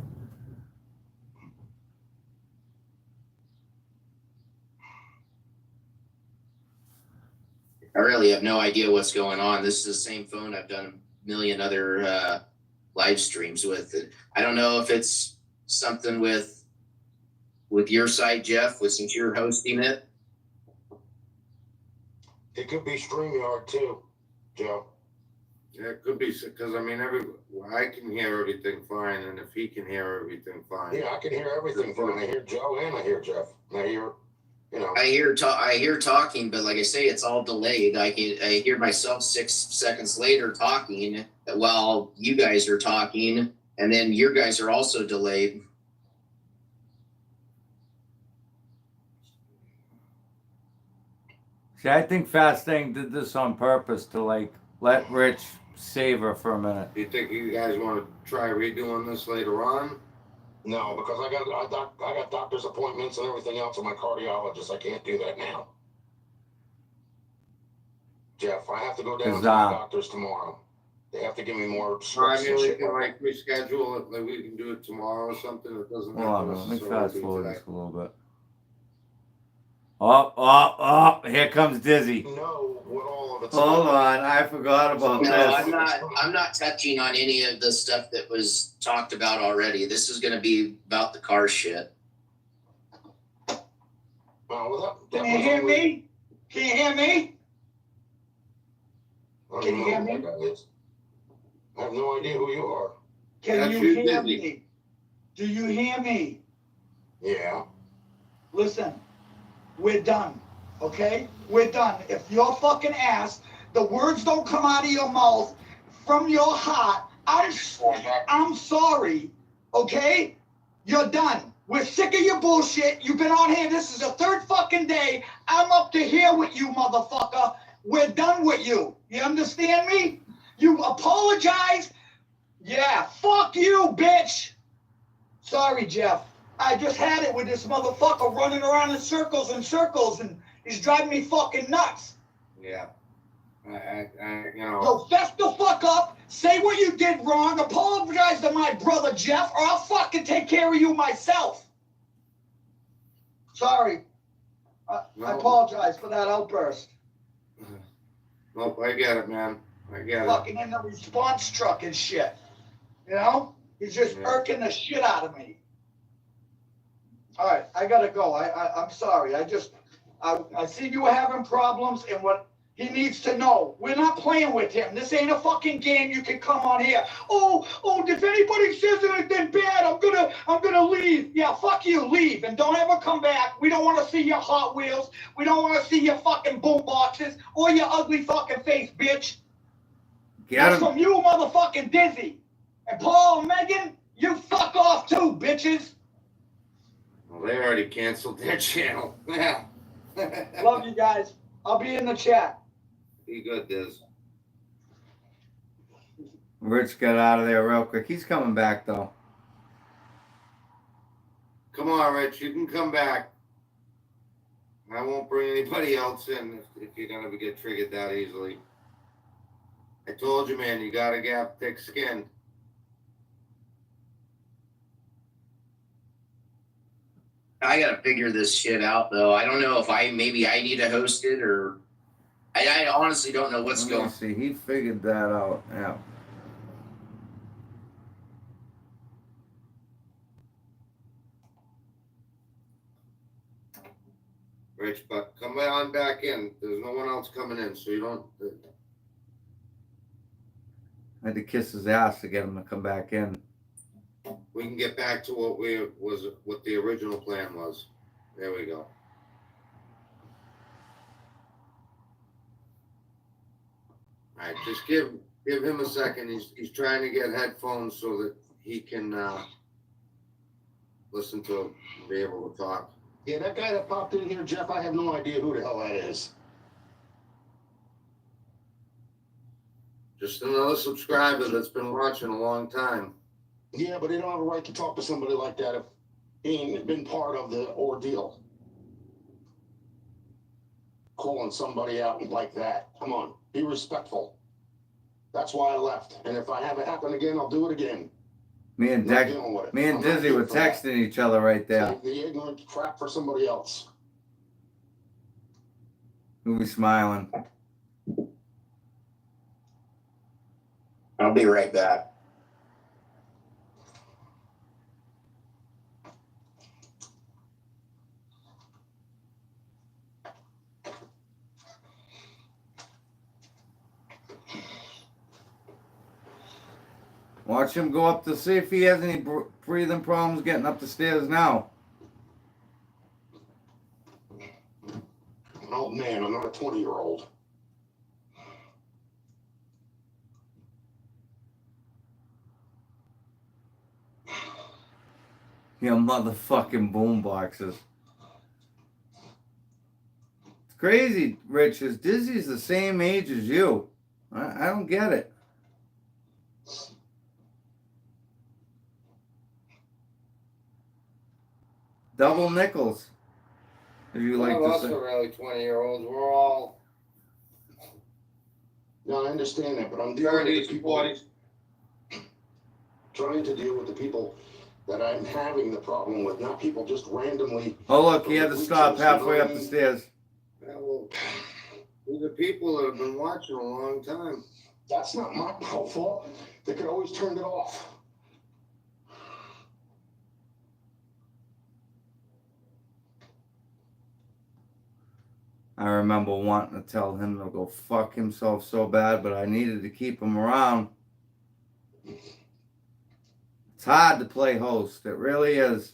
I really have no idea what's going on. This is the same phone I've done a million other live streams with. I don't know if it's something with your site, Jeff, since you're hosting it. It could be StreamYard too, Joe. Yeah, it could be, because I mean, I can hear everything fine, and if he can hear everything fine. Yeah, I can hear everything from I hear Joe and I hear Jeff. And I hear, you know. I hear talking, but like I say, it's all delayed. I hear myself 6 seconds later talking while you guys are talking, and then your guys are also delayed. See, I think Fast Thing did this on purpose to like let Rich savor for a minute. Do you think you guys want to try redoing this later on? No, because I got doctor's appointments and everything else with my cardiologist. I can't do that now. Jeff, I have to go down to the doctor's tomorrow. They have to give me more scripts and We shit. can like reschedule it, like we can do it tomorrow or something. It doesn't have Hold to on, let me necessarily fast be forward today. this a little bit. Oh, here comes Dizzy. Know what all of it's Hold about. on, I forgot about No, this. I'm not touching on any of the stuff that was talked about already. This is going to be about the car shit. Well, that Can you hear me? Can you hear me? I don't Can even you know hear who that guy is. I have no idea who you are. Can That's you you, hear Disney. me? Do you hear me? Yeah. Listen, we're done, okay? We're done. If your fucking ass, the words don't come out of your mouth from your heart, I'm sorry, okay? You're done. We're sick of your bullshit. You've been on here. This is the third fucking day. I'm up to here with you, motherfucker. We're done with you. You understand me? You apologize. Yeah, fuck you, bitch. Sorry, Jeff. I just had it with this motherfucker running around in circles and circles, and he's driving me fucking nuts. Yeah. I you know. So fess the fuck up, say what you did wrong, apologize to my brother Jeff, or I'll fucking take care of you myself. Sorry. I apologize for that outburst. Nope, I get it, man. I get it. Fucking in the response truck and shit. You know? He's just Yeah. irking the shit out of me. All right, I gotta go. I'm sorry. I see you were having problems, and what he needs to know, we're not playing with him. This ain't a fucking game. You can come on here. Oh, if anybody says anything bad, I'm gonna leave. Yeah, fuck you, leave, and don't ever come back. We don't want to see your Hot Wheels. We don't want to see your fucking boom boxes or your ugly fucking face, bitch. Get That's him. from you, motherfucking Dizzy. And Paul and Megan, you fuck off too, bitches. Well, they already canceled their channel. Yeah. Love you guys. I'll be in the chat. Be good, Diz. Rich got out of there real quick. He's coming back though. Come on, Rich. You can come back. I won't bring anybody else in if you're gonna get triggered that easily. I told you, man. You gotta get thick skin. I gotta figure this shit out though. I don't know if maybe I need to host it or I honestly don't know what's Let me going. see. He figured that out. Yeah. Rich, but come on back in. There's no one else coming in, so you don't. I had to kiss his ass to get him to come back in. We can get back to what the original plan was. There we go. All right, just give him a second. He's trying to get headphones so that he can listen to be able to talk. Yeah, that guy that popped in here, Jeff, I have no idea who the hell that is. Just another subscriber that's been watching a long time. Yeah, but they don't have a right to talk to somebody like that if he ain't been part of the ordeal. Calling somebody out like that. Come on, be respectful. That's why I left. And if I have it happen again, I'll do it again. Me and Not dealing with it. me and I'm not Dizzy here were for that. texting each other right there. Save the ignorant crap for somebody else. We were smiling. I'll be right back. Watch him go up to see if he has any breathing problems getting up the stairs now. I'm an old man. I'm not a 20-year-old. You motherfucking boom boxes. It's crazy, Rich. Is Dizzy's the same age as you? I don't get it. Double nickels, as you like None of to us say. are really 20-year-olds. We're all No, I understand that, but I'm dealing with 30s, the people. 40s. Trying to deal with the people that I'm having the problem with, not people just randomly. Oh look, he had to stop halfway up the stairs. Yeah, well, these are people that have been watching a long time. That's not my fault. They could always turn it off. I remember wanting to tell him to go fuck himself so bad, but I needed to keep him around. It's hard to play host. It really is.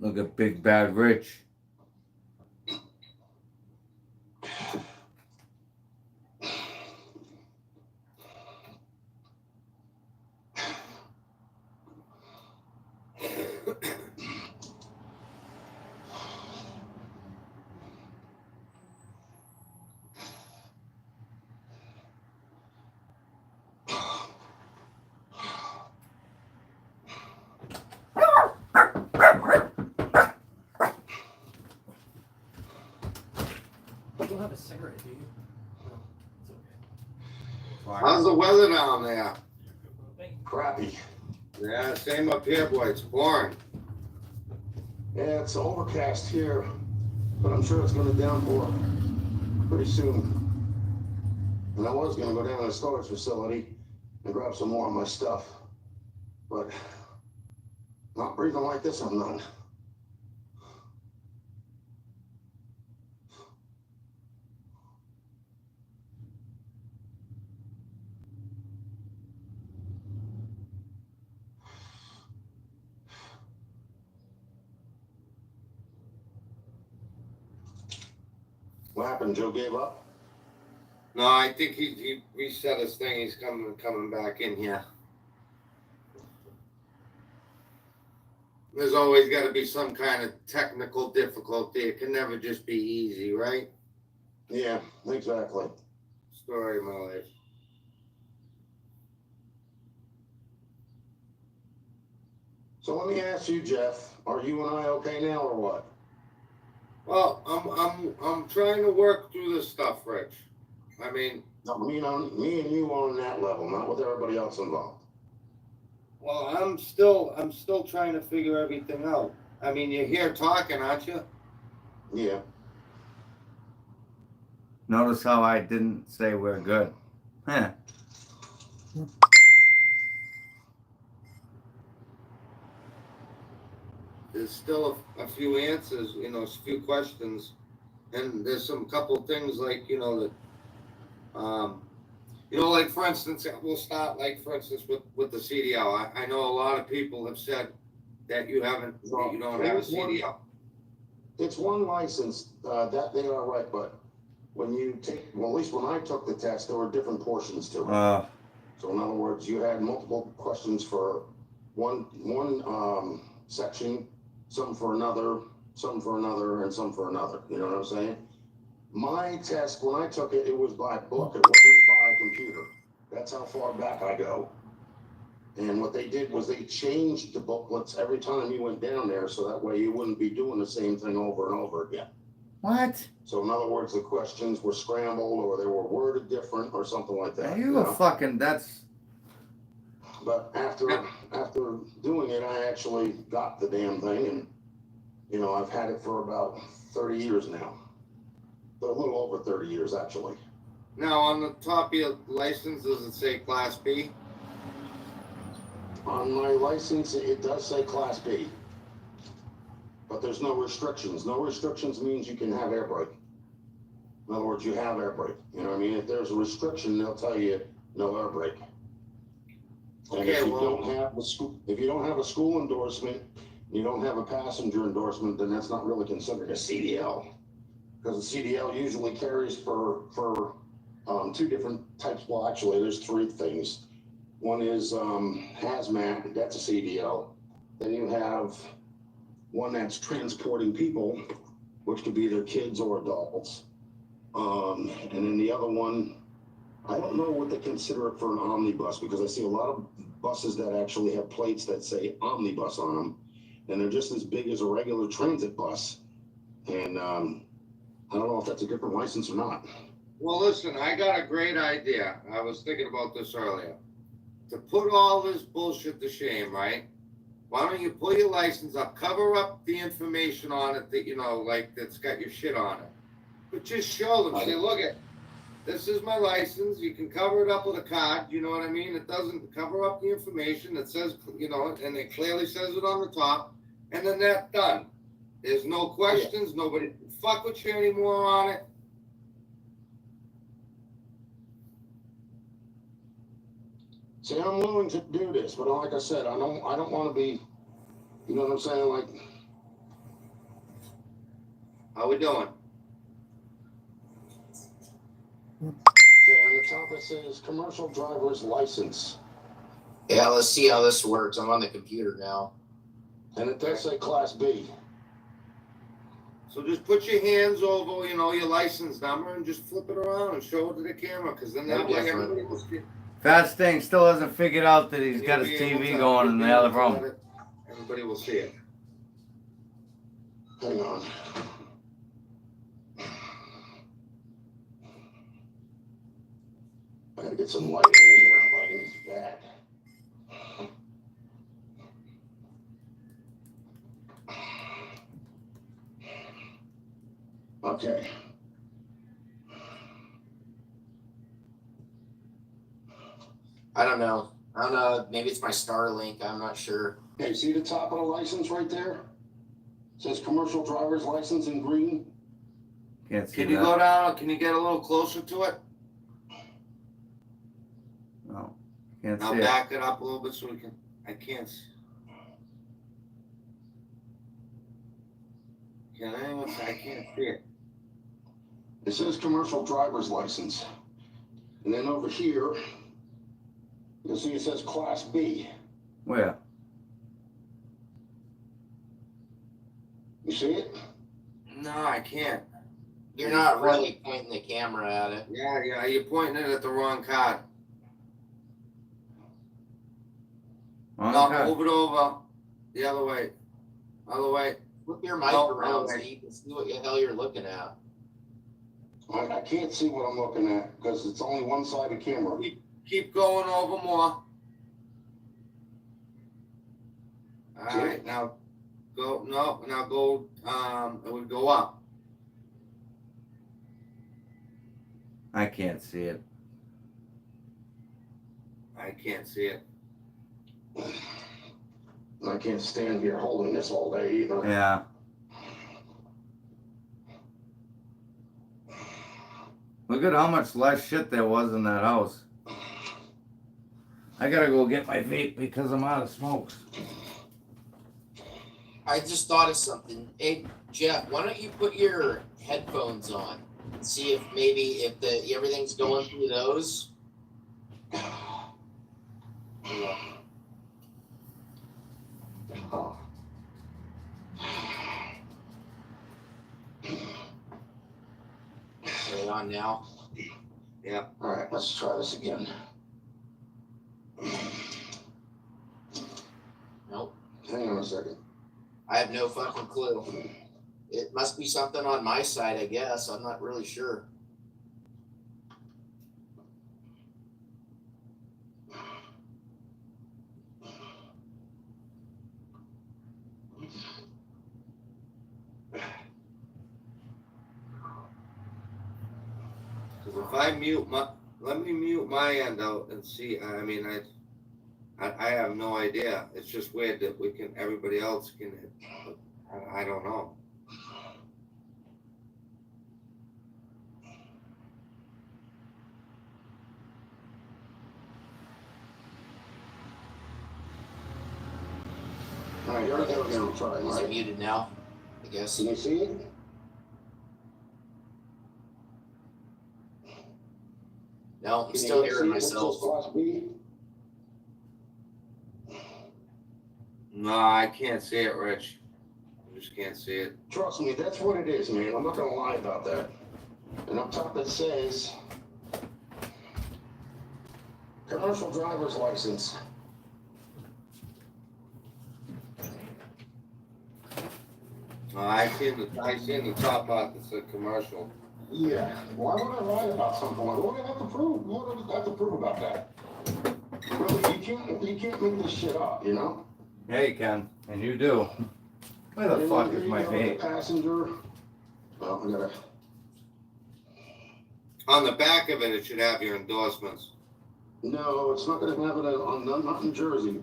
Look at Big Bad Rich. You don't have a cigarette, do you? No, it's okay. How's the weather down there? Crappy. Yeah, same up here, boy. It's boring. Yeah, it's overcast here, but I'm sure it's gonna downpour pretty soon. And I was gonna go down to the storage facility and grab some more of my stuff, but not breathing like this, I'm not. What happened? Joe gave up? No, I think he reset his thing. He's coming back in here. There's always got to be some kind of technical difficulty. It can never just be easy, right? Yeah, exactly. Story of my life. So let me ask you, Jeff, are you and I okay now or what? Well, I'm trying to work through this stuff, Rich. I mean, No, me and you on that level, not with everybody else involved. well, I'm still trying to figure everything out. I mean, you're here talking, aren't you? Yeah. Notice how I didn't say we're good. Huh. There's still a few answers, a few questions, and there's some couple things like, that, like for instance, we'll start like for instance with the CDL. I know a lot of people have said that you don't have a CDL. It's one license, that they are right, but when you at least when I took the test, there were different portions to it. So in other words, you had multiple questions for one section, some for another, and some for another. You know what I'm saying? My test, when I took it, it was by book. It wasn't by computer. That's how far back I go. And what they did was they changed the booklets every time you went down there, so that way you wouldn't be doing the same thing over and over again. What? So in other words, the questions were scrambled or they were worded different or something like that. Are you a fucking, that's... But after doing it, I actually got the damn thing, and I've had it for about 30 years now. A little over 30 years, actually. Now, on the top of your license, does it say Class B? On my license, it does say Class B. But there's no restrictions. No restrictions means you can have air brake. In other words, you have air brake. You know what I mean? If there's a restriction, they'll tell you no air brake. And Okay, if you don't have a school endorsement, you don't have a passenger endorsement, then that's not really considered a CDL. Because the CDL usually carries for two different types. Well, actually, there's three things. One is hazmat, that's a CDL. Then you have one that's transporting people, which could be either kids or adults. And then the other one, I don't know what they consider it for an omnibus, because I see a lot of buses that actually have plates that say omnibus on them, and they're just as big as a regular transit bus. And I don't know if that's a different license or not. Well, listen, I got a great idea. I was thinking about this earlier. To put all this bullshit to shame, right? Why don't you pull your license up, cover up the information on it that, that's got your shit on it. But just show them, say, look this is my license. You can cover it up with a card, you know what I mean? It doesn't cover up the information. It says, and it clearly says it on the top. And then that's done. There's no questions. Yeah. Nobody can fuck with you anymore on it. See, I'm willing to do this, but like I said, I don't want to be, you know what I'm saying? Like, how we doing? Okay, on the top it says commercial driver's license. Yeah, let's see how this works. I'm on the computer now. And it does say Class B. So just put your hands over, your license number and just flip it around and show it to the camera, because then that way everybody will see it. Fast thing still hasn't figured out that he's got his TV going in the other room. Everybody will see it. Hang on. I gotta get get some lighting in here. Lighting is bad. Okay. I don't know. Maybe it's my Starlink. I'm not sure. Hey, see the top of the license right there? It says commercial driver's license in green. Can't see Can you that. go down? Can you get a little closer to it? No, can't Now see it. back it up a little bit so we can. I can't. Can anyone? I can't see it. It says commercial driver's license. And then over here, you'll see it says Class B. Where? You see it? No, I can't. You're not really pointing the camera at it. Yeah, you're pointing it at the wrong card. No, move it over. The other way. Other way. Flip your mic No, around no, so you can see what the hell you're looking at. I can't see what I'm looking at because it's only one side of camera. Keep going over more. All right, now go. No, now go. It would go up. I can't see it. I can't see it. I can't stand here holding this all day either. Yeah. Look at how much less shit there was in that house. I gotta go get my vape because I'm out of smokes. I just thought of something. Hey, Jeff, why don't you put your headphones on and see if maybe everything's going through those? Yeah. Oh. Are they on now? Yeah. All right, let's try this again. Nope. Hang on a second. I have no fucking clue. It must be something on my side, I guess. I'm not really sure. Because if I mute my, let me mute my end out and see. I mean, I have no idea. It's just weird that we can. Everybody else can. I don't know. All right, here we go again. Try, Is it right? muted now? I guess. Can you see it? No, I'm Can still you hearing see it? It says myself. Class B. No, I can't see it, Rich. I just can't see it. Trust me, that's what it is, man. I'm not gonna lie about that. And up top it says commercial driver's license. I seen the top part that said commercial. Yeah. Why would I lie about something? What do I have to prove? What do I have to prove about that? Really, you can't make this shit up, you know? Yeah, you can. And you do. Where the fuck is my vape? Passenger. Well, I gotta. On the back of it, it should have your endorsements. No, it's not gonna have it on, not in Jersey.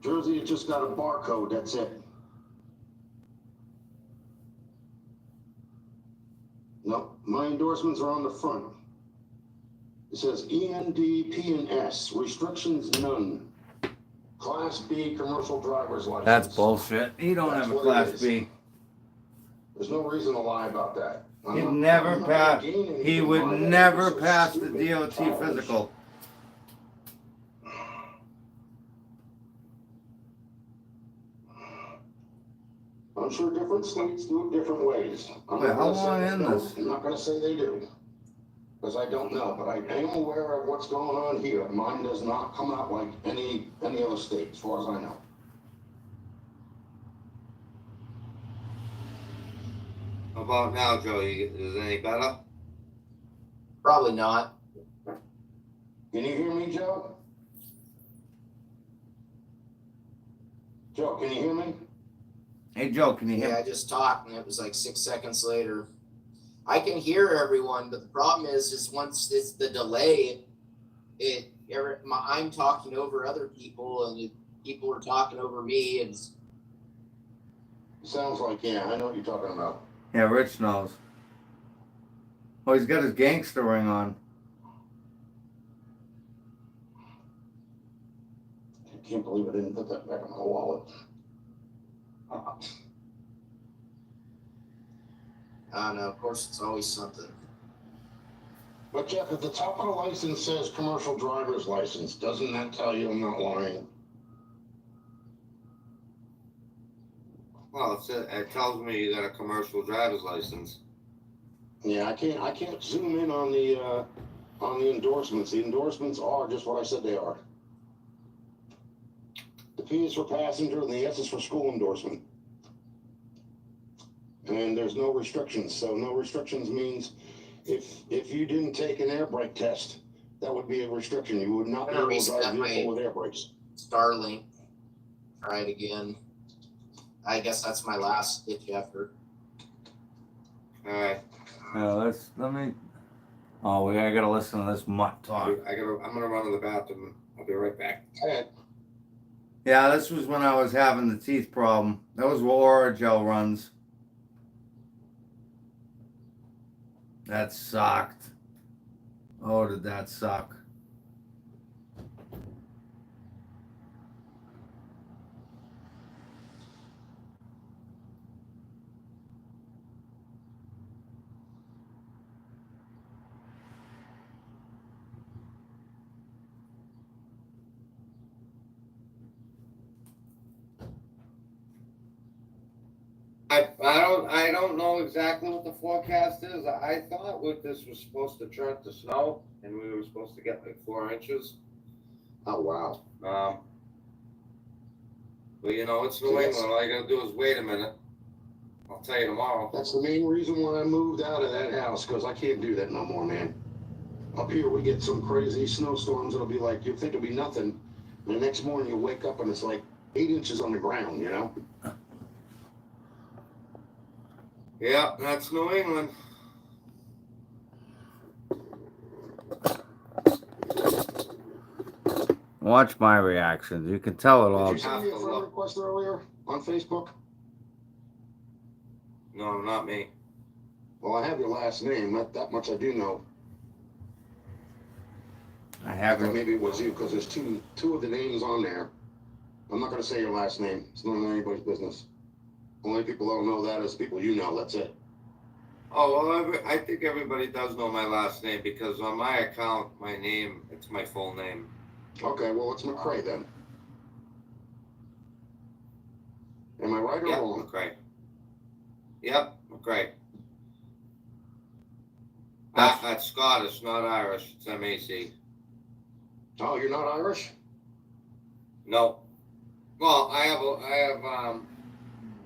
Jersey, it just got a barcode, that's it. No, my endorsements are on the front. It says END, P and S, restrictions none. Class B commercial driver's license. That's bullshit. He don't That's have a what it class is. B. There's no reason to lie about that. He'd never pass. He would never pass the DOT physical. I'm sure different states do it different ways. Wait, how long in this? I'm not gonna say they do, because I don't know, but I am aware of what's going on here. Mine does not come out like any other state, as far as I know. How about now, Joe? Is it any better? Probably not. Can you hear me, Joe? Joe, can you hear me? Hey, Joe, can you hear Yeah, me? I just talked and it was like 6 seconds later. I can hear everyone, but the problem is once it's the delay, I'm talking over other people and people are talking over me, and Sounds like, yeah, I know what you're talking about. Yeah, Rich knows. Oh, he's got his gangster ring on. I can't believe I didn't put that back in my wallet. I don't know. Of course, it's always something. But Jeff, if the top of the license says commercial driver's license, doesn't that tell you I'm not lying? Well, it tells me you got a commercial driver's license. Yeah, I can't zoom in on the endorsements. The endorsements are just what I said they are. The P is for passenger and the S is for school endorsement. And there's no restrictions. So no restrictions means if you didn't take an air brake test, that would be a restriction. You would not be able to drive a vehicle with air brakes. Starlink. Try it again. I guess that's my last ditch effort. All right. Let me. Oh, I gotta listen to this mutt talk. I'm gonna run to the bathroom. I'll be right back. All right. Yeah, this was when I was having the teeth problem. That was where Oragel runs. That sucked. Oh, did that suck? I don't know exactly what the forecast is. I thought this was supposed to turn to snow and we were supposed to get like 4 inches. Oh, wow. But you know, it's New England. All you gotta do is wait a minute. I'll tell you tomorrow. That's the main reason why I moved out of that house, because I can't do that no more, man. Up here, we get some crazy snowstorms. It'll be like, you think it'll be nothing. And the next morning, you wake up and it's like 8 inches on the ground, you know? Yeah, that's New England. Watch my reactions. You can tell it Did all. you send me a friend request earlier on Facebook? No, not me. Well, I have your last name. That much I do know. I I haven't. thought maybe it was you, because there's two of the names on there. I'm not going to say your last name. It's none of anybody's business. Only people that'll know that is people you know. That's it. Oh, well, I think everybody does know my last name because on my account, my name, it's my full name. Okay, well, it's McCray then. Am I right or Yep, wrong? McCray. Yep, McCray. That's Scottish, not Irish. It's MAC. Oh, you're not Irish? No. Well,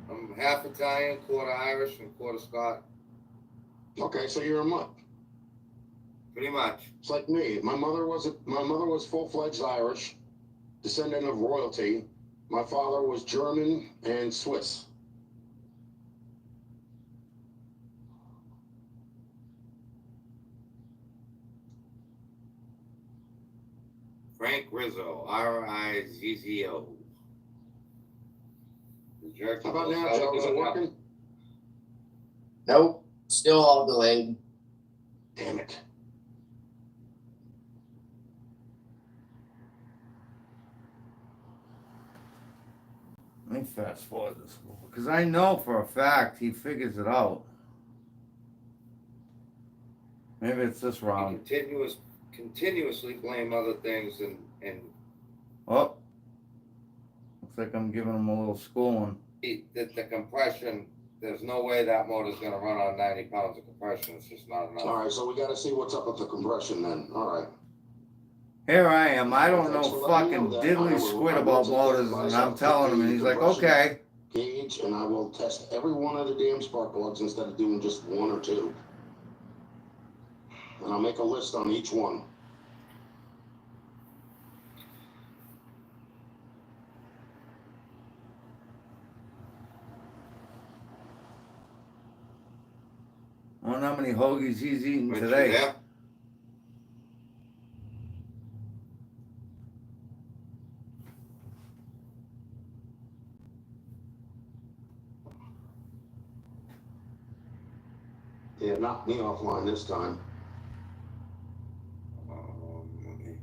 I'm half Italian, quarter Irish, and quarter Scot. Okay, so you're a mutt. Pretty much. It's like me. My mother was full-fledged Irish, descendant of royalty. My father was German and Swiss. Frank Rizzo, Rizzo. How about now, Joe? Is it working? Nope. Still all delayed. Damn it. Let me fast forward this because I know for a fact he figures it out. Maybe it's this round. Continuously blame other things and Oh, looks like I'm giving him a little schooling. the compression. There's no way that motor's gonna run on 90 pounds of compression. It's just not enough. All right, so we got to see what's up with the compression then. All right. Here I am. I don't Thanks know for letting me fucking know that. diddly I will squid about take motors, advice. and I'm I'll telling take him, the and he's like, compression okay. Gauge, and I will test every one of the damn spark plugs instead of doing just one or two. And I'll make a list on each one. I wonder how many hoagies he's eating Rich, you today. there? Yeah, knocked me offline this time. Let me-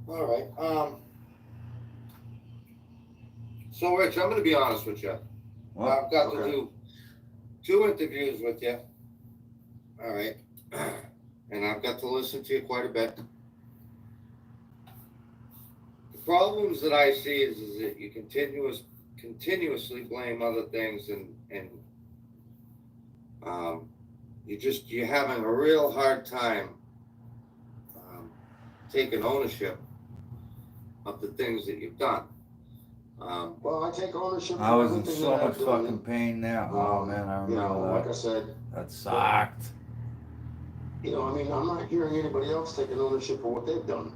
All right. So, Rich, I'm going to be honest with you. Well, I've got to okay. do 2 interviews with you. All right. And I've got to listen to you quite a bit. The problems that I see is that you continuously blame other things and you're having a real hard time taking ownership of the things that you've done. Well, I take ownership I for was in everything so that much I've done. fucking pain there. Oh man, I You know, remember like I that. said, That sucked. you know, I mean, I'm not hearing anybody else taking ownership for what they've done.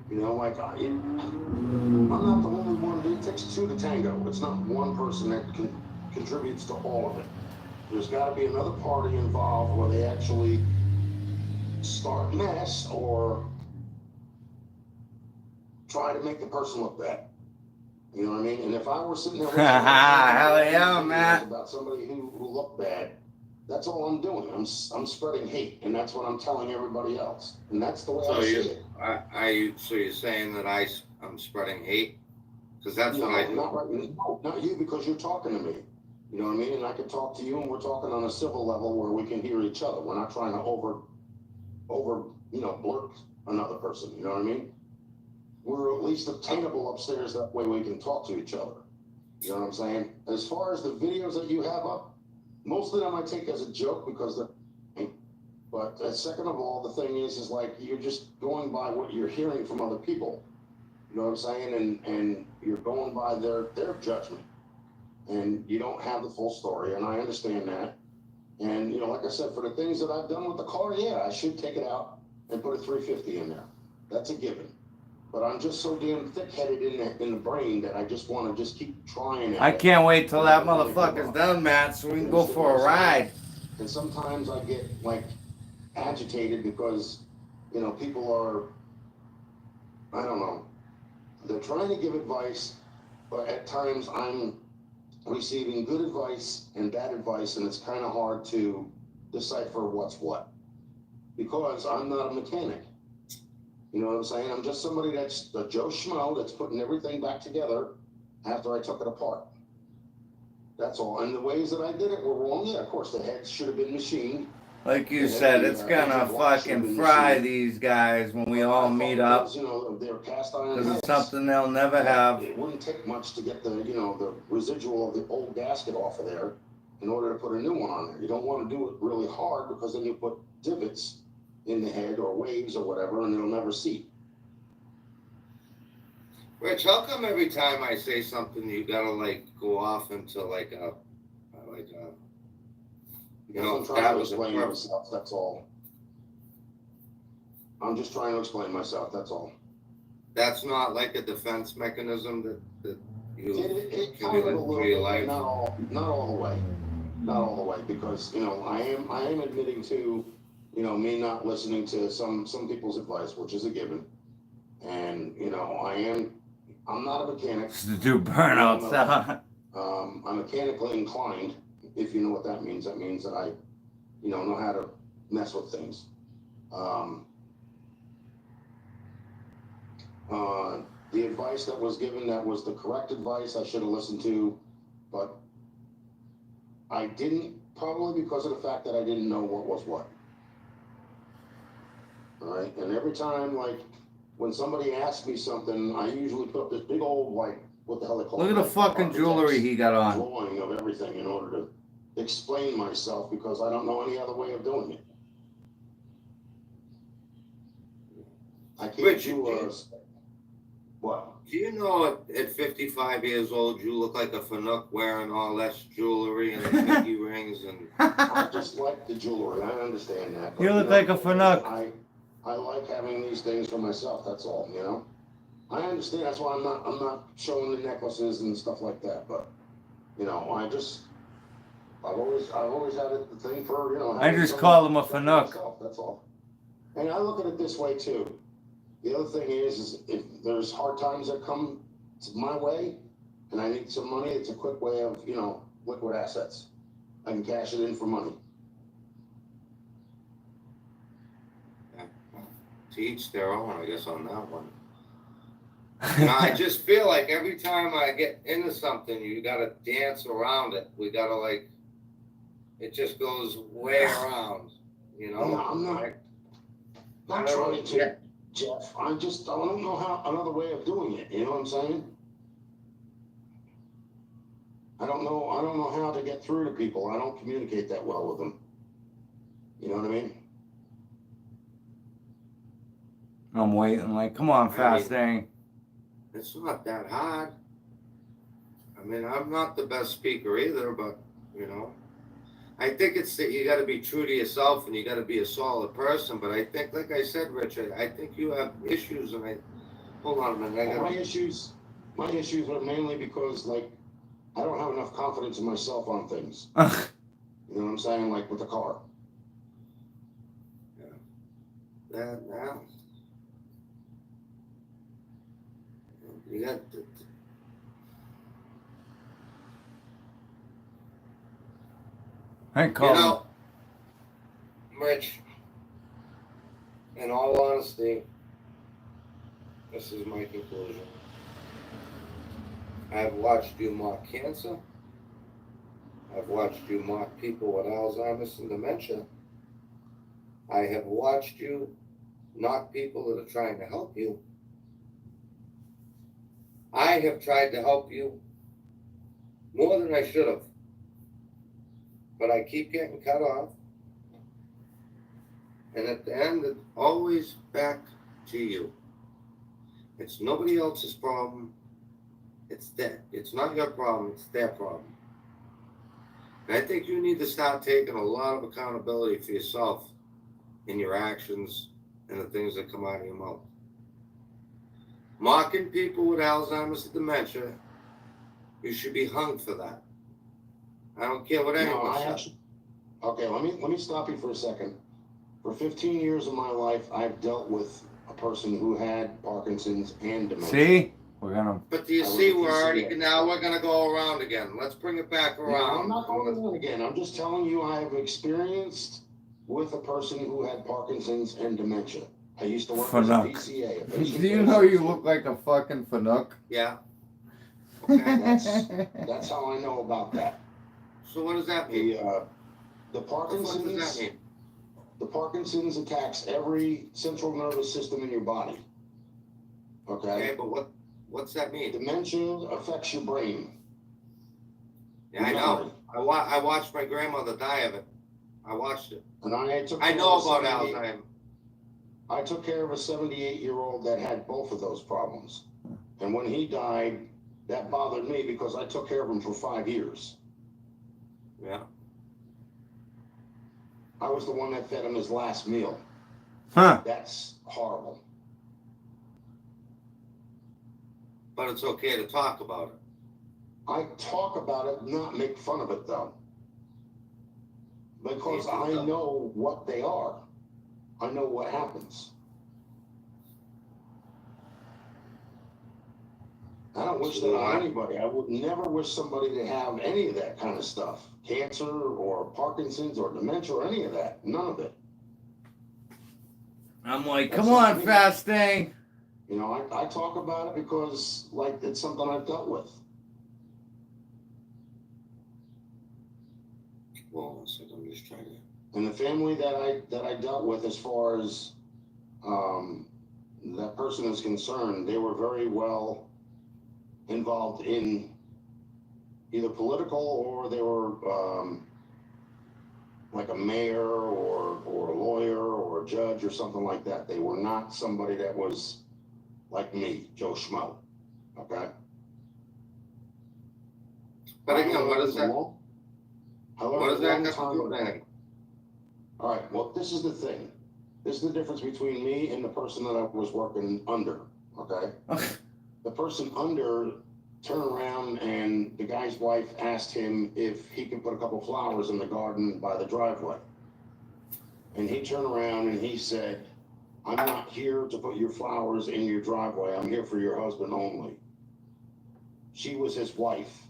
You know, like, I'm not the only one. It takes 2 to tango. It's not one person that contributes to all of it. There's got to be another party involved where they actually start mess or try to make the person look bad. You know what I mean? And if I were sitting there listening to Hell yeah, videos Matt. about somebody who looked bad, that's all I'm doing. I'm spreading hate, and that's what I'm telling everybody else. And that's the way So I see it. so you're saying that I'm spreading hate? Because that's No, what I do. not right. No, not you, because you're talking to me. You know what I mean? And I can talk to you, and we're talking on a civil level where we can hear each other. We're not trying to over, blurt another person. You know what I mean? We're at least obtainable upstairs. That way we can talk to each other. You know what I'm saying? As far as the videos that you have up, most of them I take as a joke because they're. But second of all, the thing is like you're just going by what you're hearing from other people. You know what I'm saying? And you're going by their judgment. And you don't have the full story, and I understand that. And, you know, like I said, for the things that I've done with the car, yeah, I should take it out and put a 350 in there. That's a given. But I'm just so damn thick-headed in the brain that I just want to just keep trying at I it. can't wait till that motherfucker's done, Matt, so we can go for a ride. And sometimes I get, like, agitated because, you know, people are, I don't know, they're trying to give advice, but at times I'm receiving good advice and bad advice, and it's kind of hard to decipher what's what. Because I'm not a mechanic. You know what I'm saying? I'm just somebody that's a Joe Schmo that's putting everything back together after I took it apart. That's all. And the ways that I did it were wrong. Yeah, of course, the heads should have been machined. Like you said, it's gonna fucking fry these guys when we all meet up. You know, they're cast iron Because heads. it's something they'll never have. It wouldn't take much to get the, you know, the residual of the old gasket off of there in order to put a new one on there. You don't want to do it really hard because then you put divots in the head or waves or whatever, and they'll never seat. Rich, how come every time I say something, you gotta like go off into like a Because know, I'm trying that to was a explain perfect- myself, that's all. I'm just trying to explain myself, that's all. that's not like a defense mechanism that you It can kind of do a in little your bit, life? not all the way. Not all the way, because, you know, I am admitting to, you know, me not listening to some people's advice, which is a given. And, you know, I'm not a mechanic. To do burnouts. I'm mechanically inclined, if you know what that means. That means that I, you know how to mess with things. The advice that was given, that was the correct advice I should have listened to, but I didn't, probably because of the fact that I didn't know what was what. All right, and every time, like, when somebody asks me something, I usually put up this big old, like, what the hell they call it? Look at the like, fucking jewelry architect's he got on. drawing of everything in order to explain myself, because I don't know any other way of doing it. I can't Rich, do what? Do you know at 55 years old you look like a Fanuc wearing all that jewelry and the pinky rings and I just like the jewelry. I understand that. but, You look know, like a Fanuc. I like having these things for myself. That's all. You know. I understand. understand. That's why I'm not showing the necklaces and stuff like that. But you know, I've always had it the thing for, you know. I having just some- call him a something Fanuc. myself, that's all. And I look at it this way too. The other thing is if there's hard times that come my way and I need some money, it's a quick way of, you know, liquid assets. I can cash it in for money. To each their own, I guess, on that one. You know, I just feel like every time I get into something, you gotta dance around it. We gotta like, it just goes way around, you know? I'm not trying to, Jeff. I don't know how another way of doing it. You know what I'm saying? I don't know how to get through to people. I don't communicate that well with them. You know what I mean? I'm waiting, like, come on, fast thing. It's not that hard. I mean, I'm not the best speaker either, but, you know, I think it's that you gotta be true to yourself and you gotta be a solid person, but I think, like I said, Richard, I think you have issues and hold on a minute, My issues are mainly because, like, I don't have enough confidence in myself on things. You know what I'm saying? Like with the car. that now. You got to, I you call him. know, Rich, in all honesty, this is my conclusion. I've watched you mock cancer. I've watched you mock people with Alzheimer's and dementia. I have watched you knock people that are trying to help you. I have tried to help you more than I should have. But I keep getting cut off. And at the end, it's always back to you. It's nobody else's problem. It's that. It's not your problem, it's their problem. And I think you need to start taking a lot of accountability for yourself in your actions and the things that come out of your mouth. Mocking people with Alzheimer's and dementia, you should be hung for that. I don't care what anyone says. Okay, let me stop you for a second. For 15 years of my life, I've dealt with a person who had Parkinson's and dementia. See? We're gonna. But do you see, now we're gonna go around again. Let's bring it back No, around. I'm not going around again. I'm just telling you I have experienced with a person who had Parkinson's and dementia. I used to work as a Fanuc. PCA. Do you know you look like a fucking Fanuc? Yeah. Okay. That's how I know about that. So what does that mean? The What does that Parkinson's. mean? The Parkinson's attacks every central nervous system in your body. Okay, but what's that mean? Dementia affects your brain. Yeah, I know. I watched my grandmother die of it. I watched it. And I know about Alzheimer's. I took care of a 78-year-old that had both of those problems. And when he died, that bothered me because I took care of him for 5 years. Yeah. I was the one that fed him his last meal. Huh. That's horrible. But it's okay to talk about it. I talk about it, not make fun of it though. Because I know what they are. I know what happens. I don't wish that on anybody. I would never wish somebody to have any of that kind of stuff. Cancer or Parkinson's or dementia or any of that. None of it. I'm like, That's come not on, me. fast thing. You know, I talk about it because, like, it's something I've dealt with. Well, so I'm just trying to. And the family that I dealt with, as far as that person is concerned, they were very well involved in either political or they were like a mayor or a lawyer or a judge or something like that. They were not somebody that was like me, Joe Schmo. Okay. But again, what is that? What does that However, got to do with anything? all right, well, this is the thing. This is the difference between me and the person that I was working under, okay? person under turned around and the guy's wife asked him if he could put a couple flowers in the garden by the driveway. And he turned around and he said, I'm not here to put your flowers in your driveway. I'm here for your husband only. She was his wife.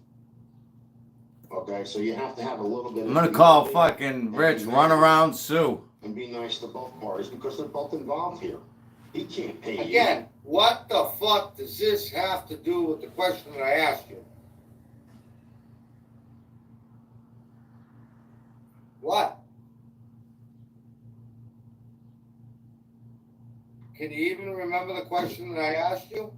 Okay, so you have to have a little bit of... I'm gonna call fucking Rich Runaround Sue. And be nice to both parties because they're both involved here. He can't pay you. Again, what the fuck does this have to do with the question that I asked you? What? Can you even remember the question that I asked you?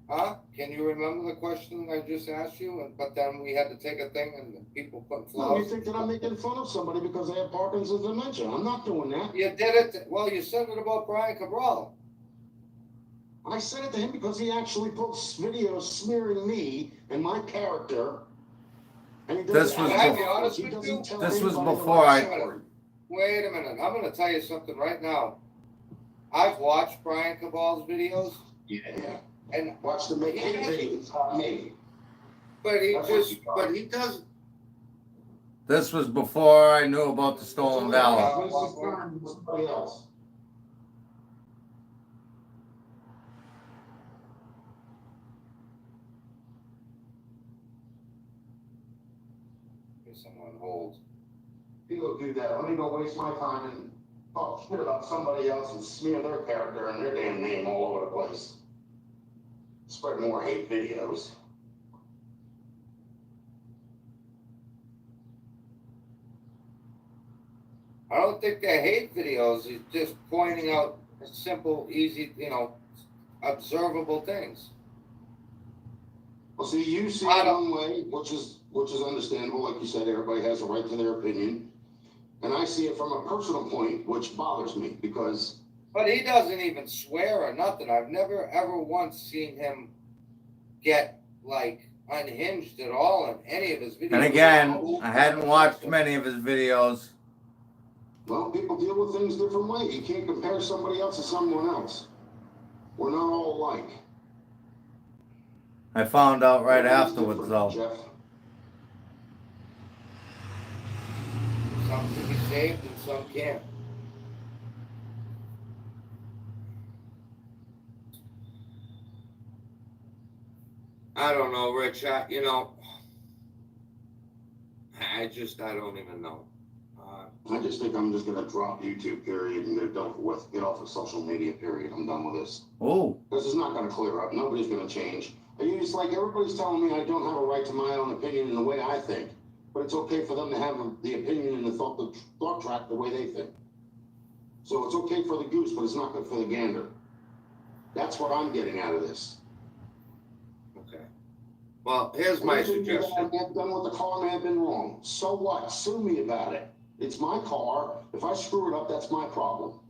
Huh? Can you remember the question I just asked you? But then we had to take a thing and people put No, you flowers. think that I'm making fun of somebody because they have Parkinson's dementia. I'm not doing that. You did it, well, you said it about Brian Cabral. I said it to him because he actually puts videos smearing me and my character. And he This doesn't was have- before- he honest with doesn't you? tell This was anybody the before right I- story. Wait a minute, I'm gonna tell you something right now. I've watched Brian Cabal's videos, Yeah. and, Watch the make hate videos, not me. but he That's what just, you got. but he doesn't, This was before I knew about the stolen valor. This is crime with somebody else. if someone holds. People do that. Let me go waste my time and talk shit about somebody else and smear their character and their damn name all over the place. Spread more hate videos. I don't think they're hate videos, it's just pointing out simple, easy, observable things. Well, see, you see I it don't- one way, which is understandable. Like you said, everybody has a right to their opinion. And I see it from a personal point, which bothers me because But he doesn't even swear or nothing. I've never ever once seen him get like unhinged at all in any of his videos. And again, I hadn't watched many of his videos. well, people deal with things different ways. You can't compare somebody else to someone else. We're not all alike. I found out right Everybody's afterwards different, though. Jeff. Some can be saved and some can't. I don't know, Rich. I don't even know. I just think I'm just gonna drop YouTube, period, and get over with. Get off of social media, period. I'm done with this. Oh, This is not gonna clear up. Nobody's gonna change. It's like everybody's telling me I don't have a right to my own opinion in the way I think, but it's okay for them to have the opinion and the thought track the way they think. So it's okay for the goose, but it's not good for the gander. That's what I'm getting out of this. Okay. Well, here's my Anything that suggestion. I have done with the car may have been wrong. So what? Sue me about it. It's my car. If I screw it up, that's my problem.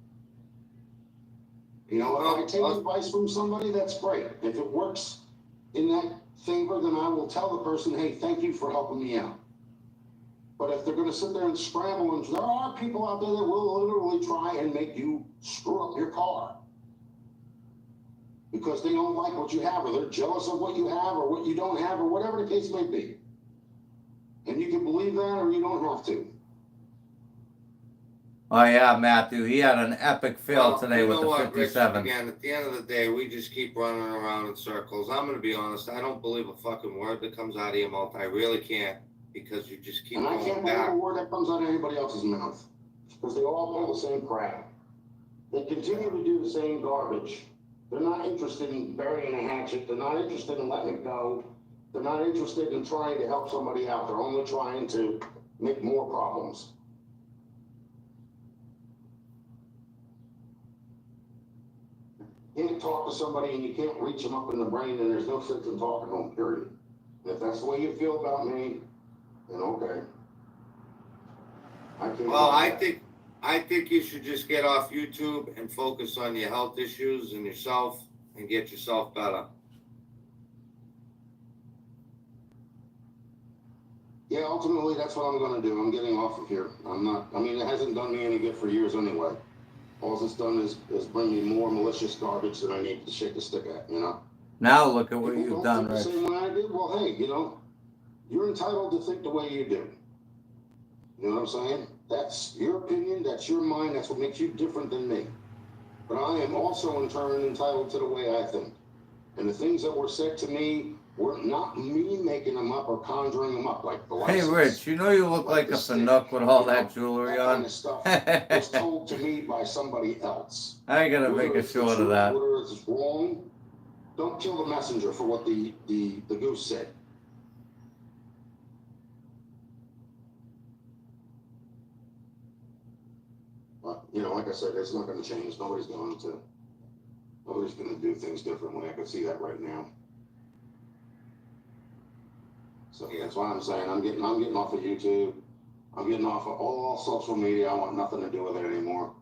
If I take advice from somebody, that's great. If it works in that favor, then I will tell the person, hey, thank you for helping me out. But if they're gonna sit there and scramble, and there are people out there that will literally try and make you screw up your car. Because they don't like what you have, or they're jealous of what you have, or what you don't have, or whatever the case may be. And you can believe that, or you don't have to. oh yeah, Matthew. He had an epic fail Well, today you with know the what, Rich? 57. Again, at the end of the day, we just keep running around in circles. I'm gonna be honest, I don't believe a fucking word that comes out of your mouth. I really can't, because you just keep And I going can't believe back. a word that comes out of anybody else's mouth. Because they all pull the same crap. They continue to do the same garbage. They're not interested in burying a hatchet. They're not interested in letting it go. They're not interested in trying to help somebody out. They're only trying to make more problems. You can't talk to somebody and you can't reach them up in the brain, and there's no sense in talking to them, period. And if that's the way you feel about me, then okay. I can't. Well, do that. I think you should just get off YouTube and focus on your health issues and yourself and get yourself better. Yeah, ultimately, that's what I'm gonna do. I'm getting off of here. I'm not, I mean, it hasn't done me any good for years anyway. All it's done is bring me more malicious garbage that I need to shake a stick at, you know? Now look at what People you've don't done, think the Rich. same way I did. Well, hey, you know, you're entitled to think the way you do. You know what I'm saying? That's your opinion, that's your mind, that's what makes you different than me. But I am also in turn entitled to the way I think. And the things that were said to me were not me making them up or conjuring them up like the Hey, license. Rich, you know you look like a Fanuc with all that jewelry That kind on? of stuff was told to me by somebody else. I gotta Whether make a it's the short of truth, that. whether it's wrong, don't kill the messenger for what the goose said. But, you know, like I said, it's not gonna change. Nobody's going to do things differently. I can see that right now. So that's why I'm saying I'm getting off of YouTube. I'm getting off of all social media. I want nothing to do with it anymore.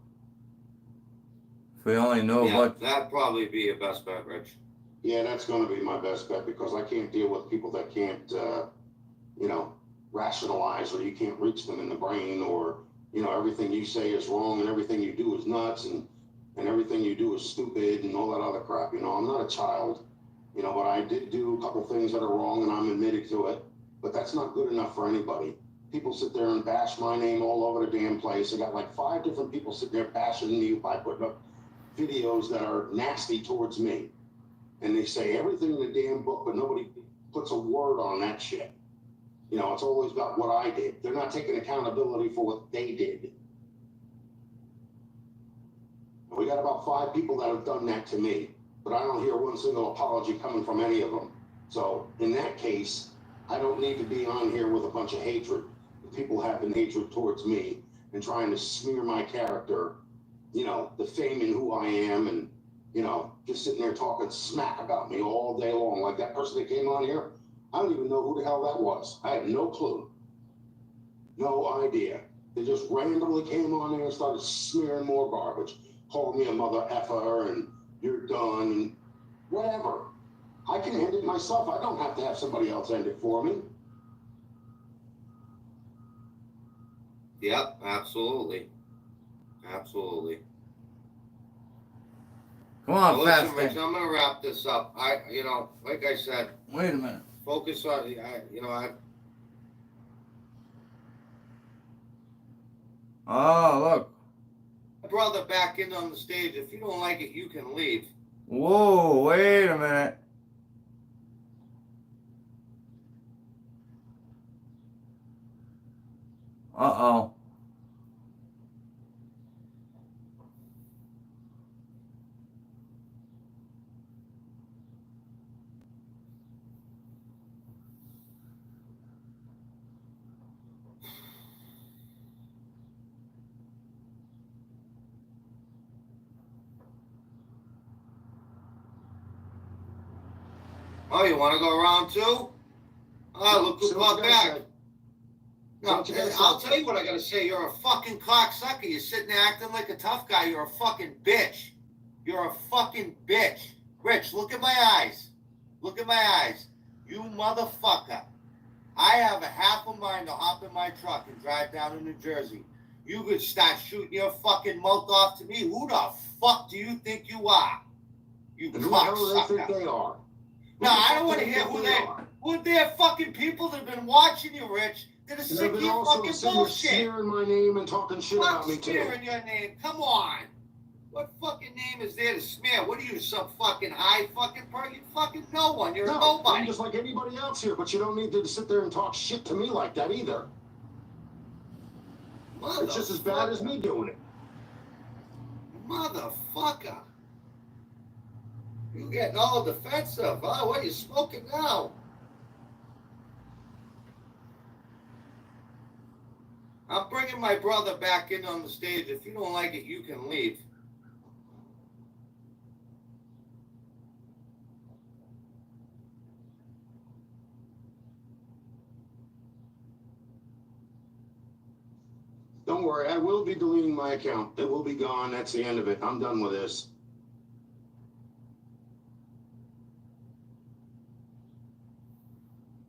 If we only knew Yeah, what. that'd probably be your best bet, Rich. Yeah, that's going to be my best bet because I can't deal with people that can't, you know, rationalize, or you can't reach them in the brain, or, you know, everything you say is wrong and everything you do is nuts, and everything you do is stupid and all that other crap. You know, I'm not a child, you know, but I did do a couple things that are wrong and I'm admitted to it, but that's not good enough for anybody. People sit there and bash my name all over the damn place. I got like 5 different people sitting there bashing me by putting up videos that are nasty towards me. And they say everything in the damn book, but nobody puts a word on that shit. You know, it's always about what I did. They're not taking accountability for what they did. We got about 5 people that have done that to me, but I don't hear one single apology coming from any of them. So in that case, I don't need to be on here with a bunch of hatred. People having hatred towards me and trying to smear my character, you know, defaming who I am, and, you know, just sitting there talking smack about me all day long. Like that person that came on here, I don't even know who the hell that was. I had no clue. No idea. They just randomly came on there and started smearing more garbage. Called me a mother effer and you're done and whatever. I can end it myself. I don't have to have somebody else end it for me. Yep, absolutely. Absolutely. Come on, Well, fast listen, Rich, thing. I'm gonna wrap this up. You know, like I said, Wait a minute. focus on, Oh, look. brother back in on the stage. If you don't like it, you can leave. Whoa, wait a minute. Uh-oh. Oh, you want to go around too? Oh, look who brought back. No, I'll tell you what I gotta say. You're a fucking cocksucker. You're sitting there acting like a tough guy. You're a fucking bitch. You're a fucking bitch. Rich, look at my eyes. Look at my eyes. You motherfucker. I have a half a mind to hop in my truck and drive down to New Jersey. You could start shooting your fucking mouth off to me. Who the fuck do you think you are? You And who the hell do they think cocksucker. they are? No, I don't want to hear who they are. Who they're fucking people that have been watching you, Rich. That are And sick they've of been your also fucking sitting there bullshit. smearing my name and talking shit Fuck about me too. smearing your name. Come on. What fucking name is there to smear? What are you, some fucking high fucking person? You fucking no one. You're a No, I'm nobody. just like anybody else here, but you don't need to sit there and talk shit to me like that either. It's just as bad as me doing it. Motherfucker. You getting all defensive, huh? What are you smoking now? I'm bringing my brother back in on the stage. If you don't like it, you can leave. Don't worry, I will be deleting my account. It will be gone. That's the end of it. I'm done with this.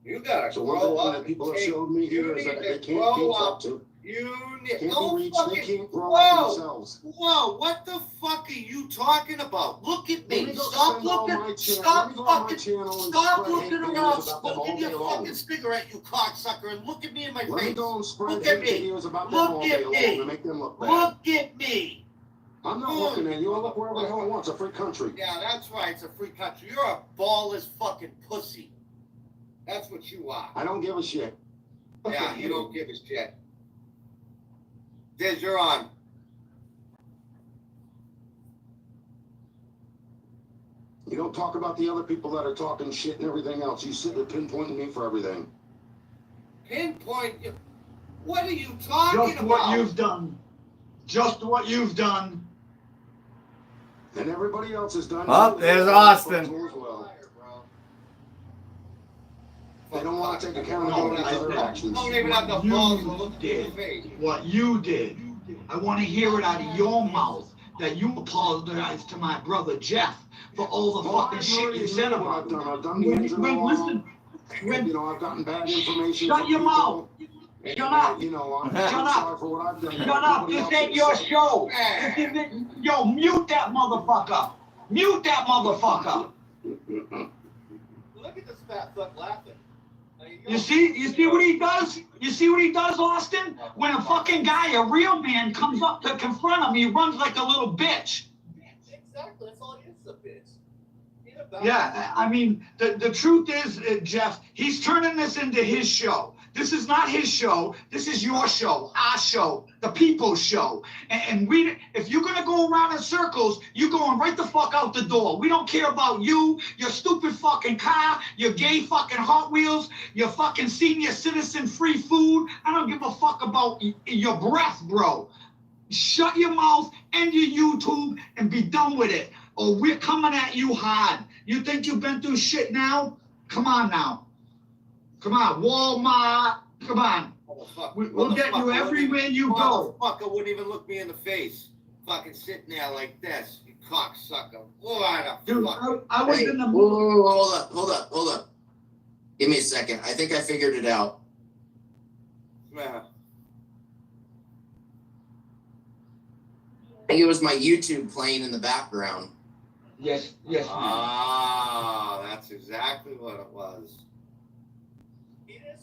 You gotta So one grow thing up. that people have Hey, showed me you here is need that to they can't grow keep up. up to. You need, Can't no be reached, they fucking, can't grow up whoa, themselves. whoa, what the fuck are you talking about? Look at Let me, me go stop spend all my looking, channel- stop let me go on my fucking, channel and stop spread looking hate around, videos about them smoking all your day long. fucking cigarette, you cocksucker, and look at me in my Let me face. go and spread Look at hate me. videos about them Look all at day long me. to make them look bad. Look at me. I'm not looking at you. I look wherever the hell I want. It's a free country. Yeah, that's right, it's a free country. You're a ballless fucking pussy. That's what you are. I don't give a shit. Yeah, you don't give a shit. Diz, you're on. You don't talk about the other people that are talking shit and everything else. You sit there pinpointing me for everything. Pinpoint you. What are you talking Just about? what you've done. Just what you've done. And everybody else has done. Oh, there's Austin. As well. Liar, bro. They don't want to take No, accountability I for their don't. actions. Don't even have the You balls to look me in the did. face. What you did. I want to hear it out of your mouth that you apologized to my brother Jeff for all the fucking shit you said about him. I've done the ins and the Listen, You know, I've gotten bad information. Shut from your people. mouth. And, Shut up. You know, I'm Shut up. sorry for what I've done. Shut up. Everybody This else ain't is your safe. show. This isn't, yo, mute that motherfucker. Mute that motherfucker. Look at this fat fuck laughing. You see what he does? You see what he does, Austin? When a fucking guy, a real man, comes up to confront him, he runs like a little bitch. Exactly, that's all he is, a bitch. He's a bad Yeah, I mean, the truth is, Jeff, he's turning this into his show. This is not his show. This is your show, our show, the people's show. And we, if you're gonna go around in circles, you're going right the fuck out the door. We don't care about you, your stupid fucking car, your gay fucking Hot Wheels, your fucking senior citizen free food. I don't give a fuck about your breath, bro. Shut your mouth, end your YouTube, and be done with it. Or we're coming at you hard. You think you've been through shit now? Come on now. Come on, Walmart. Come on. We'll get you everywhere you go. Motherfucker wouldn't even look me in the face. Fucking sitting there like this. You cocksucker. What the Dude, fuck? I was Hey, in the whoa, hold up. Give me a second. I think I figured it out. Yeah. I think it was my YouTube playing in the background. Yes, yes. Ah, that's exactly what it was.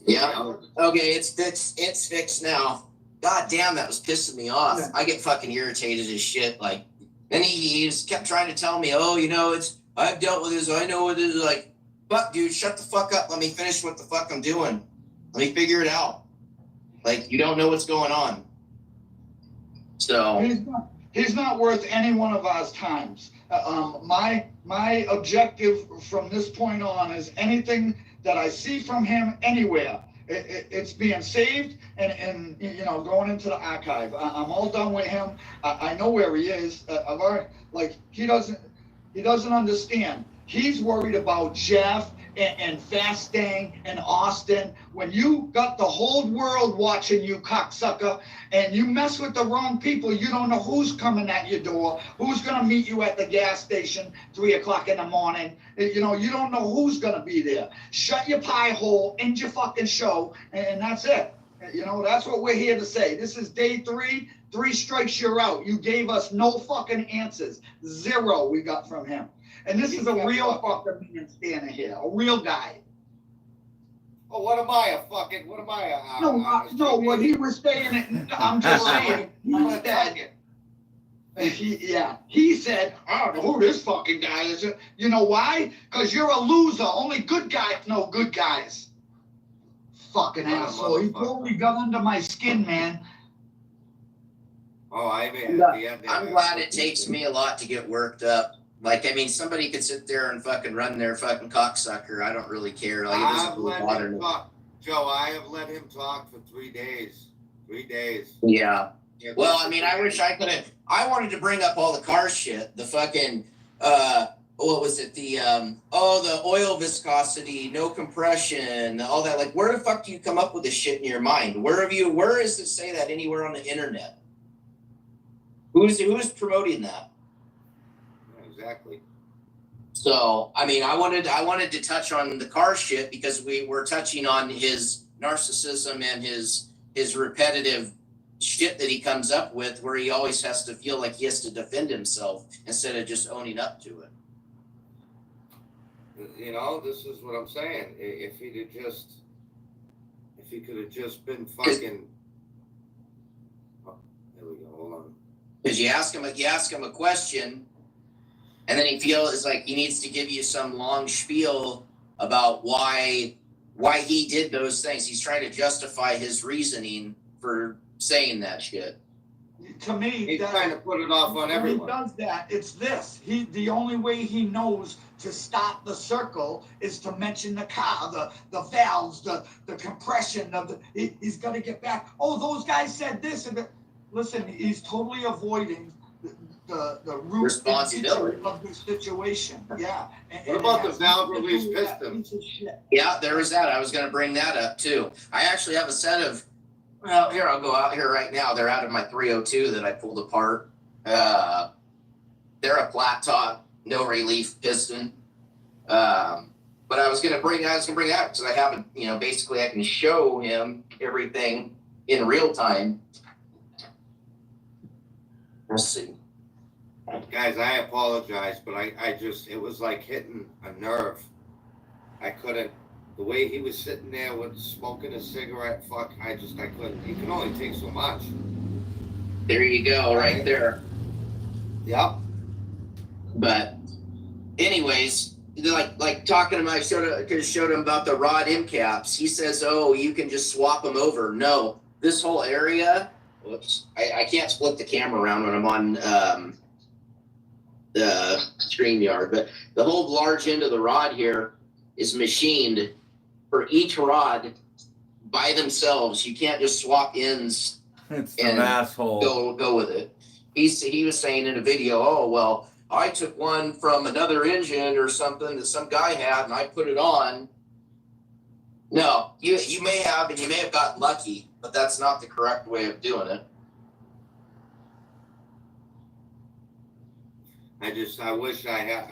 Yeah. Okay, it's fixed. It's fixed now. God damn, that was pissing me off. Yeah. I get fucking irritated as shit. Like, then he just kept trying to tell me, oh, you know, I've dealt with this. I know what it is. Like, fuck, dude, shut the fuck up. Let me finish what the fuck I'm doing. Let me figure it out. Like, you don't know what's going on. So. He's not worth any one of our times. My objective from this point on is anything that I see from him anywhere. It's being saved and you know, going into the archive. I'm all done with him. I know where he is. I've already, like, he doesn't understand. He's worried about Jeff and Fasting and Austin. When you got the whole world watching you, cocksucker, and you mess with the wrong people, you don't know who's coming at your door, who's gonna meet you at the gas station 3 o'clock in the morning. You know, you don't know who's gonna be there. Shut your pie hole, end your fucking show, and that's it. You know, that's what we're here to say. This is day 3. 3 strikes, you're out. You gave us no fucking answers. 0 we got from him. And this is a real fucking man standing here, a real guy. Oh, what am I, a fucking, what am I? No, what he was saying, I'm just saying, he said, I don't know who this fucking guy is. You know why? Because you're a loser. Only good guys know good guys. Fucking asshole. He totally got under my skin, man. Oh, I mean, at the end there, I'm glad it takes me a lot to get worked up. Like, I mean, somebody could sit there and fucking run their fucking cocksucker. I don't really care. Like, it I've doesn't really let bother him me. talk. Joe, I have let him talk for 3 days. 3 days. Yeah. Well, I mean, I wish I could have. I wanted to bring up all the car shit. The fucking, what was it? The, the oil viscosity, no compression, all that. Like, where the fuck do you come up with this shit in your mind? Where is it say that anywhere on the internet? Who's promoting that? Yeah, exactly. So, I mean, I wanted to touch on the car shit because we were touching on his narcissism and his repetitive shit that he comes up with, where he always has to feel like he has to defend himself instead of just owning up to it. You know, this is what I'm saying. If he could have just been fucking. Oh, there we go. Hold on. Because you ask him a question, and then he feels like he needs to give you some long spiel about why he did those things. He's trying to justify his reasoning for saying that shit. To me, He's trying to put it off on when everyone. he does that, it's this. The only way he knows to stop the circle is to mention the car, the valves, the compression of he's gonna get back. Oh, those guys said this and that. Listen, he's totally avoiding the root Responsibility of the situation. Yeah. What about the valve release piston? Yeah, there was that. I was going to bring that up too. I actually have a set of. Well, here, I'll go out here right now. They're out of my 302 that I pulled apart. They're a flat top, no relief piston. But I was gonna bring that because I haven't, basically I can show him everything in real time. Let's see. Guys, I apologize, but I just, it was like hitting a nerve. I couldn't, the way he was sitting there with smoking a cigarette, I couldn't. You can only take so much. There you go, right there. Yep. But anyways, like talking to him, I showed him about the rod end caps. He says, oh, you can just swap them over. No, this whole area, whoops, I can't split the camera around when I'm on the StreamYard, but the whole large end of the rod here is machined for each rod by themselves. You can't just swap ends. It's an asshole. Go with it. He was saying in a video, oh, well, I took one from another engine or something that some guy had and I put it on. No, you may have, and you may have gotten lucky, but that's not the correct way of doing it. I wish I had,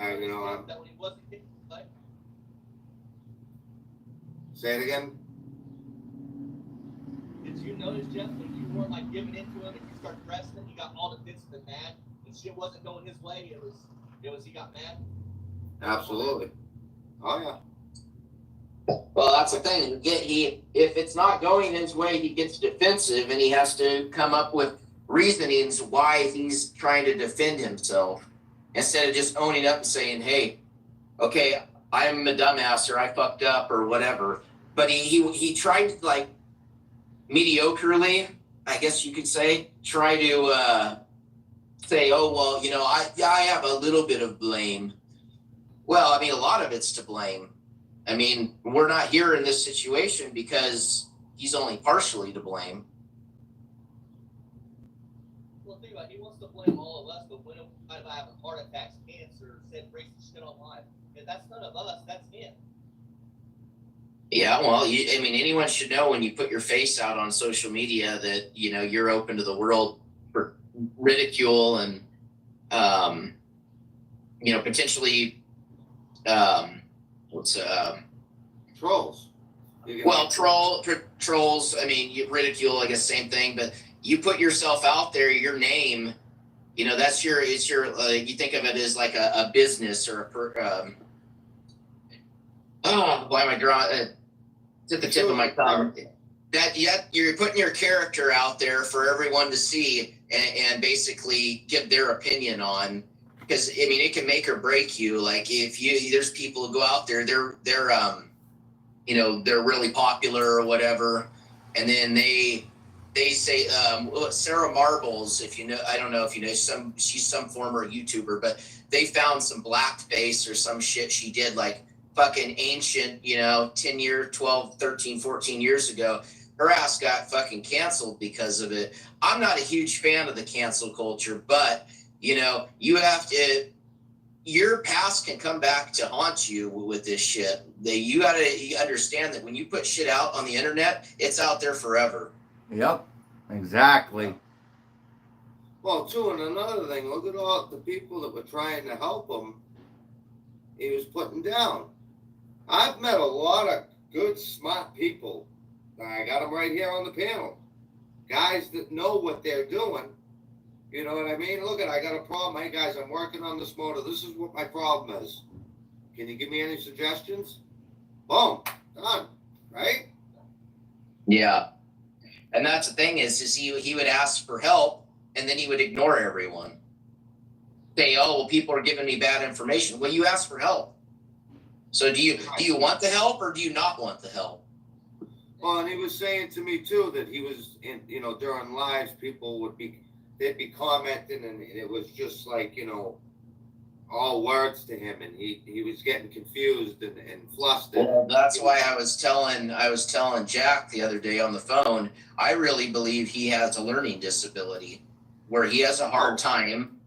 say it again? Did you notice, Jeff, when you weren't like giving into him and you started pressing him, he got all defensive and mad, and shit wasn't going his way, it was he got mad? Absolutely. Oh yeah. Well, that's the thing. If it's not going his way, he gets defensive and he has to come up with reasonings why he's trying to defend himself instead of just owning up and saying, hey, okay, I'm a dumbass or I fucked up or whatever. But he tried to, like, mediocrely, I guess you could say, try to say, oh, well, I have a little bit of blame. Well, I mean, a lot of it's to blame. I mean, we're not here in this situation because he's only partially to blame. Well, think about it, he wants to blame all of us, but when I have a heart attack, cancer, said racist shit online. If that's none of us, that's him. Yeah, well, anyone should know when you put your face out on social media that, you're open to the world for ridicule and, potentially, Trolls. Well, trolls, ridicule, I guess, same thing, but you put yourself out there, your name, it's your, you think of it as like a business or why am I drawing, it's at the tip of my tongue. You're putting your character out there for everyone to see and basically give their opinion on, because, it can make or break you. Like there's people who go out there, they're really popular or whatever, and then they say Sarah Marbles, I don't know if you know, she's some former YouTuber, but they found some blackface or some shit she did like fucking ancient, 10 years, 12, 13, 14 years ago. Her ass got fucking canceled because of it. I'm not a huge fan of the cancel culture, but you have to, your past can come back to haunt you with this shit. You understand that when you put shit out on the internet, it's out there forever. Yep, exactly. Well, too, and another thing, look at all the people that were trying to help him. he was putting down. I've met a lot of good, smart people. I got them right here on the panel. Guys that know what they're doing. You know what I mean? Look I got a problem. Hey guys, I'm working on this motor. This is what my problem is. Can you give me any suggestions? Boom, done. Right? Yeah. And that's the thing is he would ask for help and then he would ignore everyone. Say, oh, well, people are giving me bad information. Well, you asked for help. So do you want the help or do you not want the help? Well, and he was saying to me too that he was in, you know, during lives, people they'd be commenting and it was just like, you know, all words to him and he was getting confused and flustered. Well, that's why I was telling Jack the other day on the phone, I really believe he has a learning disability where he has a hard time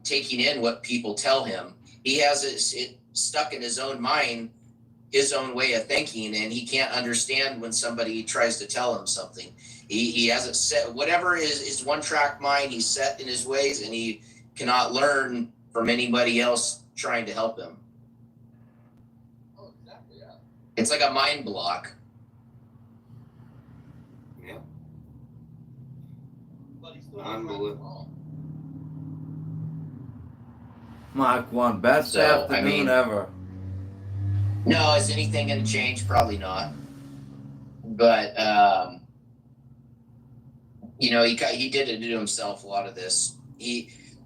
taking in what people tell him. He has it stuck in his own mind, his own way of thinking, and he can't understand when somebody tries to tell him something. He hasn't set whatever is his one track mind. He's set in his ways, and he cannot learn from anybody else trying to help him. Oh, exactly, yeah. It's like a mind block. Yeah. But he's still Unbelievable. Mark 1, best So, afternoon I mean- ever. No, is anything going to change? Probably not. But you know, he did it to himself. A lot of this.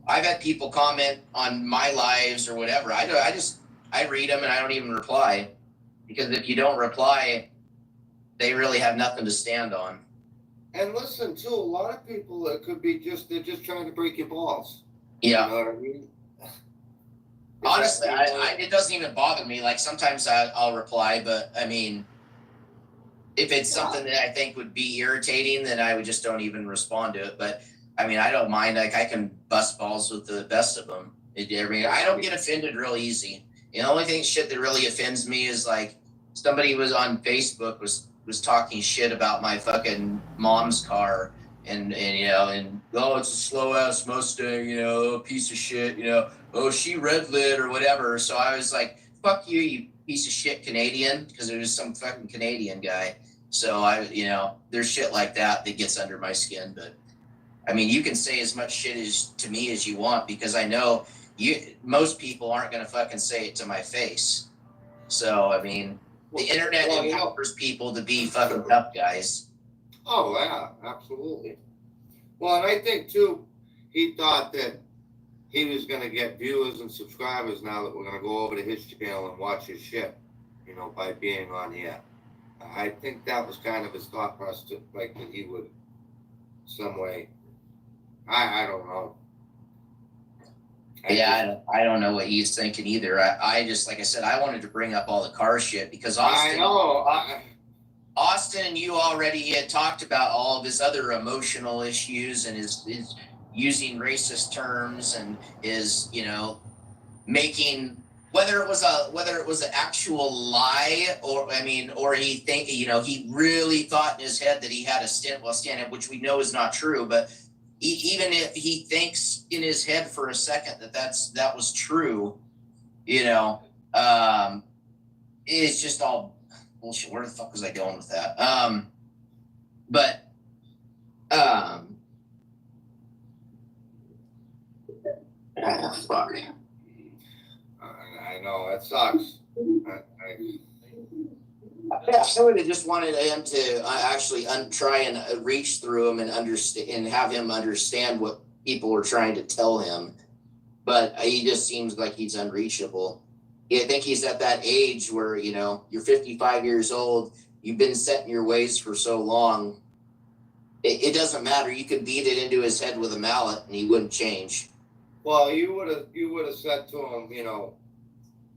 I've had people comment on my lives or whatever. I read them and I don't even reply because if you don't reply, they really have nothing to stand on. And listen, too, a lot of people it could be they're just trying to break your balls. Yeah. You know what I mean? Honestly, it doesn't even bother me. Like sometimes I'll reply, but I mean, if it's something that I think would be irritating, then I would just don't even respond to it. But I mean, I don't mind. Like I can bust balls with the best of them. I don't get offended real easy. The only shit that really offends me is like somebody was on Facebook was talking shit about my fucking mom's car. And you know, and oh, it's a slow ass Mustang, you know, piece of shit, you know, oh, she red lit or whatever. So I was like, fuck you, you piece of shit Canadian, because it was some fucking Canadian guy. So you know, there's shit like that gets under my skin. But I mean, you can say as much shit to me as you want because I know most people aren't gonna fucking say it to my face. So I mean, the internet empowers people to be fucking tough guys. Oh yeah, absolutely. Well, and I think too, he thought that he was gonna get viewers and subscribers now that we're gonna go over to his channel and watch his shit, you know, by being on here. I think that was kind of his thought process, like that he would some way. I don't know. I don't know what he's thinking either. I just, like I said, I wanted to bring up all the car shit because Austin. I know. Austin and you already had talked about all of his other emotional issues and his using racist terms and his, you know, making whether it was an actual lie or he really thought in his head that he had a stand-up, which we know is not true, but even if he thinks in his head for a second that was true, you know, it's just all bullshit. Where the fuck was I going with that? Fuck. I know it sucks. I would have just wanted him to actually try and reach through him and understand and have him understand what people were trying to tell him, but he just seems like he's unreachable. I think he's at that age where, you know, you're 55 years old, you've been set in your ways for so long. It doesn't matter. You could beat it into his head with a mallet and he wouldn't change. Well, you would have said to him, you know,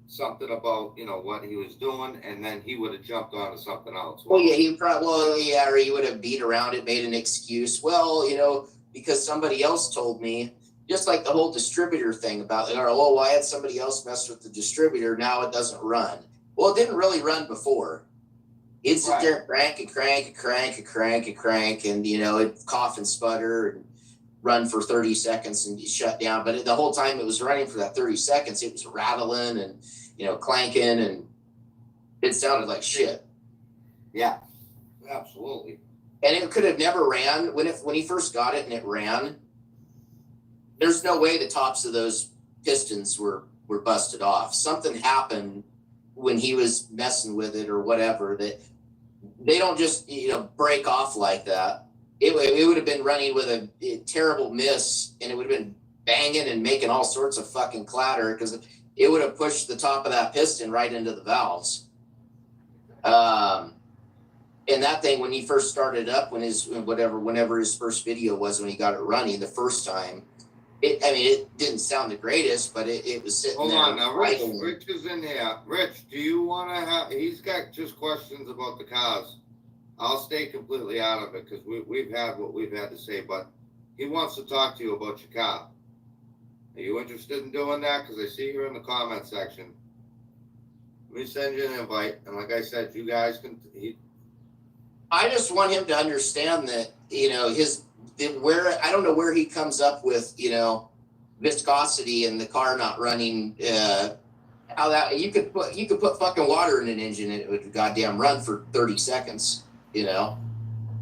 something about, you know, what he was doing, and then he would have jumped onto something else. Well, yeah, or he would have beat around it, made an excuse. Well, you know, because somebody else told me. Just like the whole distributor thing about, oh, I had somebody else mess with the distributor. Now it doesn't run. Well, it didn't really run before. It'd sit there and crank, and, you know, it'd cough and sputter. run for 30 seconds and shut down. But the whole time it was running for that 30 seconds, it was rattling and, you know, clanking, and it sounded like shit. Yeah, absolutely. And it could have never ran when he first got it and it ran. There's no way the tops of those pistons were busted off. Something happened when he was messing with it or whatever, that they don't just, you know, break off like that. It would have been running with a terrible miss, and it would have been banging and making all sorts of fucking clatter, because it would have pushed the top of that piston right into the valves. And that thing, when he first started up, whenever his first video was, when he got it running the first time, it didn't sound the greatest, but it was sitting Hold there. on now, Rich is in here. Rich, do you want to have? He's got just questions about the cars. I'll stay completely out of it because we've had what we've had to say, but he wants to talk to you about your car. Are you interested in doing that? Because I see you're in the comment section. Let me send you an invite, and like I said, you guys can. I just want him to understand that, you know, I don't know where he comes up with, you know, viscosity and the car not running. How that you could put fucking water in an engine and it would goddamn run for 30 seconds. You know,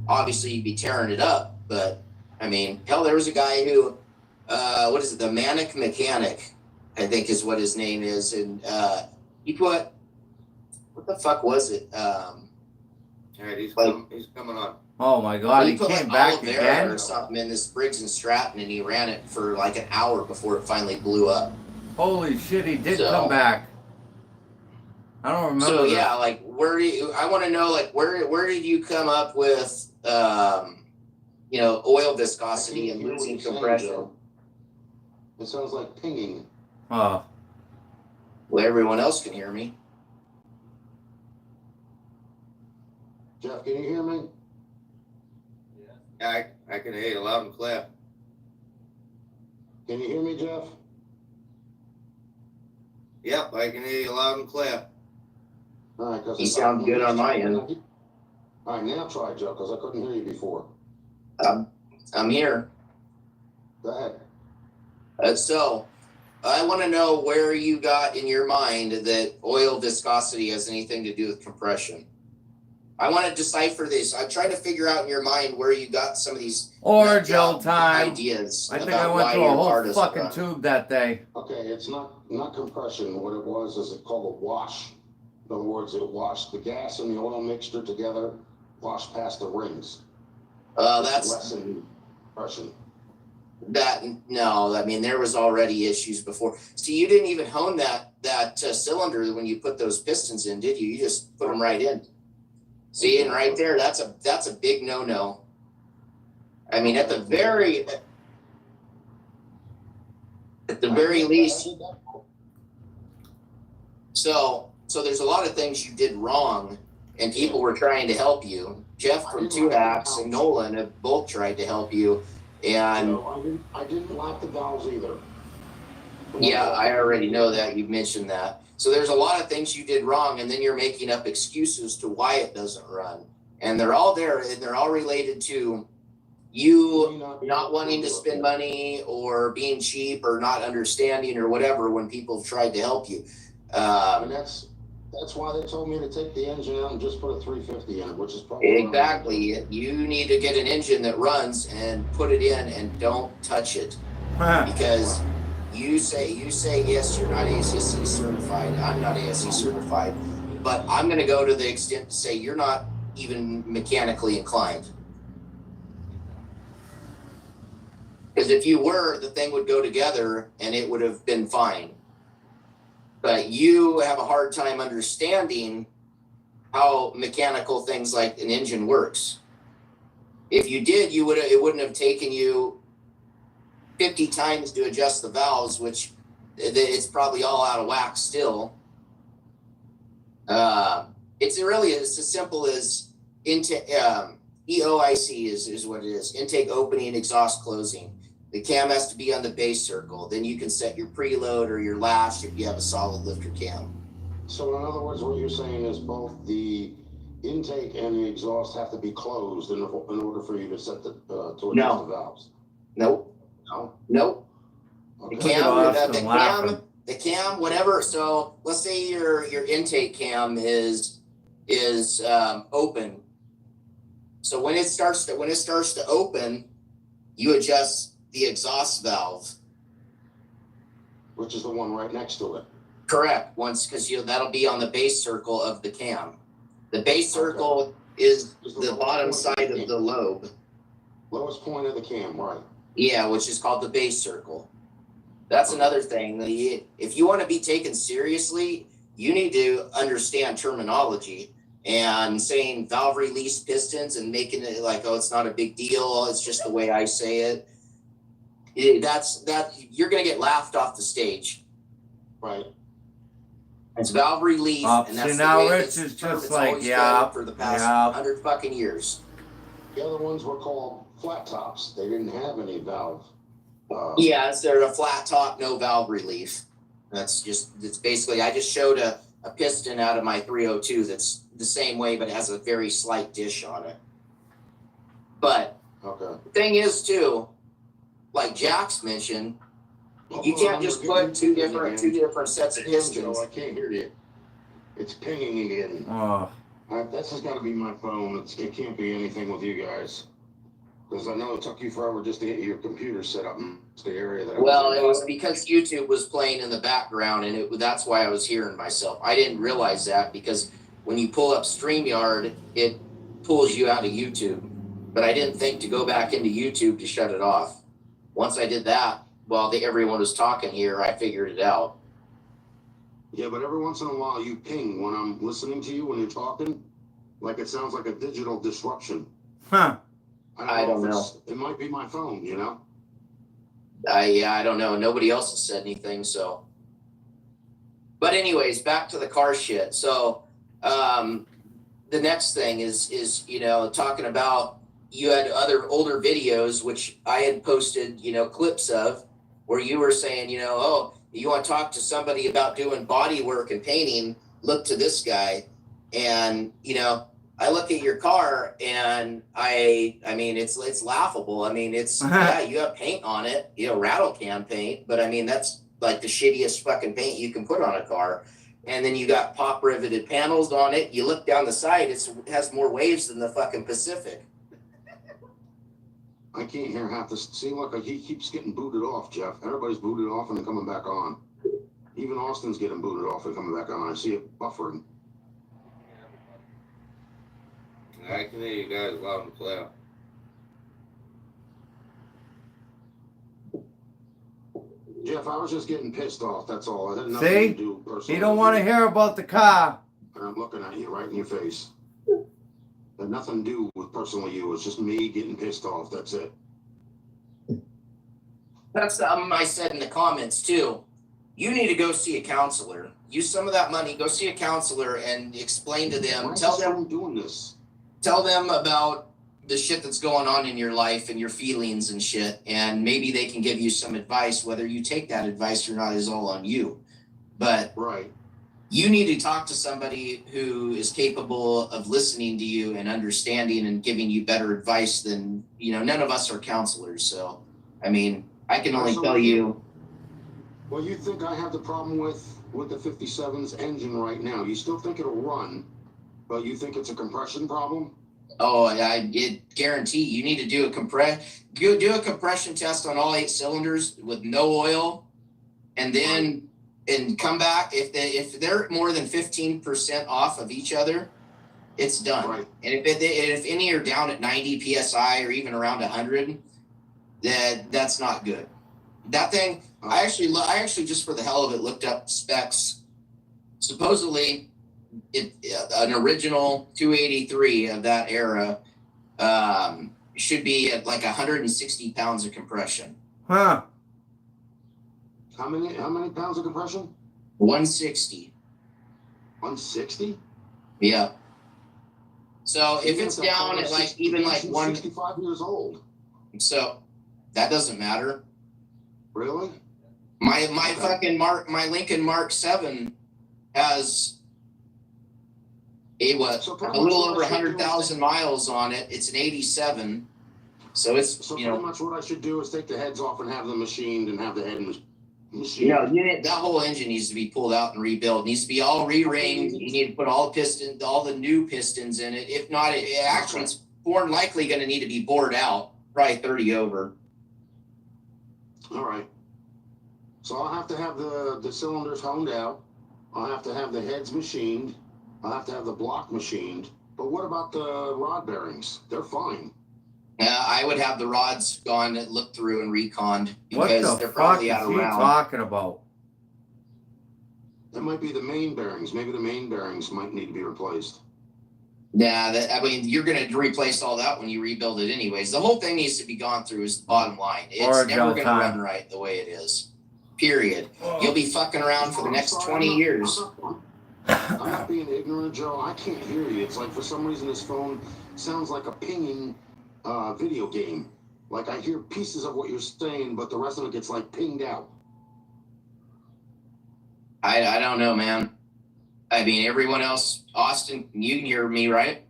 obviously you'd be tearing it up, but I mean, hell, there was a guy who, what is it, the Manic Mechanic, I think is what his name is, and he put, what the fuck was it? All right, he's coming on. Oh my God, he put came like back aloe vera again? or something in this Briggs and Stratton, and he ran it for like an hour before it finally blew up. Holy shit, he did come back. I don't remember. So yeah, like I want to know, like where did you come up with, you know, oil viscosity and losing compression? It sounds like pinging. Oh. Well, everyone else can hear me. Jeff, can you hear me? Yeah, I can hear you loud and clear. Can you hear me, Jeff? Yep, I can hear you loud and clear. All right, because You sound good on my end. All right, now try, Joe, because I couldn't hear you before. I'm here. Go ahead. So I want to know where you got in your mind that oil viscosity has anything to do with compression. I want to decipher this. I'm trying to figure out in your mind where you got some of these Orgel time. ideas. I think I went through a whole fucking tube that day. Okay, it's not compression. What it was is it called a wash. In other words, it washed the gas and the oil mixture together, washed past the rings. That's less than compression. No, I mean, there was already issues before. See, you didn't even hone that cylinder when you put those pistons in, did you? You just put them right in. See, and right there, that's a big no-no. I mean, at the very least. So there's a lot of things you did wrong, and people were trying to help you. Jeff from Two Hacks and Nolan have both tried to help you, and No, I didn't lock the valves either. yeah, I already know that. You mentioned that. So there's a lot of things you did wrong, and then you're making up excuses to why it doesn't run. And they're all there, and they're all related to you not wanting to spend money or being cheap or not understanding or whatever when people have tried to help you. And that's why they told me to take the engine out and just put a 350 in it, which is probably Exactly. You need to get an engine that runs and put it in and don't touch it. Because you say yes, you're not ASE certified. I'm not ASE certified, but I'm going to go to the extent to say you're not even mechanically inclined. Because if you were, the thing would go together and it would have been fine. But you have a hard time understanding how mechanical things like an engine works. If you did, it wouldn't have taken you 50 times to adjust the valves, which it's probably all out of whack still. It's as simple as EOIC is what it is. Intake opening, exhaust closing. The cam has to be on the base circle. Then you can set your preload or your lash if you have a solid lifter cam. So in other words, what you're saying is both the intake and the exhaust have to be closed in order for you to set to adjust the valves. Nope. Nope. The Okay. Look at cam, Austin laughing. the cam, whatever. So let's say your intake cam is open. So when it starts to open, you adjust the exhaust valve. Which is the one right next to it. Correct. Once, because that'll be on the base circle of the cam. The base circle is the bottom side of the lobe. Lowest point of the cam, right? Yeah, which is called the base circle. That's another thing. If you want to be taken seriously, you need to understand terminology. And saying valve release pistons and making it like, oh, it's not a big deal, it's just the way I say it. You're gonna get laughed off the stage. Right. It's valve release, and that's see, the now way Rich it's is term just it's like, always yeah, been for the past yeah. 100 fucking years. The other ones were called flat tops. They didn't have any valve. Yeah, it's a flat top, no valve relief. It's basically, I just showed a piston out of my 302 that's the same way, but it has a very slight dish on it. But Okay. the thing is too, like Jax mentioned, you can't just put two different sets of pistons. I can't hear you. It's pinging again. Oh, This has got to be my phone. It can't be anything with you guys. Because I know it took you forever just to get your computer set up in the area that Well, it was because YouTube was playing in the background, and that's why I was hearing myself. I didn't realize that because when you pull up StreamYard, it pulls you out of YouTube. But I didn't think to go back into YouTube to shut it off. Once I did that, while everyone was talking here, I figured it out. Yeah, but every once in a while you ping when I'm listening to you when you're talking. Like it sounds like a digital disruption. huh. I don't know. It might be my phone, you know? I don't know. Nobody else has said anything, so. But anyways, back to the car shit. So the next thing is talking about, you had other older videos which I had posted clips of, where you were saying oh, you want to talk to somebody about doing body work and painting, look to this guy. And I look at your car and I mean it's laughable. I mean it's yeah, you have paint on it, rattle can paint, but I mean that's like the shittiest fucking paint you can put on a car. And then you got pop riveted panels on it. You look down the side, it has more waves than the fucking Pacific. I can't hear half this. See, look, he keeps getting booted off, Jeff. Everybody's booted off and then coming back on. Even Austin's getting booted off and coming back on. I see it buffering. I can hear you guys loud and clear. Jeff, I was just getting pissed off. That's all. I had nothing See? to do personally. He don't want to hear about the car. And I'm looking at you right in your face. Had nothing to do with personally you. It's just me getting pissed off. That's it. That's I said in the comments too. You need to go see a counselor. Use some of that money. Go see a counselor and explain to them. Why is Tell this them. phone doing this? Tell them about the shit that's going on in your life and your feelings and shit. And maybe they can give you some advice. Whether you take that advice or not is all on you. But Right. you need to talk to somebody who is capable of listening to you and understanding and giving you better advice than, none of us are counselors. So, I mean, I can only tell you. Well, you think I have the problem with the 57's engine right now. You still think it'll run, but you think it's a compression problem? Oh, I guarantee you need to do a compression test on all 8 cylinders with no oil, and then come back. If they're more than 15% off of each other, it's done. Right. And if any are down at 90 psi or even around 100, that's not good. That thing, I actually just for the hell of it looked up specs. Supposedly, an original 283 of that era should be at like 160 pounds of compression. Huh. How many pounds of compression? 160. 160? Yeah. So if it's down at like even like 65 years old. So that doesn't matter. Really? My fucking my Lincoln Mark 7 has a little over 100,000 miles on it. It's an 87. So it's, So you pretty know, much what I should do is take the heads off and have them machined and have the head machined. that whole engine needs to be pulled out and rebuilt. It needs to be all re-ringed. You need to put all the new pistons in it. If not, it's more than likely going to need to be bored out, probably 30 over. All right. So I'll have to have the cylinders honed out. I'll have to have the heads machined. I'll have to have the block machined. But what about the rod bearings? They're fine. I would have the rods gone and looked through and reconned What because the they're fuck probably is out of he round. talking about? That might be the main bearings. Maybe the main bearings might need to be replaced. Yeah, I mean, you're going to replace all that when you rebuild it anyways. The whole thing needs to be gone through is the bottom line. It's Or never going to time. run right the way it is. Period. You'll be fucking around for the next 20 years. I'm not being ignorant, Joe. I can't hear you. It's like for some reason this phone sounds like a pinging video game. Like I hear pieces of what you're saying, but the rest of it gets like pinged out. I don't know, man. I mean, everyone else, Austin, you can hear me, right?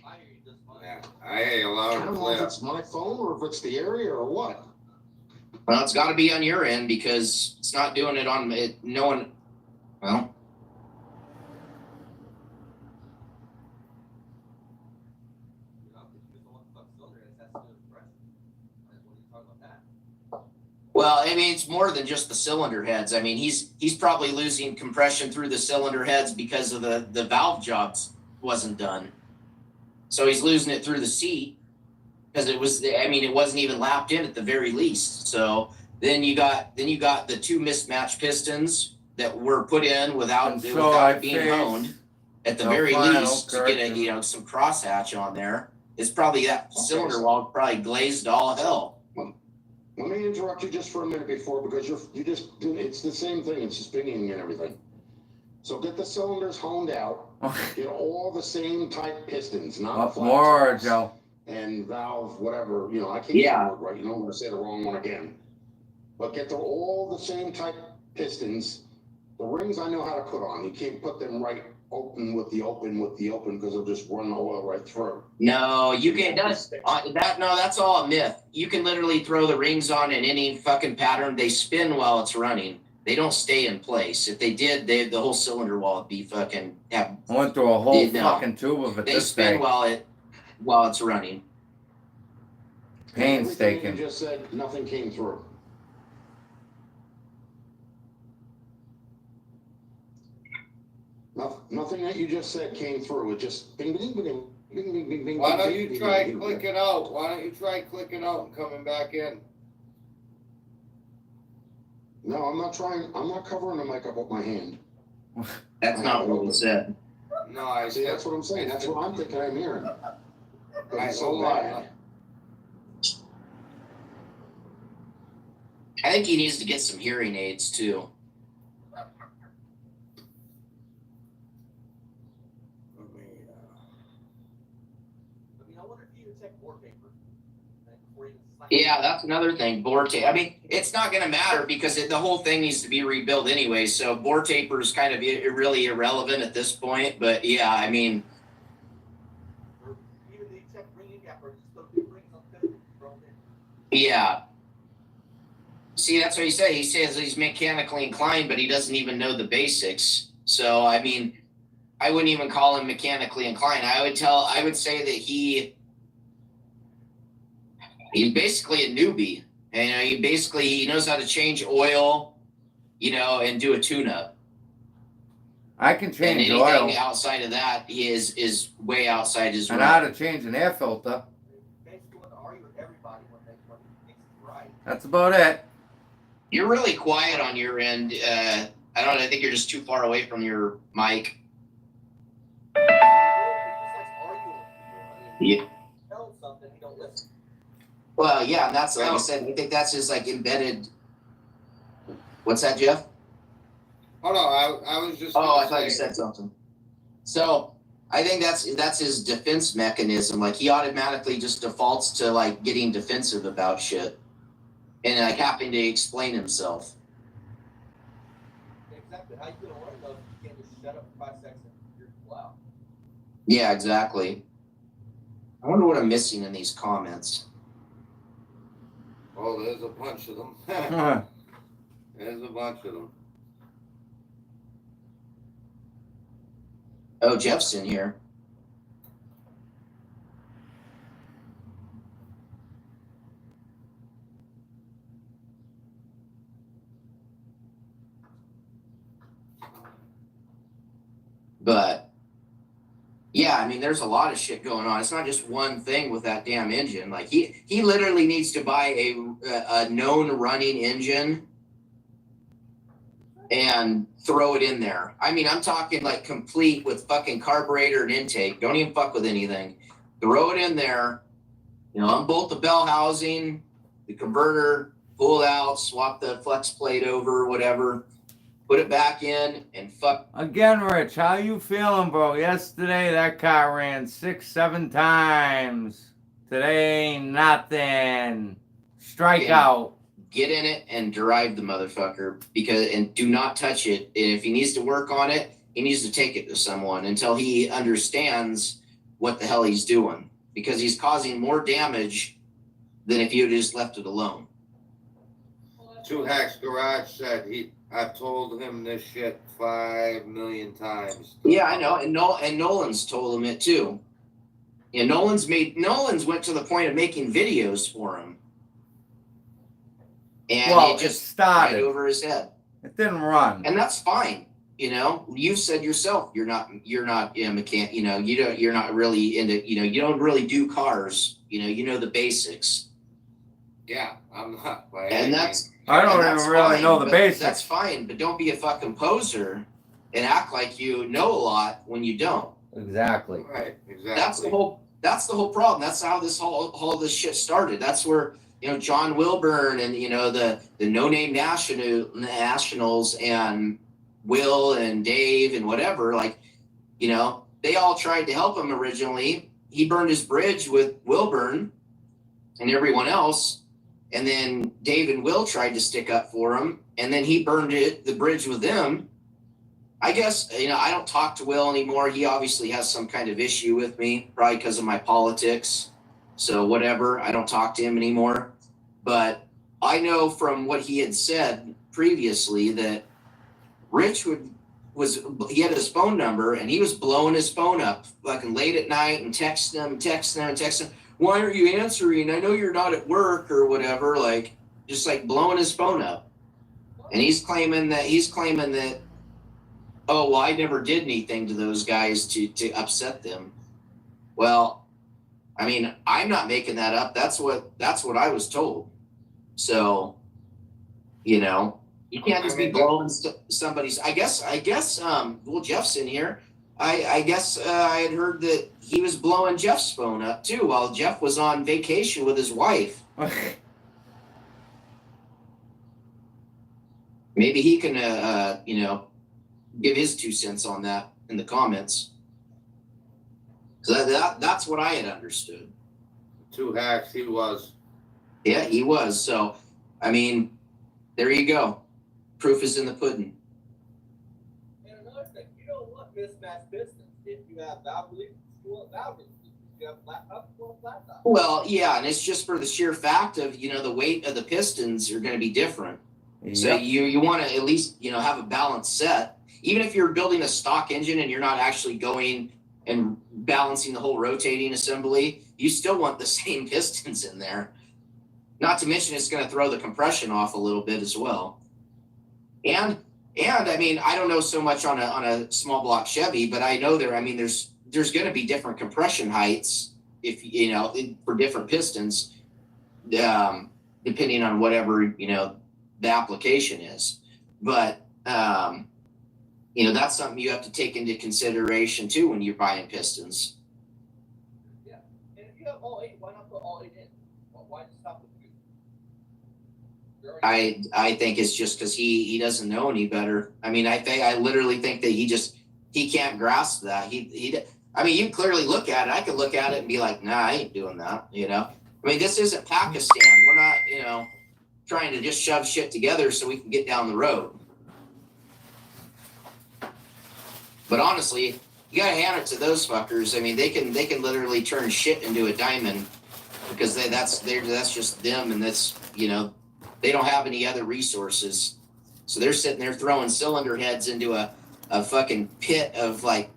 I hear you just fine. Yeah, I hear you I loud don't and know if clear. it's my phone or if it's the area or what. Well, it's got to be on your end because it's not doing it on it. No one. Well, You know, if you just don't want to fuck cylinder heads, that's still impressive. What are you talking about that? well, I mean, it's more than just the cylinder heads. I mean, he's probably losing compression through the cylinder heads because of the valve jobs wasn't done. So he's losing it through the seat because it was. I mean, it wasn't even lapped in at the very least. So then you got the two mismatched pistons that were put in without And so without I it being faced honed. At the the very final least, to get correction. some crosshatch on there, it's probably that Okay, cylinder so- wall probably glazed to all hell. Let me interrupt you just for a minute before because it's the same thing. It's just pinging and everything. So get the cylinders honed out. Get all the same type pistons, not What flat more, tops Joe? and valve, whatever. You know, I can't Yeah. say the word right. You know, I'm going to say the wrong one again. But get all the same type pistons. The rings I know how to put on. You can't put them right open with the open because they'll just run the oil right through. No, you can that's all a myth. You can literally throw the rings on in any fucking pattern. They spin while it's running. They don't stay in place. If they did, the whole cylinder wall would be fucking I went through a whole No. fucking tube of it they this spin day. while it's running. Everything Painstaking. you just said, nothing came through. Nothing that you just said came through. It just bing, bing, bing, bing, bing, bing, bing, bing. Why don't bing, you bing, try bing, bing. clicking out? Why don't you try clicking out and coming back in? No, I'm not trying. I'm not covering the mic up with my hand. That's not what we said. No, I See, said. that's what I'm saying. That's what I'm thinking I'm hearing. But I it's so know that. bad. I think he needs to get some hearing aids too. I mean, I wonder if you even check board paper before you even sign. Yeah, that's another thing. Board tape. I mean, it's not going to matter because the whole thing needs to be rebuilt anyway. So board taper is kind of really irrelevant at this point. But yeah, I mean, Or even the check ring gap or just those new rings on the piston thrown in. yeah. See, that's what he said. He says he's mechanically inclined, but he doesn't even know the basics. So I mean, I wouldn't even call him mechanically inclined. I would say that he's basically a newbie. And he knows how to change oil, and do a tune-up. I can And change anything oil. outside of that is way outside his And realm. how to change an air filter. Basically want to argue with everybody when he thinks it's right. That's about it. You're really quiet on your end. I don't know. I think you're just too far away from your mic. He just likes arguing with people. I mean, Yeah. tell him something, he don't listen. Well, yeah, and that's like I said. I think that's his embedded. What's that, Jeff? Oh no, I was just. Oh, gonna I thought you say- said something. So I think that's his defense mechanism. Like he automatically just defaults to getting defensive about shit, and having to explain himself. Exactly. How you gonna learn though if you can't just shut up for 5 seconds and you're loud? Yeah, exactly. I wonder what I'm missing in these comments. Oh, there's a bunch of them. There's a bunch of them. Oh, Jeff's in here. But yeah, I mean, there's a lot of shit going on. It's not just one thing with that damn engine. Like he literally needs to buy a known running engine and throw it in there. I mean, I'm talking like complete with fucking carburetor and intake. Don't even fuck with anything. Throw it in there. You know, unbolt the bell housing, the converter, pull it out, swap the flex plate over, whatever. Put it back in and fuck. Again, Rich, how you feeling, bro? Yesterday, that car ran 6-7 times. Today, nothing. Strikeout. Get in it and drive the motherfucker and do not touch it. And if he needs to work on it, he needs to take it to someone until he understands what the hell he's doing, because he's causing more damage than if you had just left it alone. Two Hacks Garage said I've told him this shit 5 million times. Yeah, I know. And Nolan's told him it too. Yeah, Nolan's went to the point of making videos for him. And Well, it just it started. right over his head. It didn't run. And that's fine. You know, you said yourself, you're not a mechanic, you know, you're not really into, you know, you don't really do cars, you know the basics. Yeah, I'm not. And that's, I don't and that's even really fine, know the but basics. That's fine, but don't be a fucking poser and act like you know a lot when you don't. Exactly. Right, exactly. That's the whole problem. That's how this whole this shit started. That's where, you know, John Wilburn and, you know, the No Name Nationals and Will and Dave and whatever, like, you know, they all tried to help him originally. He burned his bridge with Wilburn and everyone else. And then Dave and Will tried to stick up for him. And then he burned the bridge with them. I guess, you know, I don't talk to Will anymore. He obviously has some kind of issue with me, probably because of my politics. So whatever, I don't talk to him anymore. But I know from what he had said previously that Rich he had his phone number and he was blowing his phone up fucking late at night and texting him. Why aren't you answering? I know you're not at work or whatever, like just like blowing his phone up. And he's claiming that, oh, well, I never did anything to those guys to upset them. Well, I mean, I'm not making that up. That's what I was told. So, you know, you can't just be blowing somebody's. I guess. Well, Jeff's in here. I guess I had heard that he was blowing Jeff's phone up too while Jeff was on vacation with his wife. Maybe he can, you know, give his 2 cents on that in the comments. So that's what I had understood. Two Hacks, he was. Yeah, he was. So, I mean, there you go. Proof is in the pudding. And another thing, you don't want mismatched pistons if you have valve leaks, you want valve leaks. If you have flat top, you want flat top. Well, yeah, and it's just for the sheer fact of, you know, the weight of the pistons are going to be different. Yep. So you want to at least, you know, have a balanced set. Even if you're building a stock engine and you're not actually going and balancing the whole rotating assembly, you still want the same pistons in there. Not to mention it's going to throw the compression off a little bit as well. And I mean, I don't know so much on a small block Chevy, but I know there's going to be different compression heights if, you know, for different pistons, depending on whatever, you know, the application is. But, you know, that's something you have to take into consideration too when you're buying pistons. Yeah, and if you have all 8, why not put all 8 in? Why just stop with 2? I think it's just because he doesn't know any better. I mean, I literally think that he can't grasp that. I mean, you clearly look at it. I could look at it and be like, nah, I ain't doing that. You know, I mean, this isn't Pakistan. We're not, you know, trying to just shove shit together so we can get down the road. But honestly, you gotta hand it to those fuckers. I mean, they can literally turn shit into a diamond because that's just them, and that's you know, they don't have any other resources. So they're sitting there throwing cylinder heads into a fucking pit of like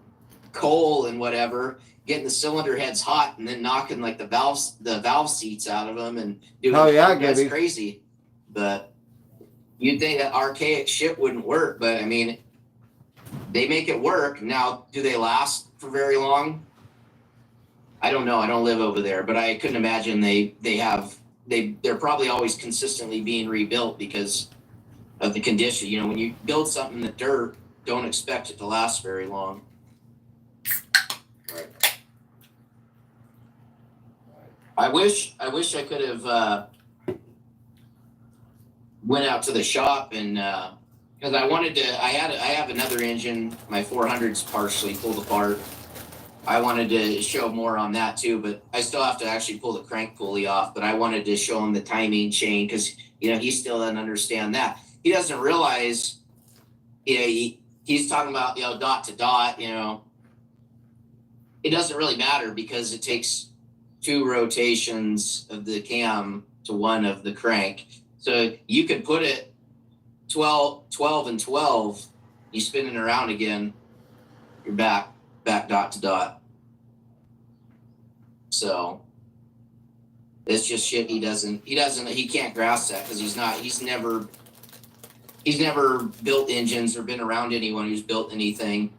coal and whatever, getting the cylinder heads hot and then knocking like the valve seats out of them and doing Oh, yeah, that's Gibby. crazy. But you'd think that archaic shit wouldn't work, but I mean, they make it work. Now, do they last for very long? I don't know. I don't live over there, but I couldn't imagine they're probably always consistently being rebuilt because of the condition. You know, when you build something in the dirt, don't expect it to last very long. Right. I wish I could have went out to the shop and because I wanted to. I have another engine. My 400's partially pulled apart. I wanted to show more on that too, but I still have to actually pull the crank pulley off. But I wanted to show him the timing chain because you know he still doesn't understand that. He doesn't realize. You know, he's talking about dot to dot. You know, it doesn't really matter because it takes 2 rotations of the cam to 1 of the crank. So you could put it 12 and 12. You spin it around again. You're back dot to dot. So it's just shit he can't grasp that because he's never built engines or been around anyone who's built anything.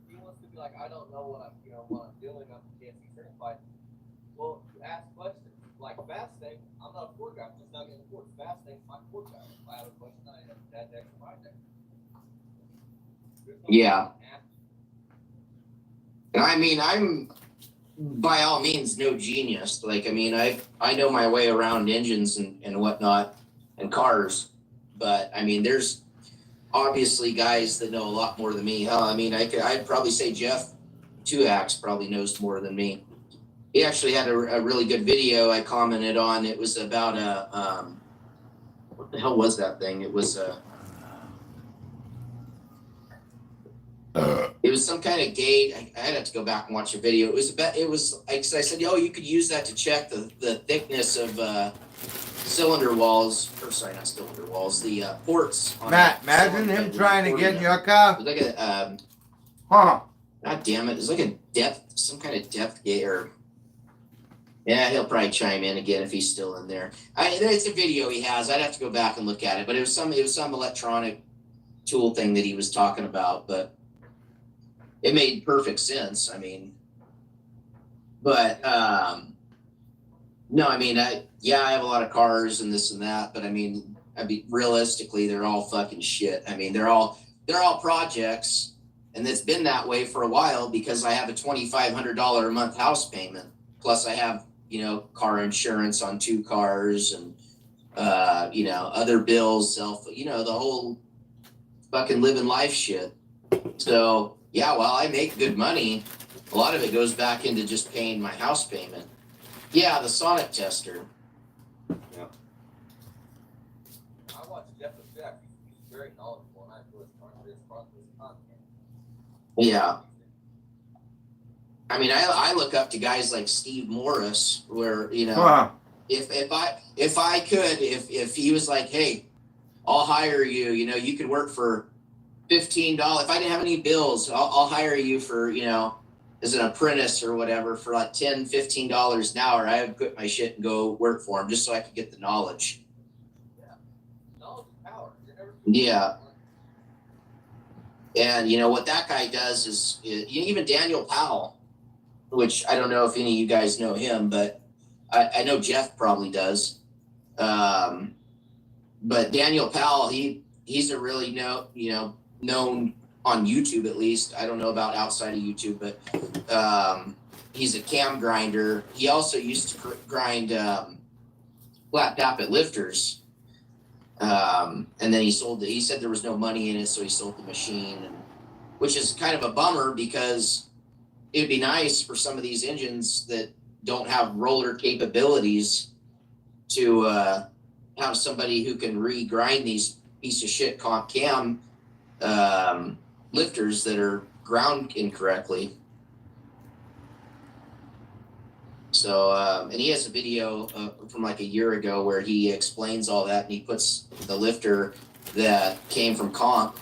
He wants to be like, I don't know what I'm doing. I'm KFC certified. Well, you ask questions like fast thing. I'm not a Ford guy. I'm just not getting Ford. Fast thing, I'm a Ford guy. If I have a question, I have that deck or my deck. Yeah. And I mean, I'm by all means no genius. Like, I mean, I know my way around engines and whatnot and cars, but I mean, there's obviously guys that know a lot more than me. Hell, I mean, I'd probably say Jeff Tuax probably knows more than me. He actually had a really good video I commented on. It was about what the hell was that thing? It was it was some kind of gauge. I'd have to go back and watch the video. It was like I said, you could use that to check the thickness of cylinder walls, or sorry, not cylinder walls, the ports. On Matt, imagine him trying to get in your car. It was like a Huh. God damn it! It's like a some kind of depth gauge, or yeah, he'll probably chime in again if he's still in there. It's a video he has. I'd have to go back and look at it, but it was some electronic tool thing that he was talking about, but it made perfect sense. I mean, but no, I mean, I have a lot of cars and this and that, but I mean, realistically, they're all fucking shit. I mean, they're all projects. And it's been that way for a while because I have a $2,500 a month house payment. Plus I have, car insurance on 2 cars and, other bills, the whole fucking living life shit. So yeah, while I make good money, a lot of it goes back into just paying my house payment. Yeah, the sonic tester. I watched Jeff with Jack. He's very knowledgeable, and I enjoy his content. Yeah. I mean, I look up to guys like Steve Morris, where Huh. if he was like, hey, I'll hire you. You could work for $15. If I didn't have any bills, I'll hire you for as an apprentice or whatever for like $10, $15 an hour. I would quit my shit and go work for him just so I could get the knowledge. Yeah, knowledge is power. Yeah. And what that guy does is even Daniel Powell, which I don't know if any of you guys know him, but I know Jeff probably does. But Daniel Powell, he's a really known on YouTube at least. I don't know about outside of YouTube, but he's a cam grinder. He also used to grind flat tappet lifters. And then he said there was no money in it, so he sold the machine, which is kind of a bummer because it'd be nice for some of these engines that don't have roller capabilities to have somebody who can re-grind these piece of shit cam lifters that are ground incorrectly. So, and he has a video from like a year ago where he explains all that, and he puts the lifter that came from comp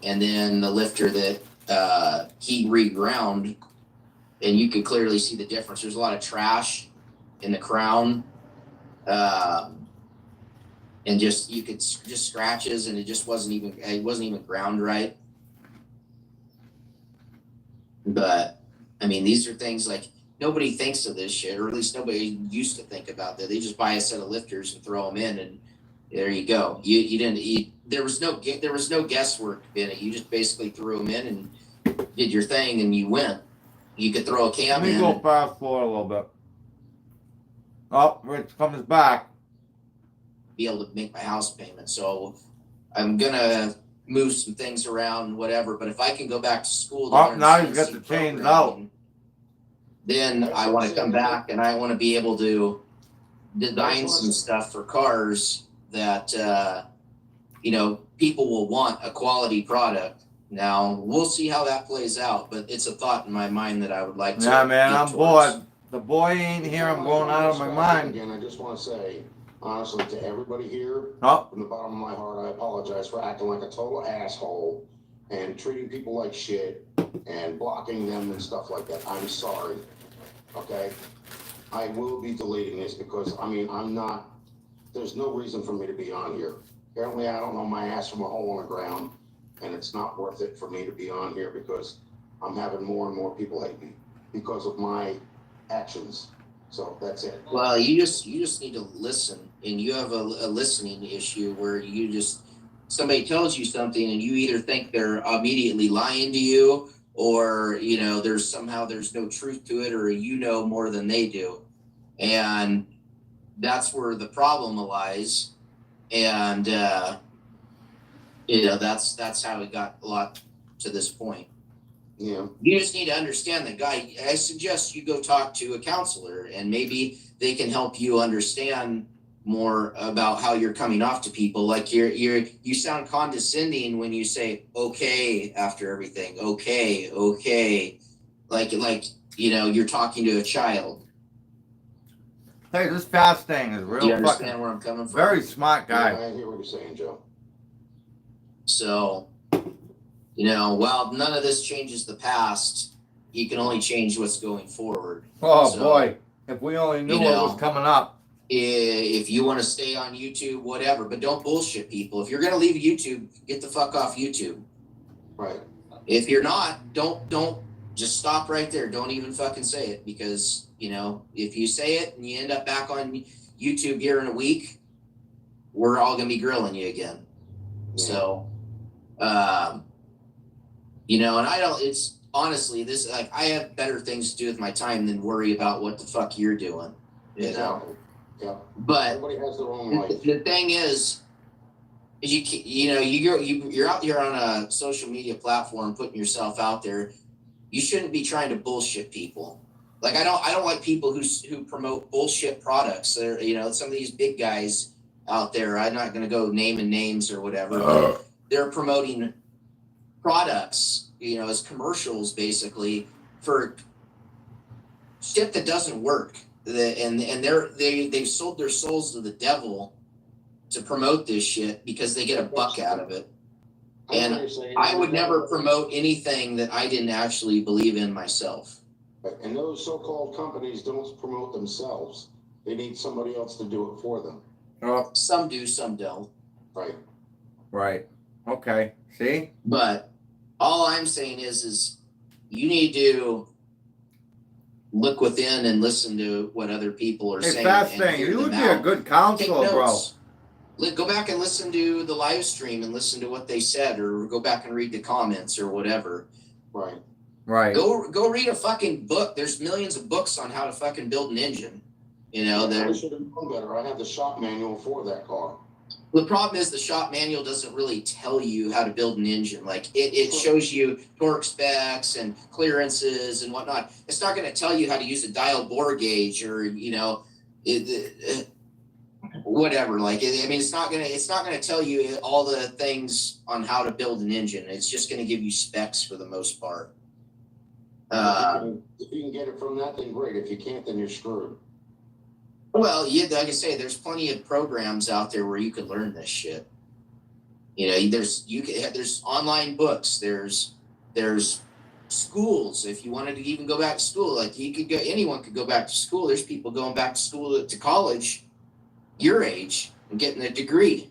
and then the lifter that he reground, and you can clearly see the difference. There's a lot of trash in the crown, and just you could just scratches, and it wasn't even ground right. But I mean, these are things like nobody thinks of this shit, or at least nobody used to think about that. They just buy a set of lifters and throw them in, and there you go. There was no guesswork in it. You just basically threw them in and did your thing, and you went. You could throw a cam Let me in. go fast forward a little bit. Oh, Rich comes back. Be able to make my house payment. So I'm gonna move some things around, whatever. But if I can go back to school, to learn Now he's CNC got the chains programming, then I want to come back and I want to be able to design some stuff for cars that people will want a quality product. Now we'll see how that plays out, but it's a thought in my mind that I would like to. Yeah, man, get I'm towards. bored. The boy ain't here. I'm going out of my mind. Again, I just want to say, honestly, to everybody here, Oh, from the bottom of my heart, I apologize for acting like a total asshole and treating people like shit and blocking them and stuff like that. I'm sorry. Okay? I will be deleting this because, there's no reason for me to be on here. Apparently, I don't know my ass from a hole in the ground, and it's not worth it for me to be on here because I'm having more and more people hate me because of my actions. So that's it. Well, you just need to listen, and you have a listening issue where somebody tells you something and you either think they're immediately lying to you, or there's no truth to it, or more than they do, and that's where the problem lies. And that's how it got a lot to this point. Yeah. You just need to understand that, guy. I suggest you go talk to a counselor, and maybe they can help you understand more about how you're coming off to people. Like you sound condescending when you say okay after everything. Okay. Like you're talking to a child. hey, this fast thing is real Do you understand fucking where I'm coming from? very smart guy. Yeah, I hear what you're saying, Joe. So, while none of this changes the past, you can only change what's going forward. Oh So, boy, if we only knew what was coming up. If you want to stay on YouTube, whatever, but don't bullshit people. If you're going to leave YouTube, get the fuck off YouTube. Right. If you're not, don't just stop right there. Don't even fucking say it, because, if you say it and you end up back on YouTube here in a week, we're all going to be grilling you again. Yeah. So, and it's honestly, I have better things to do with my time than worry about what the fuck you're doing, Exactly. Yeah. But Everybody has their own life. the thing is you're out here on a social media platform putting yourself out there. You shouldn't be trying to bullshit people. Like, I don't like people who promote bullshit products. They're, some of these big guys out there, I'm not going to go naming names or whatever, but they're promoting products, as commercials basically for shit that doesn't work. They've sold their souls to the devil to promote this shit because they get a buck out of it. And I would never promote anything that I didn't actually believe in myself. And those so-called companies don't promote themselves. They need somebody else to do it for them. Oh, Some do, some don't. Right. right. Okay. See? But all I'm saying is you need to look within and listen to what other people are Hey, saying. fast and thing. hear You would them be a out. good Take counselor, bro. notes. Go back and listen to the live stream and listen to what they said, or go back and read the comments or whatever. Right. Right. Go read a fucking book. There's millions of books on how to fucking build an engine. I should have known better. I have the shop manual for that car. The problem is the shop manual doesn't really tell you how to build an engine. Like it shows you torque specs and clearances and whatnot. It's not going to tell you how to use a dial bore gauge or whatever. Like it's not going to tell you all the things on how to build an engine. It's just going to give you specs for the most part. If you can get it from that, then great. If you can't, then you're screwed. Well, yeah, like I say, there's plenty of programs out there where you can learn this shit. You know, there's online books. There's schools. If you wanted to even go back to school, like anyone could go back to school. There's people going back to school to college, your age, and getting a degree.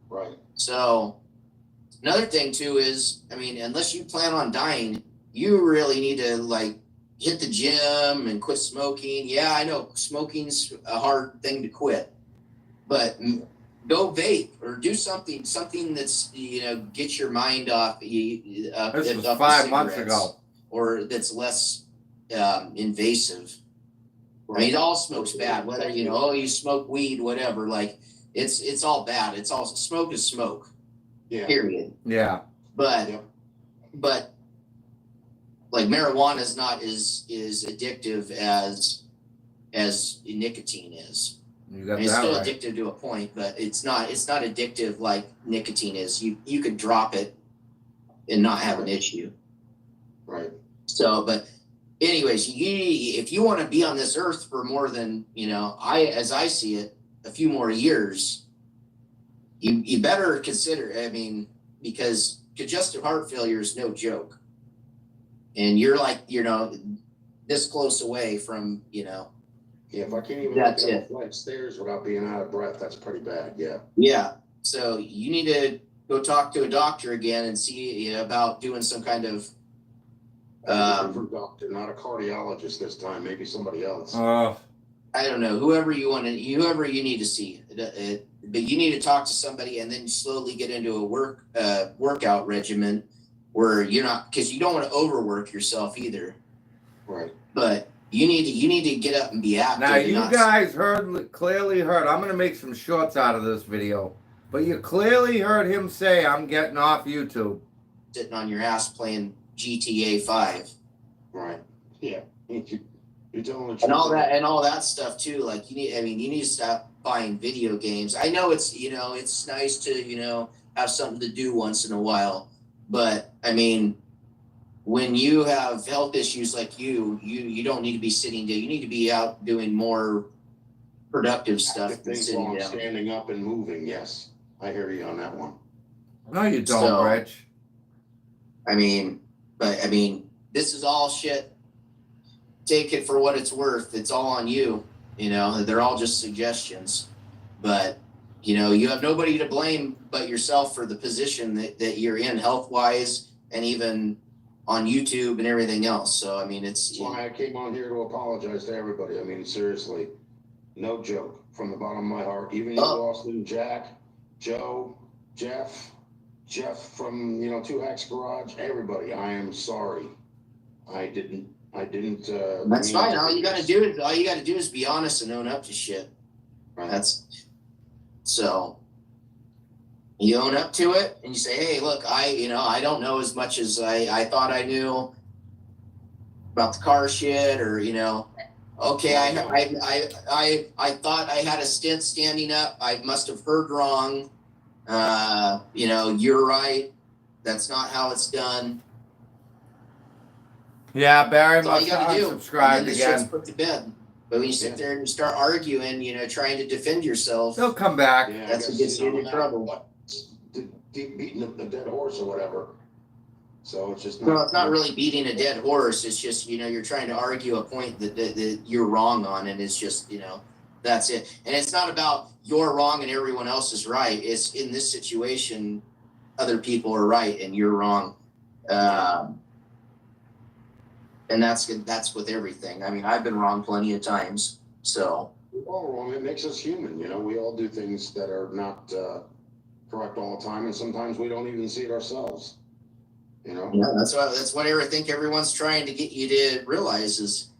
Right. So another thing too is, I mean, unless you plan on dying, you really need to like hit the gym and quit smoking. Yeah, I know smoking's a hard thing to quit, but go vape or do something that's, you know, get your mind off. This was 5 months ago. Or that's less invasive. I mean, all smoke's bad. Whether, you know, oh, you smoke weed, whatever. Like it's all bad. It's all smoke is smoke. Yeah. Period. Yeah. But like marijuana is not as addictive as nicotine is. You got It's that still right. addictive to a point, but it's not addictive like nicotine is. You could drop it and not have an issue. Right. So, but anyways, if you want to be on this earth for more than, you know, as I see it, a few more years, you better consider, I mean, because congestive heart failure is no joke. And you're like, you know, this close away from, you know. Yeah, if I can't even That's get it. up a flight of stairs without being out of breath, that's pretty bad. Yeah. Yeah. So you need to go talk to a doctor again and see, you know, about doing some kind of For doctor, not a cardiologist this time. Maybe somebody else. Oh, I don't know, whoever you need to see, but you need to talk to somebody and then slowly get into a workout regimen where you're not, because you don't want to overwork yourself either. Right. But you need to get up and be active. now and you not guys clearly heard. I'm gonna make some shorts out of this video, but you clearly heard him say, "I'm getting off YouTube." sitting on your ass playing GTA 5 Right. Yeah. You're telling the truth. and all that stuff too. Like you need to stop buying video games. I know it's, you know, it's nice to, you know, have something to do once in a while, but I mean, when you have health issues like you don't need to be sitting down. You need to be out doing more productive stuff Active than things sitting while I'm down. standing up and moving. Yes, I hear you on that one. No, you don't, So- Rich. I mean, this is all shit. Take it for what it's worth. It's all on you. You know, they're all just suggestions. But, you know, you have nobody to blame but yourself for the position that you're in health wise and even on YouTube and everything else. So, I mean, it's. That's why I came on here to apologize to everybody. I mean, seriously, no joke, from the bottom of my heart. Even you, Austin, Jack, Joe, Jeff from, you know, Two Hacks Garage, everybody, I am sorry. I didn't. That's fine. All you got to do is be honest and own up to shit. Right. That's so. You own up to it and you say, "Hey, look, I don't know as much as I thought I knew about the car shit, or you know, okay, I thought I had a stint standing up. I must have heard wrong. You know, you're right. That's not how it's done." Yeah, Barry That's all must you have gotta do. And unsubscribed then this shit's again. put to bed. But when you sit there and you start arguing, you know, trying to defend yourself, He'll come back. Yeah, I That's what guess, gets you into that- trouble. what, beating a dead horse or whatever. So it's just. well, it's not really beating a dead horse. It's just, you know, you're trying to argue a point that you're wrong on, and it's just, you know, that's it. And it's not about you're wrong and everyone else is right. It's in this situation, other people are right and you're wrong. And that's with everything. I mean, I've been wrong plenty of times. So We're all wrong. It makes us human. You know, we all do things that are not correct all the time, and sometimes we don't even see it ourselves. You know. yeah, that's what I think everyone's trying to get you to realize is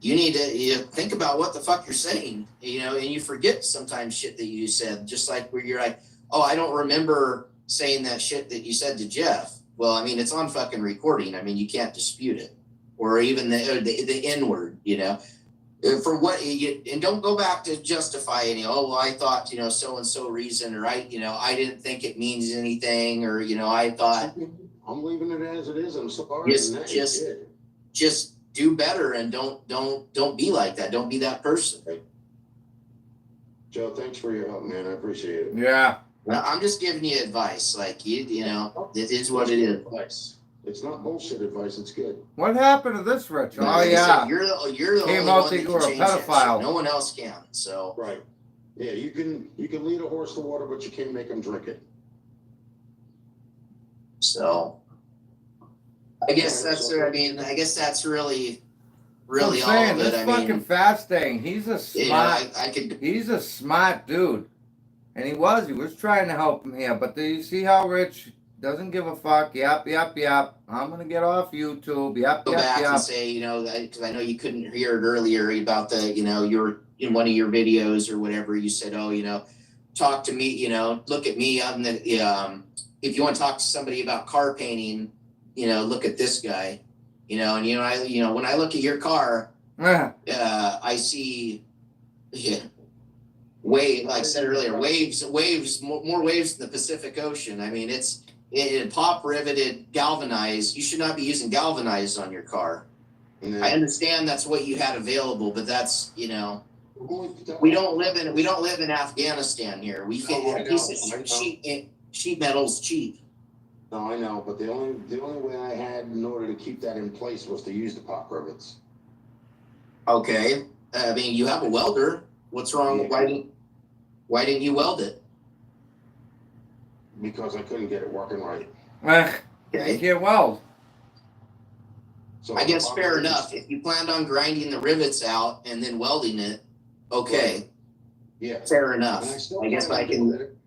you need to think about what the fuck you're saying, you know, and you forget sometimes shit that you said, just like where you're like, oh, I don't remember saying that shit that you said to Jeff. Well, I mean, it's on fucking recording. I mean, you can't dispute it. Or even the N-word, you know, for what and don't go back to justify any, oh, well, I thought, you know, so-and-so reason, or I didn't think it means anything, or, you know, I thought. I'm leaving it as it is. I'm sorry. just do better and don't be like that. Don't be that person. Joe, thanks for your help, man. I appreciate it. Yeah. Well, I'm just giving you advice. Like you know, it is what it is. Advice. It's not bullshit advice. It's good. What happened to this, Rich? Oh, Like I yeah. said, you're the Came only out one that that you can were a change that pedophile. shit. No one else can. So Right. Yeah, you can lead a horse to water, but you can't make him drink it. I guess that's. I mean, I guess that's really I'm all saying, of it. this I fucking mean, fast thing, he's a you know, smart, I could. he's a smart dude. And he was trying to help him here, but do you see how Rich doesn't give a fuck? Yep. I'm gonna get off YouTube. Yep. Go back and say, you know, because I know you couldn't hear it earlier about the, you know, you're in one of your videos or whatever. You said, oh, you know, talk to me, you know, look at me. I'm the, if you want to talk to somebody about car painting, you know, look at this guy, you know, and when I look at your car, I see, wave, like I said earlier, waves, more waves than the Pacific Ocean. I mean, it's pop riveted, galvanized. You should not be using galvanized on your car. I understand that's what you had available, but that's, you know, we don't live in Afghanistan here. We can't. Sheet metal's cheap. No, I know, but the only way I had in order to keep that in place was to use the pop rivets. Okay, I mean, you have a welder. What's wrong? Yeah. Why didn't you weld it? Because I couldn't get it working right. You can't weld. So I guess the pop fair rivets- enough. If you planned on grinding the rivets out and then welding it, okay, Yeah. fair enough. And I still I guess plan I on doing can. it.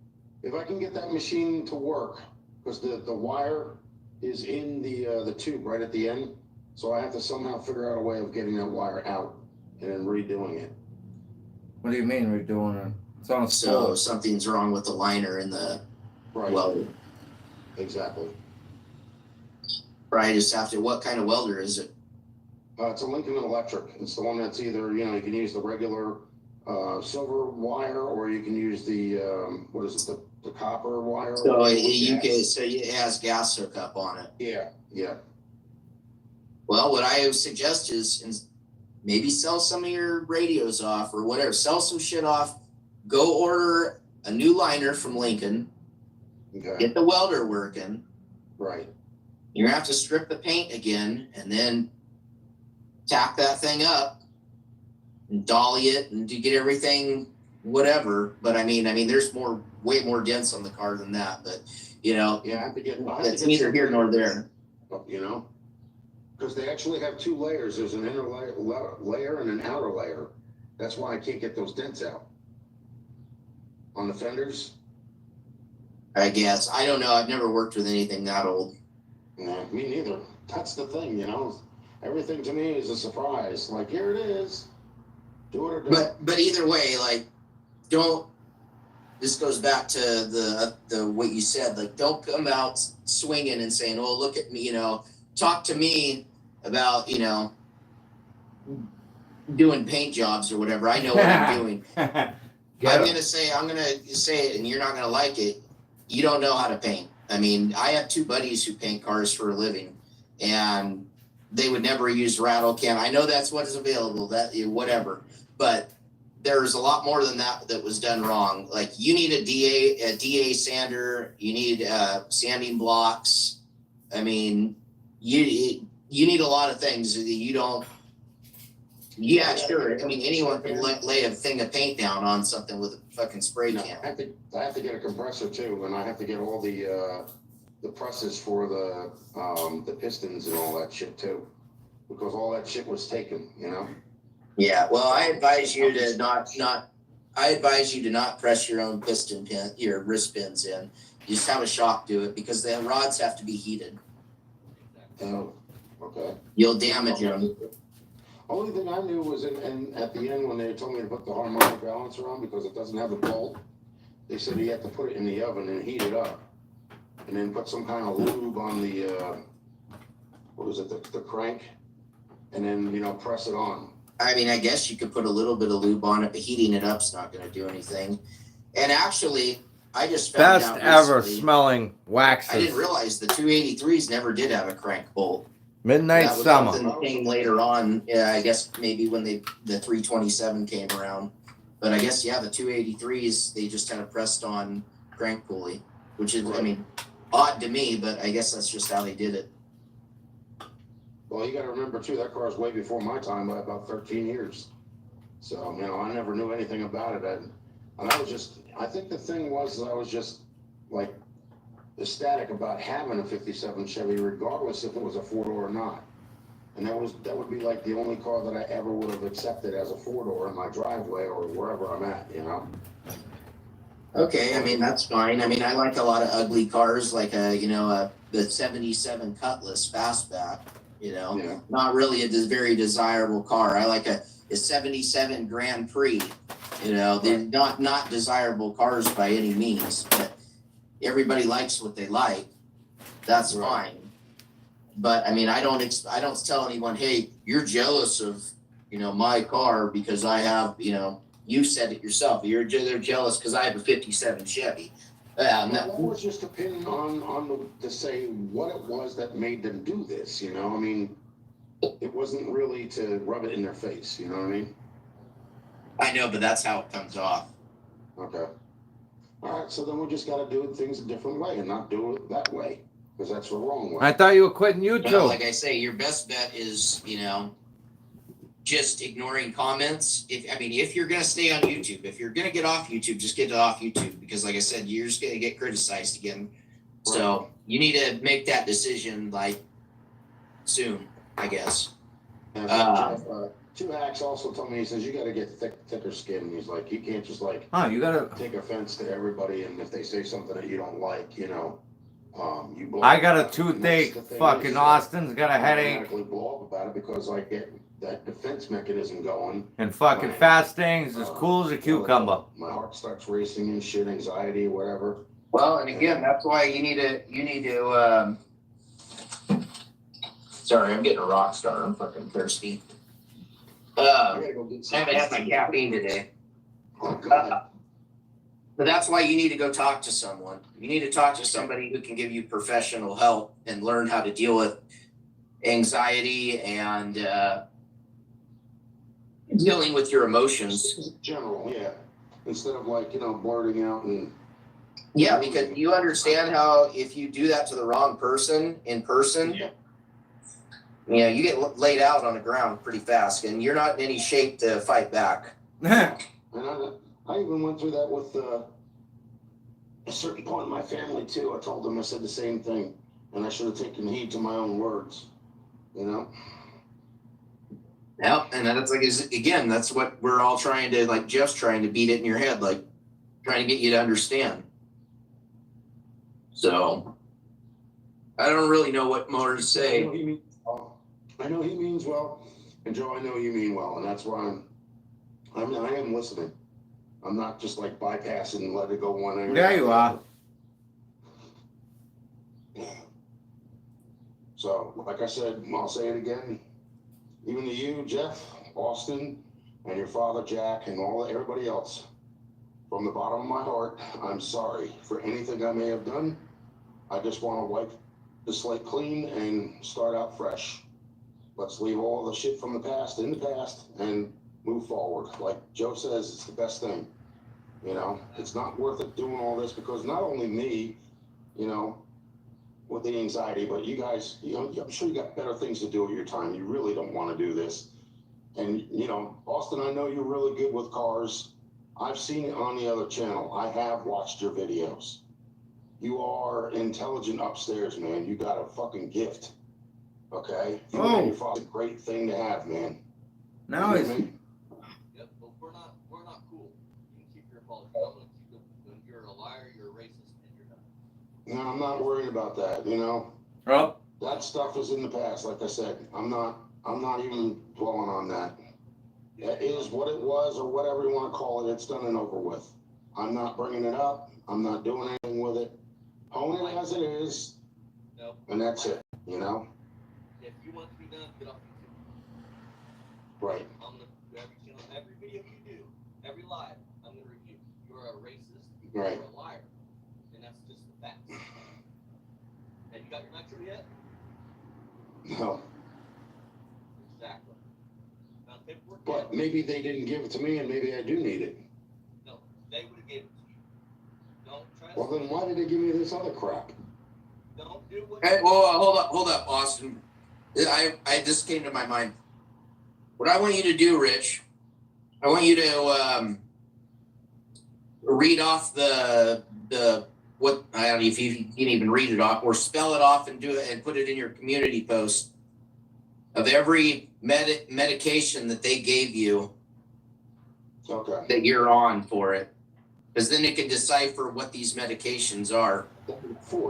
If I can get that machine to work, because the wire is in the tube right at the end, so I have to somehow figure out a way of getting that wire out and then redoing it. What do you mean we're doing it? It's on a So spool. something's wrong with the liner in the Right. welder. Exactly. Right, just have to. What kind of welder is it? It's a Lincoln Electric. It's the one that's either, you know, you can use the regular silver wire, or you can use the what is it, the copper wire. So or you can. gas. So it has gas hookup on it. Yeah. Well, what I would suggest is maybe sell some of your radios off or whatever. Sell some shit off. Go order a new liner from Lincoln. Okay. Get the welder working. Right. You're gonna have to strip the paint again and then tack that thing up and dolly it and get everything whatever. But I mean, there's way more dents on the car than that. But you know, Yeah, I have to get. it's neither here nor there. You know, because they actually have two layers. There's an inner layer and an outer layer. That's why I can't get those dents out on the fenders. I guess I don't know. I've never worked with anything that old. No, me neither. That's the thing, you know. Everything to me is a surprise. Like, here it is. Do it or don't. But either way, like, don't. This goes back to the what you said. Like, don't come out swinging and saying, "Oh, look at me," you know. Talk to me about, you know, doing paint jobs or whatever. I know what I'm doing. I'm gonna say it, and you're not gonna like it. You don't know how to paint. I mean, I have two buddies who paint cars for a living, and they would never use rattle can. I know that's what is available, that whatever, but there's a lot more than that was done wrong. Like, you need a DA sander, you need sanding blocks. I mean, you need a lot of things that you don't. Yeah, sure. I mean, anyone can lay a thing of paint down on something with a fucking spray No, can. I have to get a compressor too, and I have to get all the presses for the pistons and all that shit too, because all that shit was taken, you know. Yeah, well, I advise you to not press your own piston pin, your wrist pins in. You just have a shop do it, because the rods have to be heated. Oh, okay. You'll damage them. Only thing I knew was in at the end when they told me to put the harmonic balancer on because it doesn't have a bolt. They said you have to put it in the oven and heat it up, and then put some kind of lube on the what is it, the crank, and then, you know, press it on. I mean, I guess you could put a little bit of lube on it, but heating it up's not going to do anything. And actually, I just found Best out ever recently, smelling waxes. I didn't realize the 283s never did have a crank bolt. Midnight That was Summer. something that came later on. Yeah, I guess maybe when the 327 came around. But I guess, yeah, the 283s, they just kind of pressed on crank pulley, which is, I mean, odd to me, but I guess that's just how they did it. Well, you gotta remember too, that car is way before my time by about 13 years. So, you know, I never knew anything about it. And I think the thing was I was just like ecstatic about having a 57 Chevy, regardless if it was a four-door or not. And that would be like the only car that I ever would have accepted as a four-door in my driveway or wherever I'm at, you know? Okay, I mean, that's fine. I mean, I like a lot of ugly cars, like the 77 Cutlass Fastback, Yeah. not really a very desirable car. I like a 77 Grand Prix, they're not desirable cars by any means, but everybody likes what they like. That's Right. fine. But I mean, I don't tell anyone, hey, you're jealous of, my car because I have, you said it yourself. They're jealous because I have a 57 Chevy. Well, that was just opinion to say what it was that made them do this, you know? I mean, it wasn't really to rub it in their face, you know what I mean? I know, but that's how it comes off. Okay. All right, so then we just gotta do things a different way and not do it that way, because that's the wrong way. I thought you were quitting Well, YouTube. like I say, your best bet is, just ignoring comments. If you're gonna stay on YouTube, if you're gonna get off YouTube, just get off YouTube because, like I said, you're just gonna get criticized again. So you need to make that decision like soon, I guess. And Jeff, Two Hacks also told me, he says, you gotta get thicker skin. He's like, you can't just like You gotta. take offense to everybody, and if they say something that you don't like, you blow I got a up. And that's toothache. the thing Fucking is, Austin's got a I headache. automatically blow up about it because I get that defense mechanism going. And fucking Fasting's as cool as a cucumber. My heart starts racing and shit, anxiety, whatever. Well, and again, that's why you need to. Sorry, I'm getting a rock star. I'm fucking thirsty. I gotta go get I some. haven't had my caffeine today. Oh, God. But that's why you need to go talk to someone. You need to talk to somebody who can give you professional help and learn how to deal with anxiety and dealing with your emotions. General, yeah. Instead of like, blurting out and. Yeah, because you understand how if you do that to the wrong person in person, Yeah. you get laid out on the ground pretty fast, and you're not in any shape to fight back. And I even went through that with a certain part of my family too. I told them, I said the same thing, and I should have taken heed to my own words, Yeah, and that's again, that's what we're all trying to, like Jeff's trying to beat it in your head, like trying to get you to understand. So I don't really know what more to say. I know he means well, and Joe, I know you mean well, and that's why I am listening. I'm not just like bypassing and let it go one way. There you are. So, like I said, I'll say it again. Even to you, Jeff, Austin, and your father, Jack, and everybody else, from the bottom of my heart, I'm sorry for anything I may have done. I just want to wipe the slate clean and start out fresh. Let's leave all the shit from the past in the past and move forward. Like Joe says, it's the best thing. It's not worth it doing all this because not only me, with the anxiety, but you guys, I'm sure you got better things to do with your time. You really don't want to do this. And, Austin, I know you're really good with cars. I've seen it on the other channel. I have watched your videos. You are intelligent upstairs, man. You got a fucking gift. Okay? You and your father's a great thing to have, man. Now You he's. know what I mean? Yep, but we're not cool. You can keep your apology. I'm gonna keep it. You're a liar, you're a racist, and you're not. No, I'm not worried about that, Oh, That stuff is in the past, like I said. I'm not even dwelling on that. That is what it was, or whatever you want to call it. It's done and over with. I'm not bringing it up. I'm not doing anything with it. Own it as it is, No. and that's it, If you want to be done, get off YouTube. Right. I'm gonna do every channel, every video you do, every live, I'm gonna review. You're a racist, Right. you're a liar. And that's just the facts. Have you got your nitro yet? No, Exactly. Now, if we're but maybe they didn't give it to me, and maybe I do need it. no, they would have given it to you. Don't try to. Well, then why did they give me this other crap? Don't do what. Hey, well, hold up, Austin. I just came to my mind. What I want you to do, Rich, I want you to read off the what I don't know if you can even read it off or spell it off and do it and put it in your community post of every medication that they gave you Okay. that you're on for it, because then it can decipher what these medications are.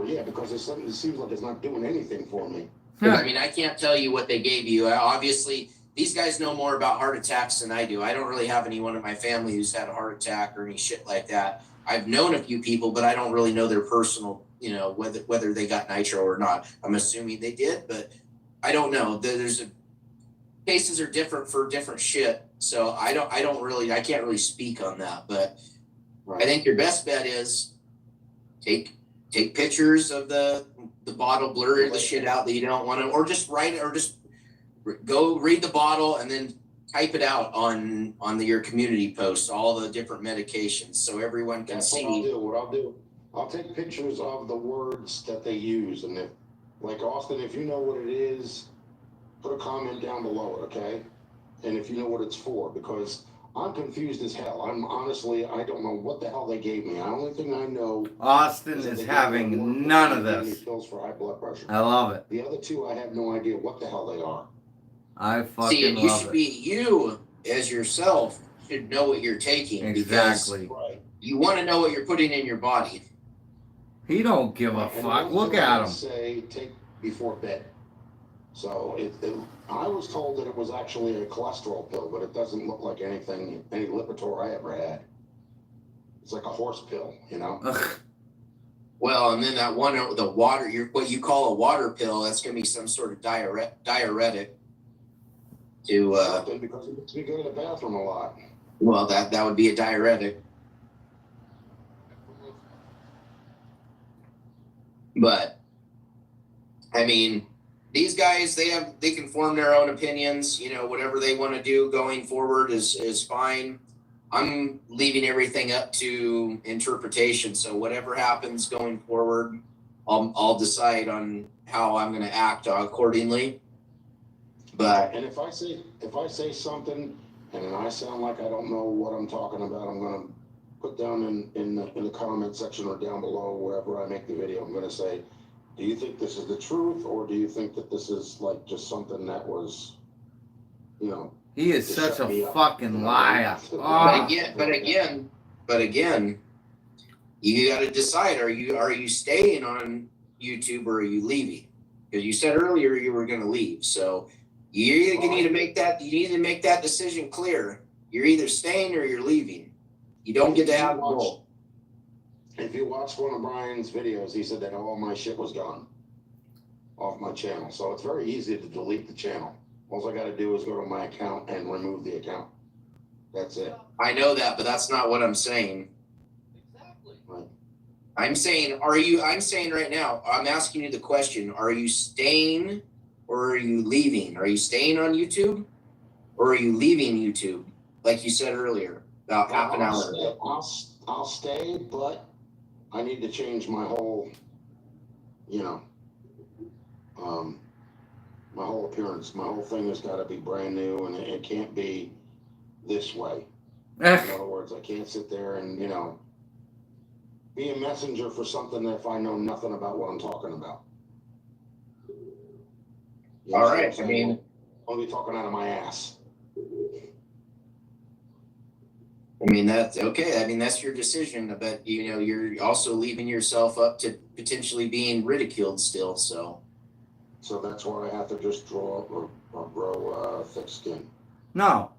Yeah, because it seems like it's not doing anything for me. I mean, I can't tell you what they gave you. Obviously, these guys know more about heart attacks than I do. I don't really have anyone in my family who's had a heart attack or any shit like that. I've known a few people, but I don't really know their personal, you know, whether they got nitro or not. I'm assuming they did, but I don't know. Cases are different for different shit. So I can't really speak on that. But I think your best bet is take pictures of the bottle, blur the shit out that you don't want to, or just write it, or just go read the bottle and then type it out on your community posts, all the different medications, so everyone can That's see. what I'll do. I'll take pictures of the words that they use, and if, like Austin, if you know what it is, put a comment down below it, okay? And if you know what it's for, because I'm confused as hell. I don't know what the hell they gave me. The only thing I know Austin is that is they gave me having none of they gave me this. pills for high blood pressure. I love it. The other two, I have no idea what the hell they are. I See, fucking and you love should it. be, you as yourself should know what you're taking. Exactly. Because you want to know what you're putting in your body. He don't give a And fuck. the Look other at thing him. Say take before bed. So I was told that it was actually a cholesterol pill, but it doesn't look like any Lipitor I ever had. It's like a horse pill, you know. Ugh. Well, and then that one, the water, what you call a water pill, that's going to be some sort of diuretic. Something, because it makes me go to the bathroom a lot. Well, that would be a diuretic. But I mean, these guys, they can form their own opinions. You know, whatever they want to do going forward is fine. I'm leaving everything up to interpretation. So whatever happens going forward, I'll decide on how I'm going to act accordingly. But And if I say something and then I sound like I don't know what I'm talking about, I'm gonna put down in the comment section or down below wherever I make the video. I'm gonna say, do you think this is the truth, or do you think that this is like just something that was, you know? He is to such shut me a up, fucking you know? liar. but Oh. again, you got to decide: are you staying on YouTube or are you leaving? Because you said earlier you were going to leave, so you need to make that. You need to make that decision clear. You're either staying or you're leaving. You don't get to have both. If you watched one of Brian's videos, he said that all my shit was gone off my channel. So it's very easy to delete the channel. All I got to do is go to my account and remove the account. That's it. I know that, but that's not what I'm saying. Exactly. I'm saying right now, I'm asking you the question, are you staying or are you leaving? Are you staying on YouTube or are you leaving YouTube? Like you said earlier, about half an hour ago. I'll stay, but I need to change my whole, you know, my whole appearance. My whole thing has got to be brand new, and it can't be this way. In other words, I can't sit there and, you know, be a messenger for something if I know nothing about what I'm talking about. You All understand right, what I'm saying? I'll be talking out of my ass. I mean, that's okay. I mean, that's your decision, but you know, you're also leaving yourself up to potentially being ridiculed still. So that's why I have to just draw or grow thick skin. No,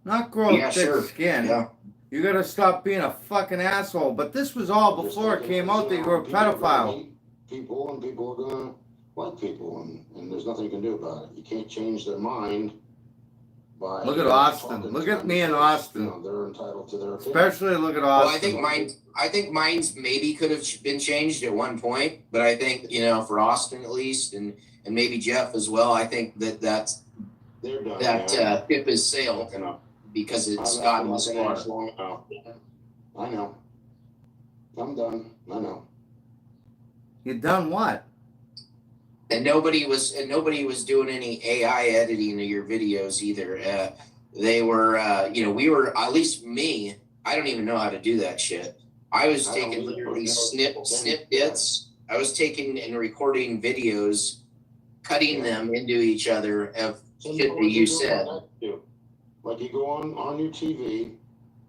not grow Yeah, thick sure. skin. Yeah. You gotta stop being a fucking asshole. But this was all before it came out that you were a People are gonna pedophile. hate people, and people are gonna like people, and there's nothing you can do about it. You can't change their mind by Look at Austin. talking Look to at them me and first. Austin. You know, they're entitled to their opinion. Especially look at well, Austin. I think mine's maybe could have been changed at one point, but I think, you know, for Austin at least, and and maybe Jeff as well. I think They're done. that man. ship has sailed You know, because it's I've gotten been this looking at far. this long enough. I know. I'm done. I know. You done what? And nobody was doing any AI editing of your videos either. They were, we were, at least me. I don't even know how to do that shit. I was I don't taking either, literally but snip bits. I was taking and recording videos, cutting them into each other of shit that you said. Like you go on your TV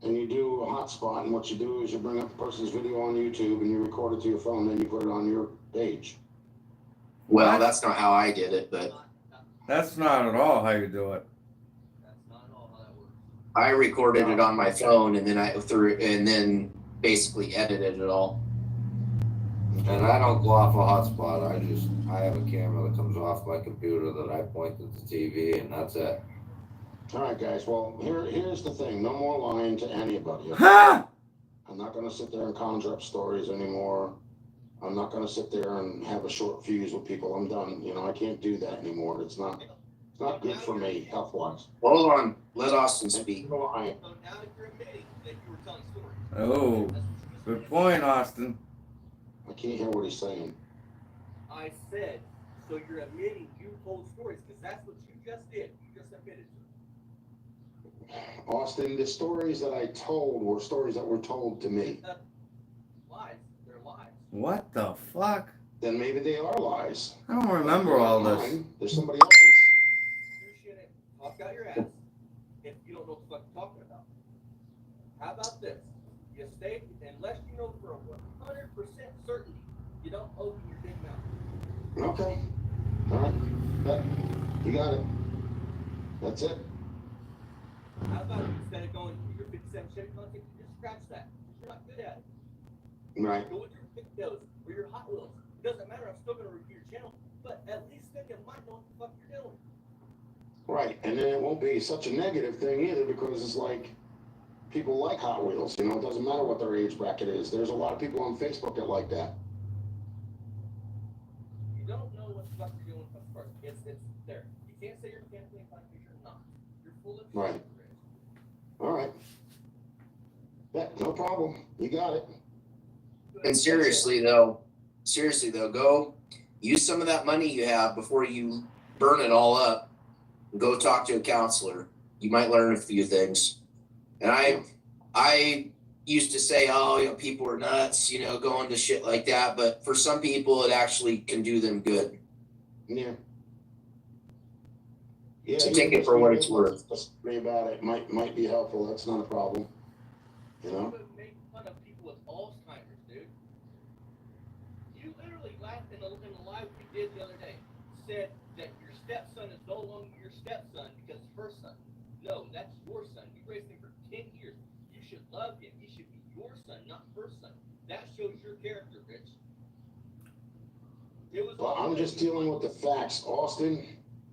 and you do a hotspot, and what you do is you bring up the person's video on YouTube and you record it to your phone, then you put it on your page. Well, What? that's not how I did it, but That's not at all how you do it. That's not at all how that works. I recorded it on my phone and then basically edited it all. And I don't go off a hotspot. I have a camera that comes off my computer that I point at the TV, and that's it. All right, guys. Well, here's the thing. No more lying to anybody. Okay? Ha! I'm not going to sit there and conjure up stories anymore. I'm not going to sit there and have a short fuse with people. I'm done. I can't do that anymore. It's not good for me health-wise. Hold on, let Austin speak. So now that you're admitting that you were telling stories. Oh, That's what you just good said. point, Austin. I can't hear what he's saying. I said, so you're admitting you told stories, because that's what you just did. You just admitted to it. Austin, the stories that I told were stories that were told to me. Lies. They're lies. What the fuck? Then maybe they are lies. I don't remember all this. Mine, there's somebody else's. You shouldn't talk out your ass if you don't know what the fuck you're talking about. How about this? You stay, unless you know for 100% certainty, you don't open your big mouth. Okay. All right. Yeah, you got it. That's it. How about instead of going to your 57 Chevy content, you just scratch that. You're not good at it. Right. Go with your big nose or your Hot Wheels. It doesn't matter. I'm still going to review your channel, but at least then you might know what the fuck you're doing. Right. And then it won't be such a negative thing either, because it's like people like Hot Wheels. It doesn't matter what their age bracket is. There's a lot of people on Facebook that like that. You don't know what the fuck you're doing from first. It's there. You can't say you're camping because you're not. You're full of Right. shit, Rich. All right. Yeah, no problem. You got it. And seriously though, go use some of that money you have before you burn it all up. Go talk to a counselor. You might learn a few things. And I used to say, people are nuts, going to shit like that. But for some people, it actually can do them good. Yeah. Yeah. So take it for what it's worth. Sorry about it. Might be helpful. That's not a problem. You would make fun of people with Alzheimer's, dude. You literally laughed in the live we did the other day. Said that your stepson is no longer your stepson because it's her son. No, that's your son. You raised him for 10 years. You should love him. He should be your son, not her son. That shows your character, Rich. It was Well, I'm just dealing with the facts, Austin.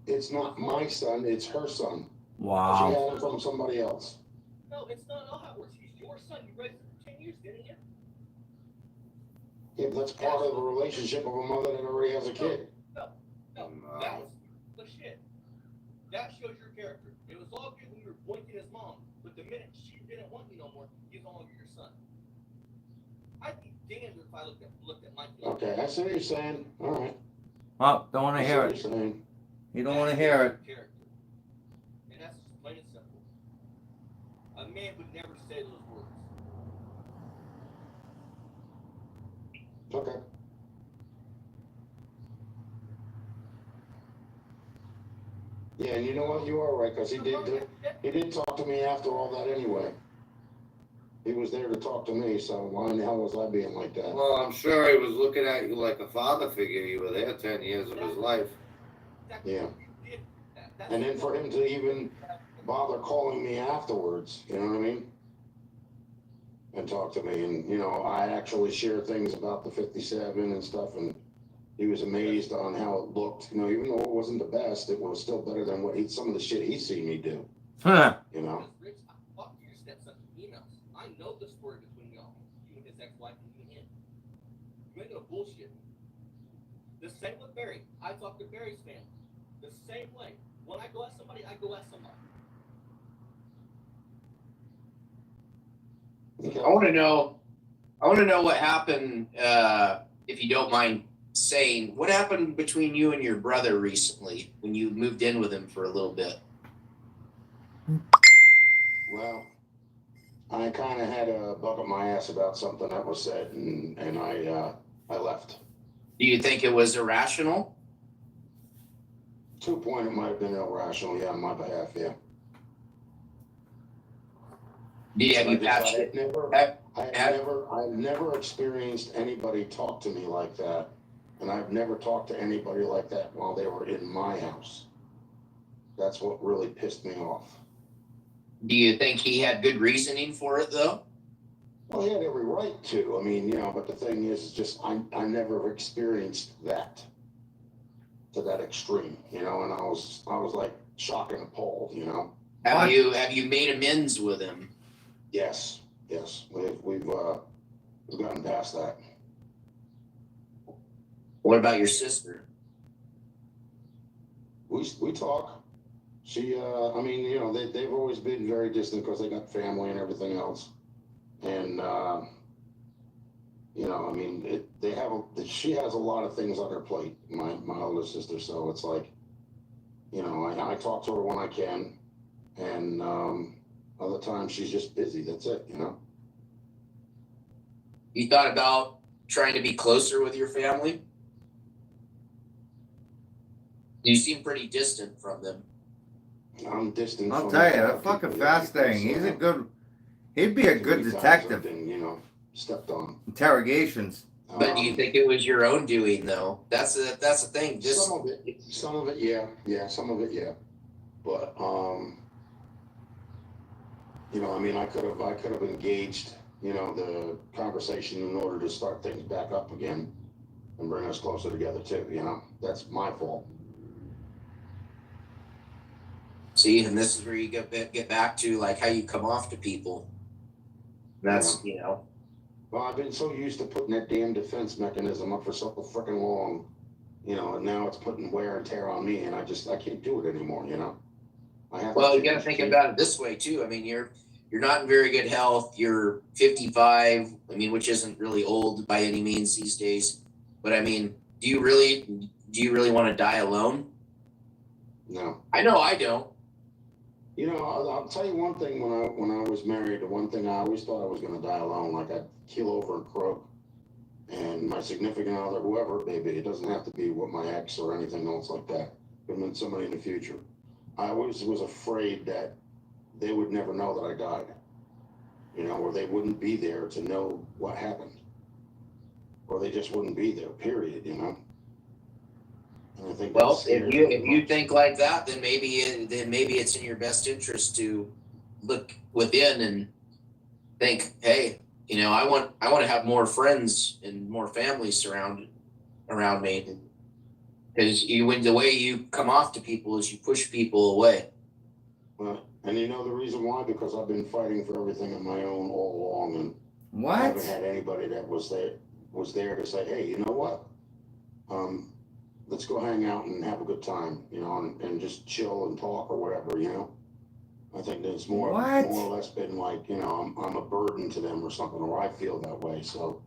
It's not my son. It's her son. She Wow. had him from somebody else. No, it's not all how it works. He's your son. You raised him for 10 years, didn't you? Yeah, but that's part of the relationship of a mother that already has a kid. No, that was the shit. That shows your character. It was all good when you were pointing his mom, but the minute she didn't want you no more, he's no longer your son. I'd be damned if I looked at Mikey. like Okay, I see what you're saying. All right. Oh, don't want I to see hear what it. you're saying. You don't want to hear it. Character. And that's just plain and simple. A man would never say those words. Okay. Yeah, and you know what? You are right, because he did talk to me after all that anyway. He was there to talk to me, so why in the hell was I being like that? Well, I'm sure he was looking at you like a father figure. You were there 10 years of his life. Yeah. And then for him to even bother calling me afterwards, you know what I mean? And talk to me, and I actually shared things about the 57 and stuff, and he was amazed on how it looked. Even though it wasn't the best, it was still better than some of the shit he's seen me do. Huh. Rich, I talked to your stepson in emails. I know the story between y'all, you and his ex-wife and him. You ain't gonna bullshit me. The same with Barry. I talk to Barry's family. The same way. When I go at somebody, I go at somebody. I want to know what happened. If you don't mind saying, what happened between you and your brother recently when you moved in with him for a little bit? Well, I kind of had a bug up my ass about something that was said, and I left. Do you think it was irrational? To a point, it might have been irrational, yeah, on my behalf, yeah. Have you patched it? I've never experienced anybody talk to me like that, and I've never talked to anybody like that while they were in my house. That's what really pissed me off. Do you think he had good reasoning for it, though? Well, he had every right to. I mean, but the thing is just I never experienced that to that extreme, and I was like shocked and appalled, Have you made amends with him? Yes, we've gotten past that. What about your sister? We talk. She, I mean, they've always been very distant because they got family and everything else, and I mean, she has a lot of things on her plate, my older sister. So it's like, I talk to her when I can, and other times she's just busy. That's it, You thought about trying to be closer with your family? You seem pretty distant from them. I'm distant. I'll from tell you, a lot that of fucking people, yeah, fast thing. because, He'd be a too good many times detective. I've been, stepped on. Interrogations. But do you think it was your own doing, though? That's the thing. Just Some of it, yeah, some of it, yeah. But I mean, I could have engaged, the conversation in order to start things back up again and bring us closer together too. That's my fault. see, and this is where you get back to like how you come off to people. That's Well, I've been so used to putting that damn defense mechanism up for so freaking long, and now it's putting wear and tear on me, and I can't do it anymore. I have. Well, to you got to think about it this way too. I mean, you're not in very good health. You're 55. I mean, which isn't really old by any means these days. But I mean, do you really want to die alone? No. I know I don't. I'll tell you one thing. When I was married, the one thing I always thought I was going to die alone, like I'd keel over and croak. And my significant other, whoever it may be, it doesn't have to be what my ex or anything else like that. Could have been somebody in the future. I always was afraid that they would never know that I died, or they wouldn't be there to know what happened, or they just wouldn't be there. Period. And I think. Well, if you think like that, then maybe it's in your best interest to look within and think, hey, I want to have more friends and more family surrounded around me. Because the way you come off to people is you push people away. Well, and the reason why? Because I've been fighting for everything on my own all along, and What? I haven't had anybody that was there to say, hey, you know what? Let's go hang out and have a good time, and just chill and talk or whatever, I think it's more or less been like, I'm a burden to them or something, or I feel that way, so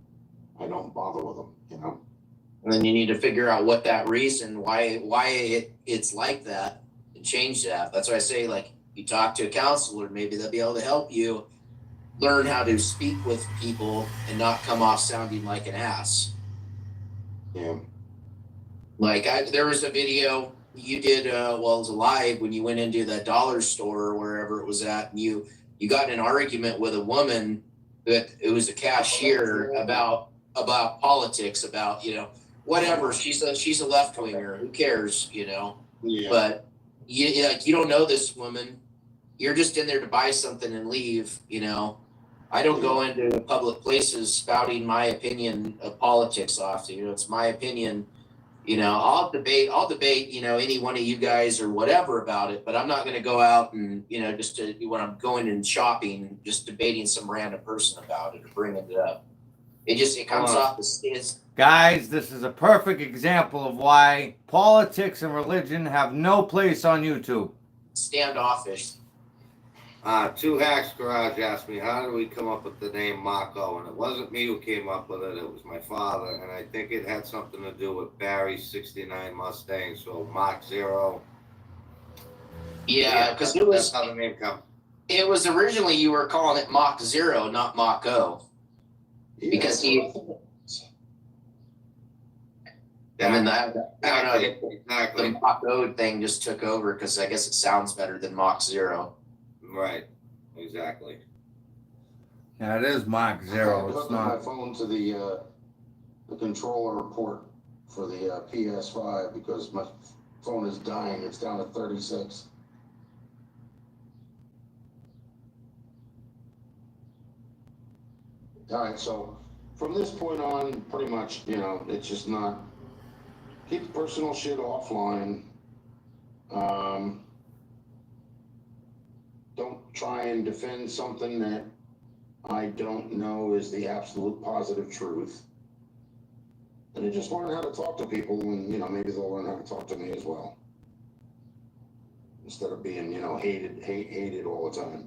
I don't bother with them, And then you need to figure out what that reason, why it's like that, and change that. That's why I say, like, you talk to a counselor, maybe they'll be able to help you learn how to speak with people and not come off sounding like an ass. Yeah. Like there was a video you did, it was live when you went into the dollar store or wherever it was at, and you got in an argument with a woman that it was a cashier about politics, about whatever. She's a left winger. Who cares, Yeah. But you don't know this woman. You're just in there to buy something and leave. I don't go into public places spouting my opinion of politics off. It's my opinion. I'll debate, any one of you guys or whatever about it, but I'm not going to go out and, when I'm going and shopping, just debating some random person about it or bringing it up. It comes off it's Guys, this is a perfect example of why politics and religion have no place on YouTube. standoffish. Two Hacks Garage asked me, how did we come up with the name Mach-O? And it wasn't me who came up with it, it was my father. And I think it had something to do with Barry's 69 Mustang, so Mach 0. Yeah, because that's how the name comes. it was originally you were calling it Mach 0, not Mach-O. Because he and then I don't know, Exactly. the Mach-O thing just took over because I guess it sounds better than Mach 0. Right. Exactly. Yeah, it is Mach I 0. It's hooked up my not. phone to the controller port for the PS5 because my phone is dying. It's down to 36. All right, so from this point on, pretty much, you know, it's just not, keep the personal shit offline. Don't try and defend something that I don't know is the absolute positive truth. And just learn how to talk to people, and, you know, maybe they'll learn how to talk to me as well. Instead of being, you know, hated all the time.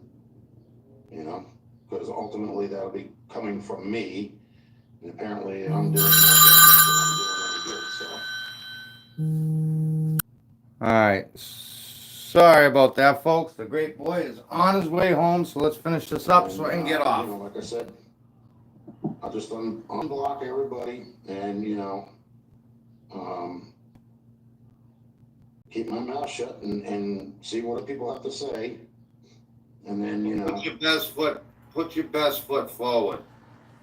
You know, because ultimately that'll be coming from me, and apparently I'm doing my damage and I'm doing any good, so. All right. Sorry about that, folks. The great boy is on his way home, so let's finish this up so I can get off. You know, like I said, I'll just unblock everybody and, you know, keep my mouth shut and see what people have to say. And then, you know. Put your best foot forward.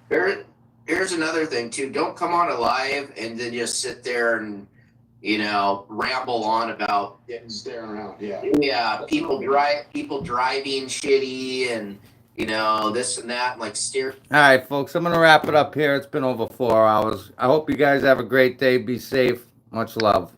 Here's another thing too. Don't come on a live and then just sit there and, you know, ramble on about Staring out, yeah. people driving shitty and, you know, this and that, like steer. All right, folks. I'm going to wrap it up here. It's been over 4 hours. I hope you guys have a great day. Be safe. Much love.